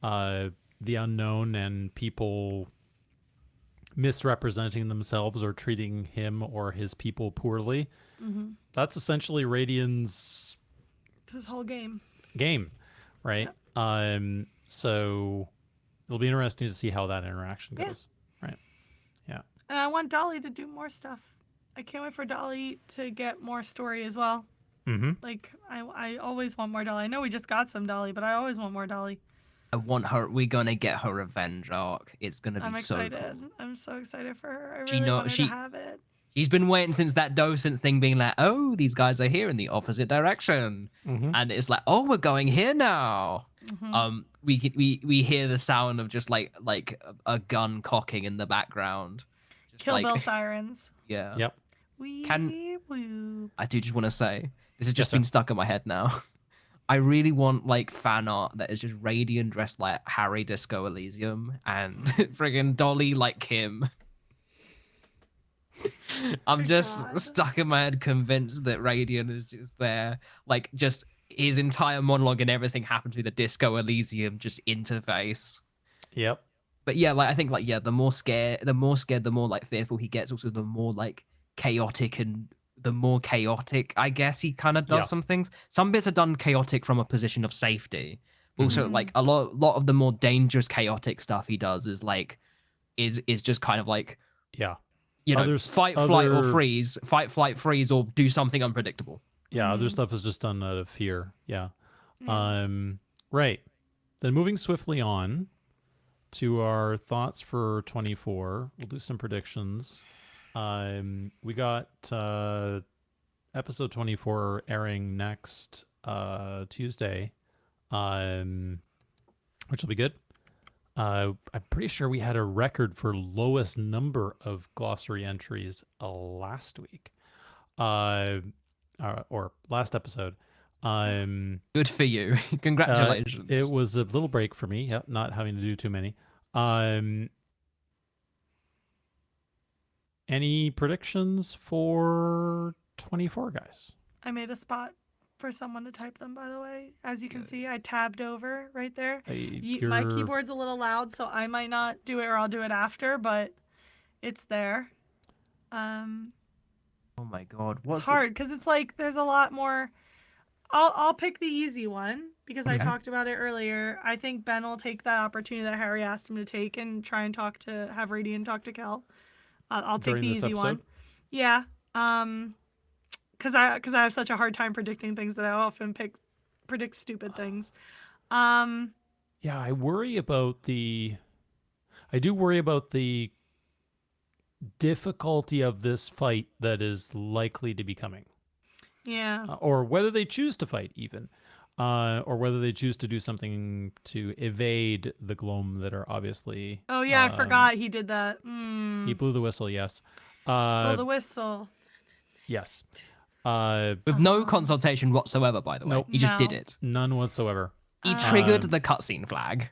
the unknown and people misrepresenting themselves or treating him or his people poorly, Mm-hmm. that's essentially Radian's This whole game. game, right? So it'll be interesting to see how that interaction Yeah. goes, right? Yeah. And I want Dolly to do more stuff. I can't wait for Dolly to get more story as well. Mm-hmm. Like, I always want more Dolly. I know we just got some Dolly, but I always want more Dolly. I want her. We're gonna get her revenge arc. It's gonna be I'm so excited. cool. I'm so excited for her. I She really know- want her she- to have it. She's been waiting since that docent thing, being like, "Oh, these guys are here in the opposite direction," Mm-hmm. and it's like, "Oh, we're going here now." Mhm. We hear the sound of just like a gun cocking in the background. Just Kill like, Bill sirens. yeah. Yep. Woo. I do just want to say this has just sir. been stuck in my head now. I really want like fan art that is just Radiant dressed like Harry Disco Elysium and friggin' Dolly like Kim. I'm Good just God. stuck in my head, convinced that Radiant is just there, like just his entire monologue and everything happened through the Disco Elysium just interface. Yep. But yeah, like I think like the more scared, the more like fearful he gets. Also, the more like chaotic and the more chaotic, I guess he kind of does Yeah. some things. Some bits are done chaotic from a position of safety. But also, Mhm. like a lot of the more dangerous chaotic stuff he does is like is just kind of like Yeah. you know Others- fight, flight, or other- freeze, fight, flight, freeze, or do something unpredictable. Yeah. Other Mhm. stuff is just done out of fear. Yeah. Yeah. Right. Then moving swiftly on to our thoughts for 24. We'll do some predictions. We got episode 24 airing next Tuesday, which will be good. I'm pretty sure we had a record for lowest number of glossary entries last week, or last episode. Good for you. Congratulations. It was a little break for me, yep, not having to do too many. Any predictions for 24, guys? I made a spot for someone to type them, by the way. As you can Good. see, I tabbed over right there. My You're- keyboard's a little loud, so I might not do it or I'll do it after, but it's there. Oh my god, It's hard because it's like there's a lot more. I'll pick the easy one because I Okay. talked about it earlier. I think Ben will take that opportunity that Harry asked him to take and try and have Radiant talk to Kel. I'll take During the this easy one. episode? Yeah. Because I have such a hard time predicting things that I often predict stupid things. Yeah, I worry about the. I do worry about the difficulty of this fight that is likely to be coming, Yeah. or whether they choose to fight, even, or whether they choose to do something to evade the Gloam that are obviously. Oh yeah, I forgot he did that. He blew the whistle. Yes. Blow the whistle. Yes. with no consultation whatsoever, by the way. Nope. He just did No. it. None whatsoever. He triggered Um, the cutscene flag.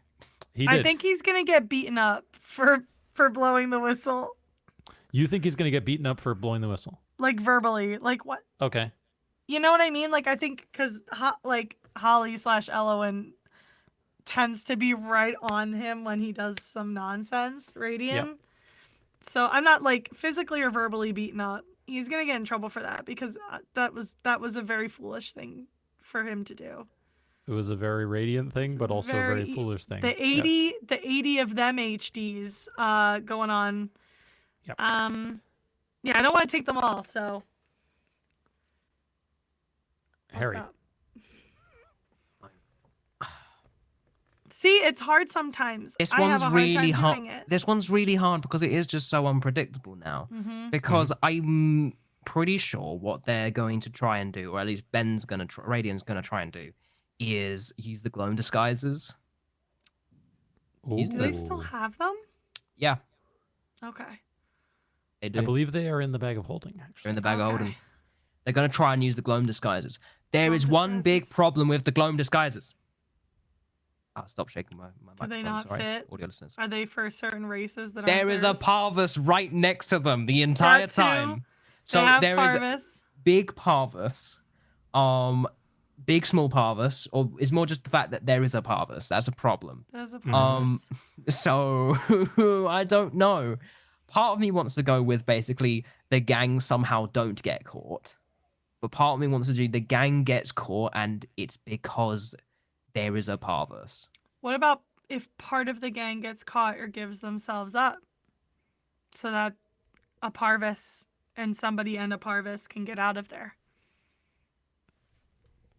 He did. I think he's gonna get beaten up for blowing the whistle, You think he's going to get beaten up for blowing the whistle? like verbally. Like what? Okay. You know what I mean? Like I think because like Holly / Elowen tends to be right on him when he does some nonsense, Radiant. So I'm not like physically or verbally beaten up. He's gonna get in trouble for that because that was a very foolish thing for him to do. It was a very radiant thing, It's but also a very very- foolish thing. The Yes. 80 of them HDs going on. Yep. Yeah, I don't want to take them all, so I'll Harry. stop. See, it's hard sometimes. This I have one's a hard really time hard. doing it. This one's really hard because it is just so unpredictable now. Mm-hmm. Because I'm pretty sure what they're going to try and do, or at least Ben's gonna try, Radiant's gonna try and do, is use the gloam disguises. He's Do the- they still have them? Yeah, Okay. they do. I believe they are in the bag of holding, actually. They're in the bag of Okay. holding. They're gonna try and use the gloam disguises. There Gloam is one big disguises. problem with the gloam disguises. I'll stop shaking my Do they microphone. not Sorry, fit? audio listeners. Are they for certain races that There aren't is a theirs? parvus right next to them the entire That too. time. They So have there is parvus. big parvus, big small parvus, or it's more just the fact that there is a parvus. That's a problem. There's a Um, parvus. So I don't know. Part of me wants to go with basically the gang somehow don't get caught, but part of me wants to do the gang gets caught and it's because there is a parvus. What about if part of the gang gets caught or gives themselves up so that a parvus and somebody and a parvus can get out of there?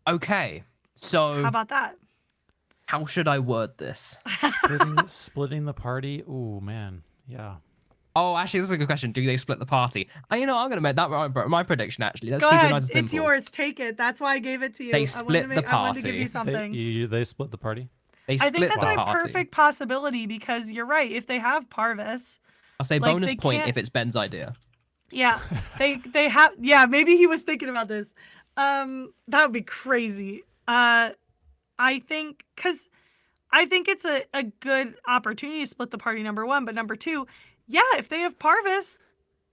Okay, so How about that? how should I word this? Splitting the party. Ooh, man. Yeah. Oh, actually, this is a good question. Do they split the party? I'm going to make that my prediction, actually. Let's Go keep it ahead. nice and simple. It's yours. Take it. That's why I gave it to you. They I split wanted to the I wanted to give party. you something. They split the party. They I split think that's the a party. perfect possibility because you're right. If they have parvus, I'll say like, bonus they point can't- if it's Ben's idea. yeah, they have. Yeah, maybe he was thinking about this. That would be crazy. I think it's a good opportunity to split the party. Number one, but number two, yeah, if they have parvus,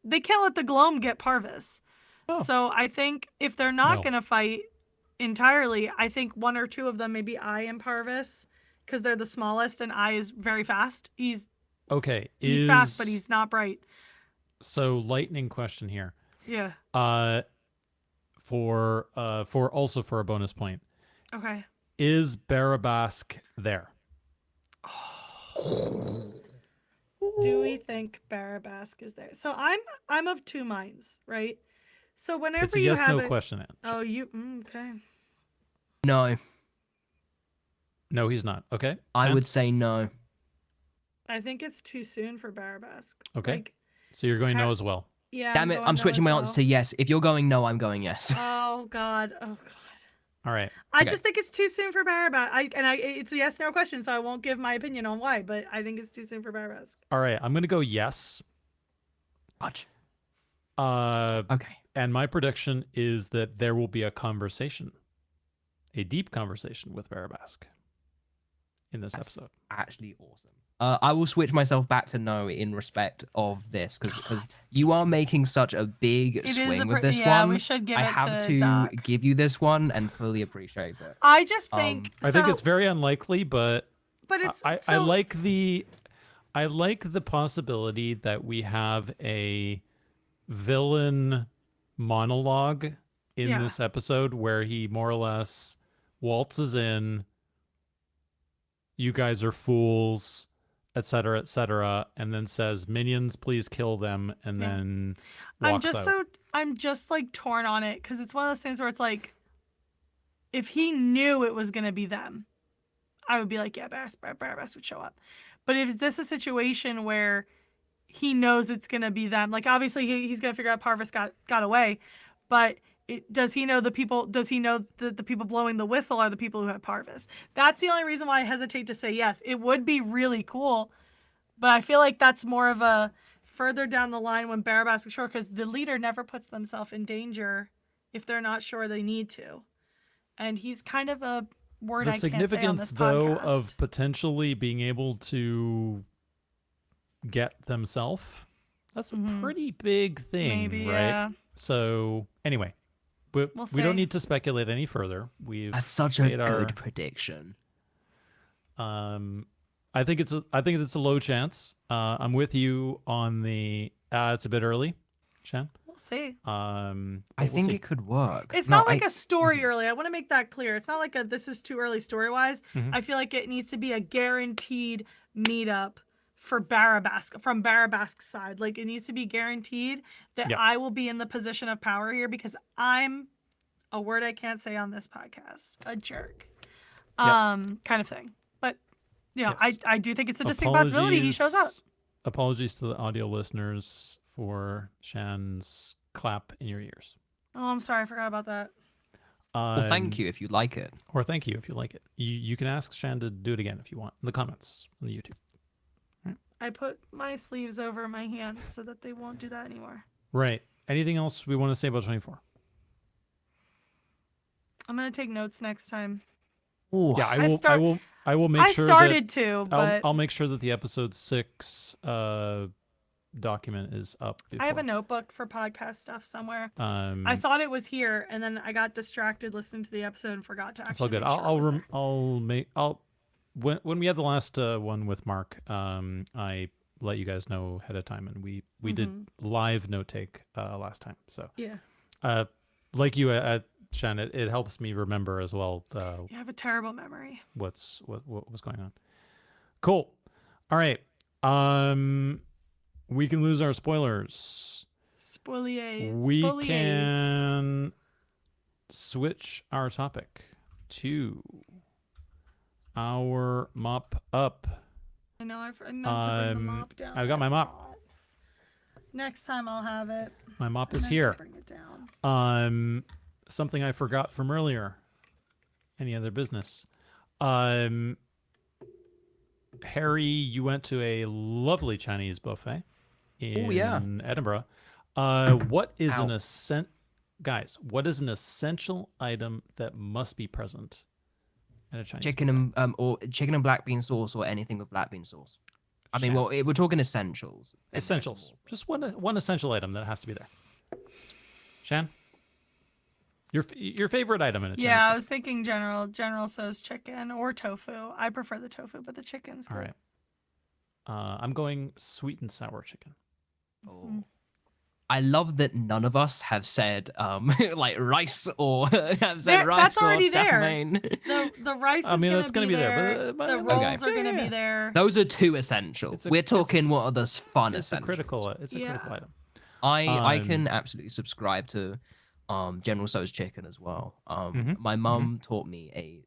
they can't let the Gloam get parvus. Oh. So I think if they're not No. gonna fight entirely, I think one or two of them, maybe I and parvus, because they're the smallest and I is very fast. He's Okay. fast, but he's not bright. So lightning question here. Yeah. For also for a bonus point. Okay. Is Barabask there? Do we think Barabask is there? So I'm of two minds, right? So whenever It's a you yes have no question. Ange. Oh, you okay? No, No, he's not. Okay. I Shan? would say no. I think it's too soon for Barabask. Okay. Like, So you're going ha- no as well. yeah. Damn it, going I'm no switching as my well. answer to yes. If you're going no, I'm going yes. Oh God. Oh God. All right. I Okay. just think it's too soon for Barabask. It's a yes no question, so I won't give my opinion on why. But I think it's too soon for Barabask. All right. I'm gonna go yes. Watch. Uh, Okay. and my prediction is that there will be a conversation, a deep conversation with Barabask in this That's episode. actually awesome. I will switch myself back to no in respect of this because you are making such a big It is swing with this yeah, one. we should give I it have to to Doc. give you this one and fully appreciate it. I just think. I think so- it's very unlikely, but But it's. I so, like the possibility that we have a villain monologue in Yeah. this episode where he more or less waltzes in, you guys are fools, etc., and then says, minions, please kill them, and Yeah. then I'm walks just out. I'm just like torn on it because it's one of those things where it's like, if he knew it was gonna be them, I would be like, yeah, Barabbas would show up. But if this a situation where he knows it's gonna be them, like obviously he's gonna figure out Parvis got away, but does he know the people? Does he know that the people blowing the whistle are the people who have Parvis? That's the only reason why I hesitate to say yes. It would be really cool, but I feel like that's more of a further down the line when Barabbas is sure, because the leader never puts themselves in danger if they're not sure they need to, and he's kind of a word The I can't say on significance, this though, podcast. of potentially being able to get themselves, that's a Mhm. pretty big thing, Maybe, right? yeah. So, anyway, we We'll don't see. need to speculate any further. We've That's such a made our, good prediction. I think it's a low chance. I'm with you on the it's a bit early, Shan. We'll see. I But think we'll see. it could work. It's No, not like I- a story early. I want to make that clear. It's not like a this is too early story wise. Mhm. I feel like it needs to be a guaranteed meetup for Barabbas from Barabbas's side. Like it needs to be guaranteed that Yeah. I will be in the position of power here because I'm a word I can't say on this podcast. A jerk. Kind of thing. But yeah, Yes. I do think it's a distinct possibility he shows up. Apologies to the audio listeners for Shan's clap in your ears. Oh, I'm sorry, I forgot about that. Well, thank you if you like it. Or thank you if you like it. You can ask Shan to do it again if you want in the comments on the YouTube. I put my sleeves over my hands so that they won't do that anymore. Right. Anything else we want to say about 24? I'm gonna take notes next time. Ooh, Yeah, I I will make I sure started that to, but I'll make sure that the episode 6 document is up before. I have a notebook for podcast stuff somewhere. Um, I thought it was here, and then I got distracted listening to the episode and forgot to it's all actually. good. Make sure it was there. When we had the last one with Mark, I let you guys know ahead of time, and we did live note take last time. So Yeah. like you at Shan, it helps me remember as well You have a terrible memory. what was going on. Cool. All right. We can lose our spoilers. Spoliers. We Spoliers. can switch our topic to our mop up. I know I meant to bring the mop down. I've got my mop. forgot. Next time I'll have it. My mop I is meant to here. Bring it down. Something I forgot from earlier. Any other business? Harry, you went to a lovely Chinese buffet in Edinburgh. What is an essential item that must be present at a Chinese Chicken and black bean sauce or anything with black bean sauce. I mean, Shan. well, we're talking essentials. essentials? Just one essential item that has to be there. Shan, your favorite item in a Chinese Yeah, I buffet? was thinking General Tso's chicken or tofu. I prefer the tofu, but the chicken's good. All right. I'm going sweet and sour chicken. Oh. I love that none of us have said like rice or have said rice that's already or there. chow mein. The rice is I mean, gonna that's gonna be be there, there. but- the okay. rolls are gonna be there. Those are two essentials. We're talking what are those fun It's a essentials. critical. It's a Yeah. critical item. I can absolutely subscribe to General Tso's chicken as well. My mum taught me a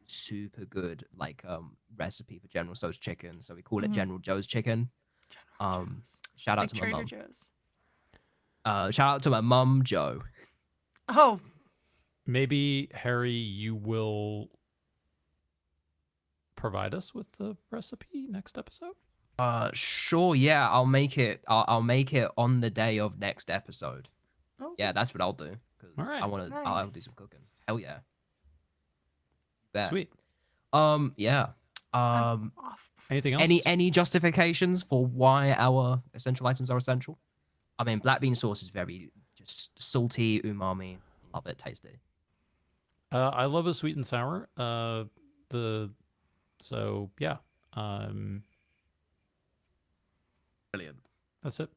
super good recipe for General Tso's chicken, so we call it General Joe's chicken. Shout out Like to my Trader mum. Joe's. Shout out to my mum, Joe. Oh, Maybe Harry, you will provide us with the recipe next episode. Sure, yeah, I'll make it. I'll make it on the day of next episode. oh. Yeah, that's what I'll do. Cause All right. I want to. I'll do Nice. some cooking. Hell yeah. Bet. Sweet. Yeah. I'm off. Anything else? Any justifications for why our essential items are essential? I mean, black bean sauce is very just salty, umami. Love it, tasty. I love a sweet and sour. Yeah. Brilliant. That's it.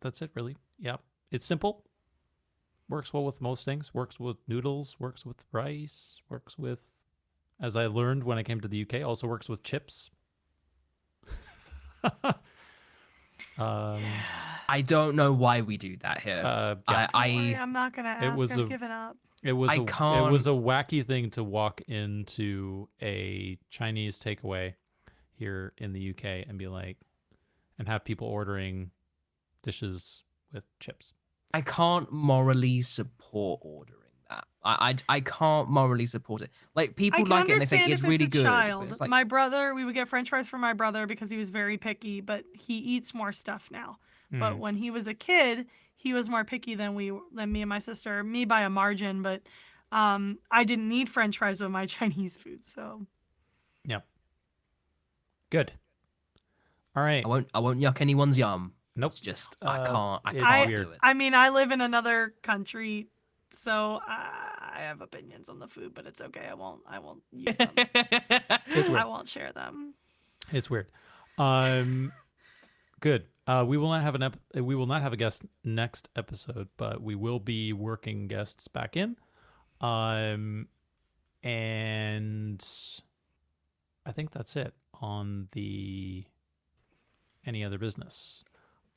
That's it, really. Yeah. It's simple. Works well with most things. Works with noodles. Works with rice. Works with, as I learned when I came to the UK, also works with chips. I don't know why we do that here. Yeah. Don't worry, I'm not gonna ask. was I've a- given up. It was I a can't- it was a wacky thing to walk into a Chinese takeaway here in the UK and be like, and have people ordering dishes with chips. I can't morally support ordering that. I can't morally support it. Like people I can like it and they think understand it's if really it's a good. but child. it's like, My brother, we would get French fries for my brother because he was very picky, but he eats more stuff now. But when he was a kid, he was more picky than me and my sister. Me by a margin, but I didn't need French fries with my Chinese food. So Yeah. Good. All right. I won't yuck anyone's yum. Nope. It's just Uh, I it's can't weird. do it. I mean, I live in another country, so I have opinions on the food, but it's okay. I won't use them. It's weird. I won't share them. It's weird. Good. We will not have a guest next episode, but we will be working guests back in. And I think that's it on the any other business.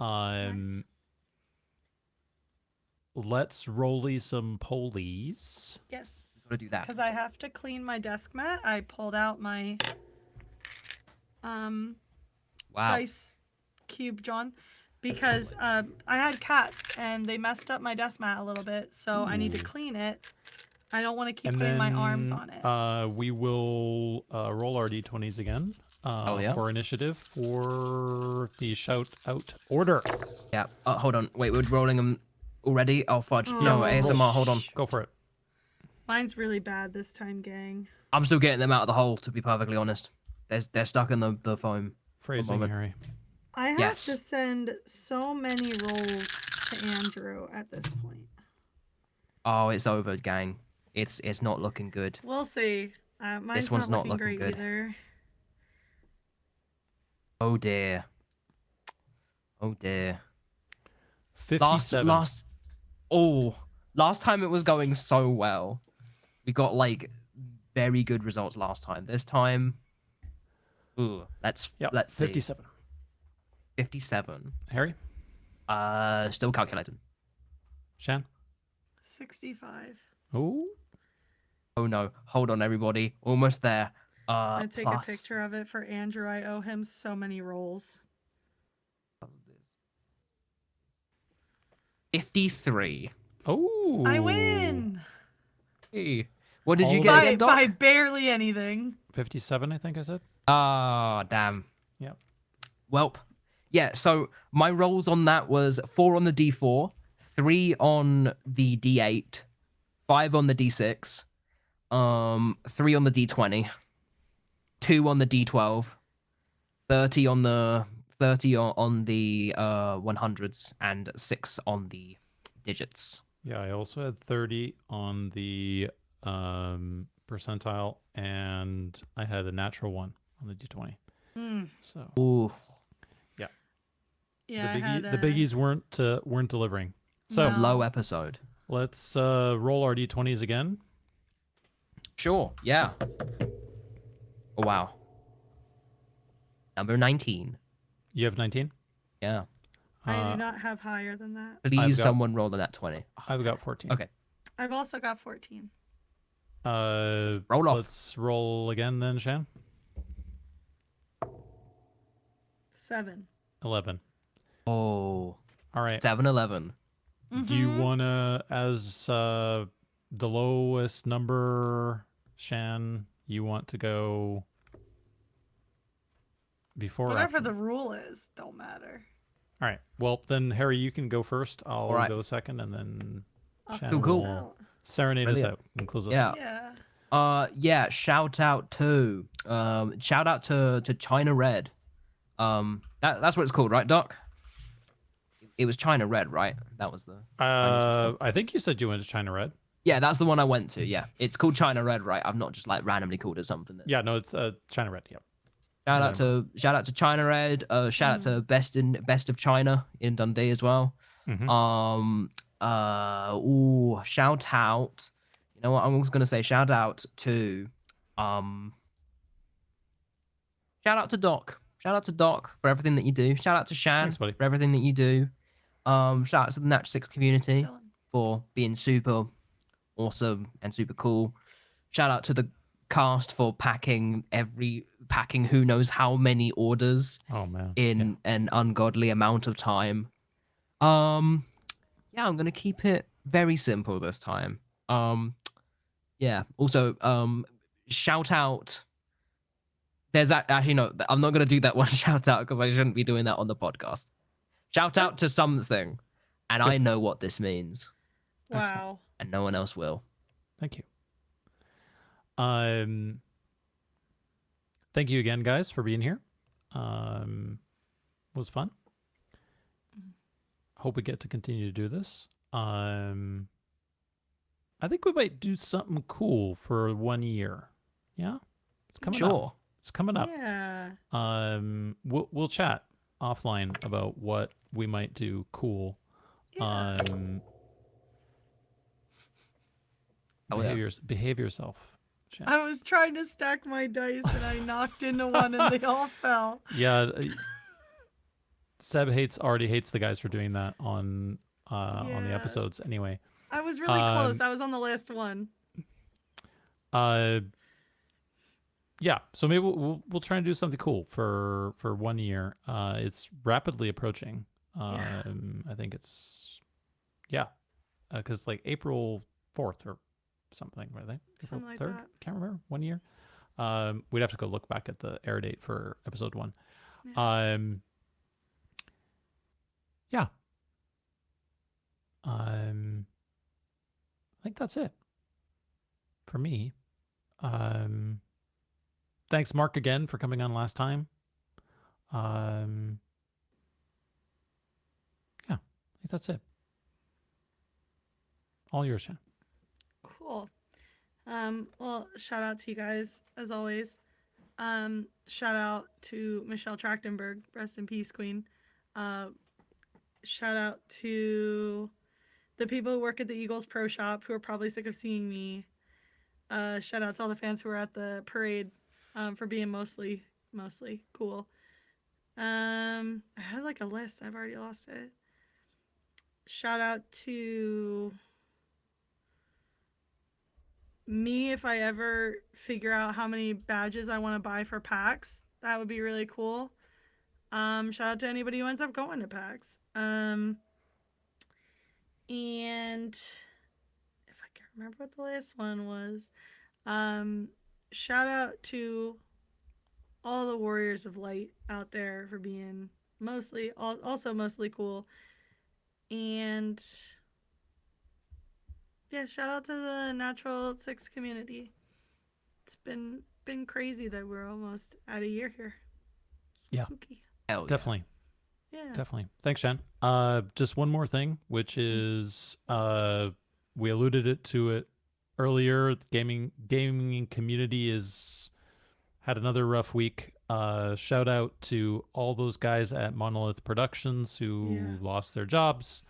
Nice. Let's Roly some polies. Yes. Gotta do that. Because I have to clean my desk mat. I pulled out my Wow. dice cube, John, because I had cats and they messed up my desk mat a little bit, so I need to clean it. I don't want to keep putting my arms on it. We will roll our d20s again yeah. for initiative for the shout out order. Yeah. Hold on. Wait, we're rolling them already. Oh fudge. No, Oh. ASMR. Hold on. Go for it. Mine's really bad this time, gang. I'm still getting them out of the hole, to be perfectly honest. they're stuck in the foam. Phrasing, moment. Harry. I have Yes. to send so many rolls to Andrew at this point. Oh, it's over, gang. It's not looking good. We'll see. Mine's This one's not looking looking great good. either. Oh dear. Oh dear. 57. Last time it was going so well. We got like very good results last time. This time, let's Yep, see. 57. 57. Harry? Still calculating. Shan? 65. Oh, Oh no, hold on everybody. Almost there. I take Plus- a picture of it for Andrew. I owe him so many rolls. 53. oh. I win Hey. What did you All get of again, Doc? by barely anything. 57, I think I said. Ah, damn. Yep. Welp. Yeah, so my rolls on that was 4 on the D4, 3 on the D8, 5 on the D6, 3 on the D20, 2 on the D12, 30 on the 100s, and 6 on the digits. Yeah, I also had 30 on the percentile, and I had a natural 1 on the D20. So Ooh. Yeah, the biggies weren't delivering. So No. Low episode. let's roll our D20s again. Sure, yeah. Oh, wow. Number 19. You have 19. Yeah. I do not have higher than that. Please, got- someone roll on that 20. I've got 14. Okay. I've also got 14. Roll off. Let's roll again then, Shan. 7. 11. Oh, All right. 7-11. Do you wanna, as the lowest number, Shan? You want to go before? or Whatever after? the rule is, don't matter. All right. Well, then Harry, you can go first. I'll All right. go second, and then I'll Shan close Cool. us will out. serenade us Brilliant. out and close us Yeah. out. Yeah. Shout out to China Red. That's what it's called, right, Doc? It was China Red, right? That was the I think you said you went to China Red. Yeah, that's the one I went to. Yeah. It's called China Red, right? I've not just like randomly called it something. Yeah, no, it's China Red. Yep. Shout out to China Red. Shout out to Best of China in Dundee as well. Mhm. Shout out. You know what? I'm just gonna say shout out to Doc. Shout out to Doc for everything that you do. Shout out to Shan Thanks, buddy. for everything that you do. Shout out to the Natch 6 community Chilling. for being super awesome and super cool. Shout out to the cast for packing who knows how many orders Oh man. in an ungodly amount of time. I'm gonna keep it very simple this time. Also, shout out. There's actually no. I'm not gonna do that one shout out because I shouldn't be doing that on the podcast. Shout out to something, and I know what this means, Wow. and no one else will. Thank you. Thank you again, guys, for being here. Was fun. Hope we get to continue to do this. I think we might do something cool for 1 year. Yeah, it's coming up. Sure. It's coming up. Yeah. We'll chat offline about what we might do cool. Yeah. Oh, yeah. Behave yourself. Shan. I was trying to stack my dice and I knocked into one and they all fell. Yeah, Seb already hates the guys for doing that on the Yeah. episodes. Anyway, I was really close. I was on the last one. yeah. So maybe we'll try and do something cool for 1 year. It's rapidly approaching. Yeah. I think it's because like April 4th or something, were they? April Something like 3rd? that. Can't remember. 1 year. We'd have to go look back at the air date for episode 1. Yeah. I think that's it for me. thanks, Mark, again for coming on last time. Yeah, I think that's it. All yours, Shan. Cool. Well, shout out to you guys as always. Shout out to Michelle Trachtenberg, rest in peace, Queen. Shout out to the people who work at the Eagles Pro Shop who are probably sick of seeing me. Shout out to all the fans who were at the parade for being mostly cool. I had like a list. I've already lost it. Shout out to me if I ever figure out how many badges I want to buy for PAX. That would be really cool. Shout out to anybody who ends up going to PAX. And if I can remember what the last one was, shout out to all the Warriors of Light out there for being mostly cool. And yeah, shout out to the Natural Six community. It's been crazy that we're almost at a year here. Yeah. Spooky. Hell yeah. Definitely. Yeah. Definitely. Thanks, Shan. Just one more thing, which is we alluded to it earlier. The gaming community had another rough week. Shout out to all those guys at Monolith Productions who lost their jobs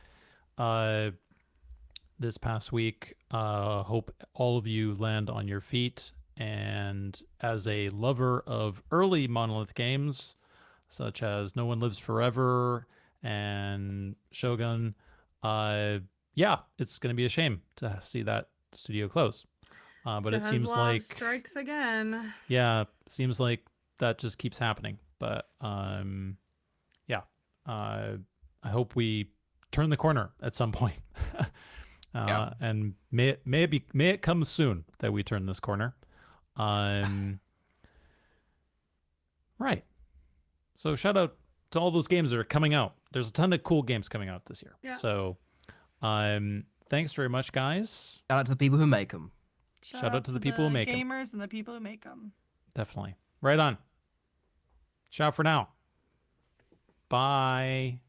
this past week. Hope all of you land on your feet. And as a lover of early Monolith games, such as No One Lives Forever and Shogun, it's going to be a shame to see that studio close. But it seems like strikes again. Yeah, seems like that just keeps happening. But I hope we turn the corner at some point. And may it come soon that we turn this corner. Right. So shout out to all those games that are coming out. There's a ton of cool games coming out this year. Yeah. So thanks very much, guys. Shout out to the people who make them. Shout out to the people who make 'em. Gamers and the people who make them. Definitely. Right on. Ciao for now. Bye.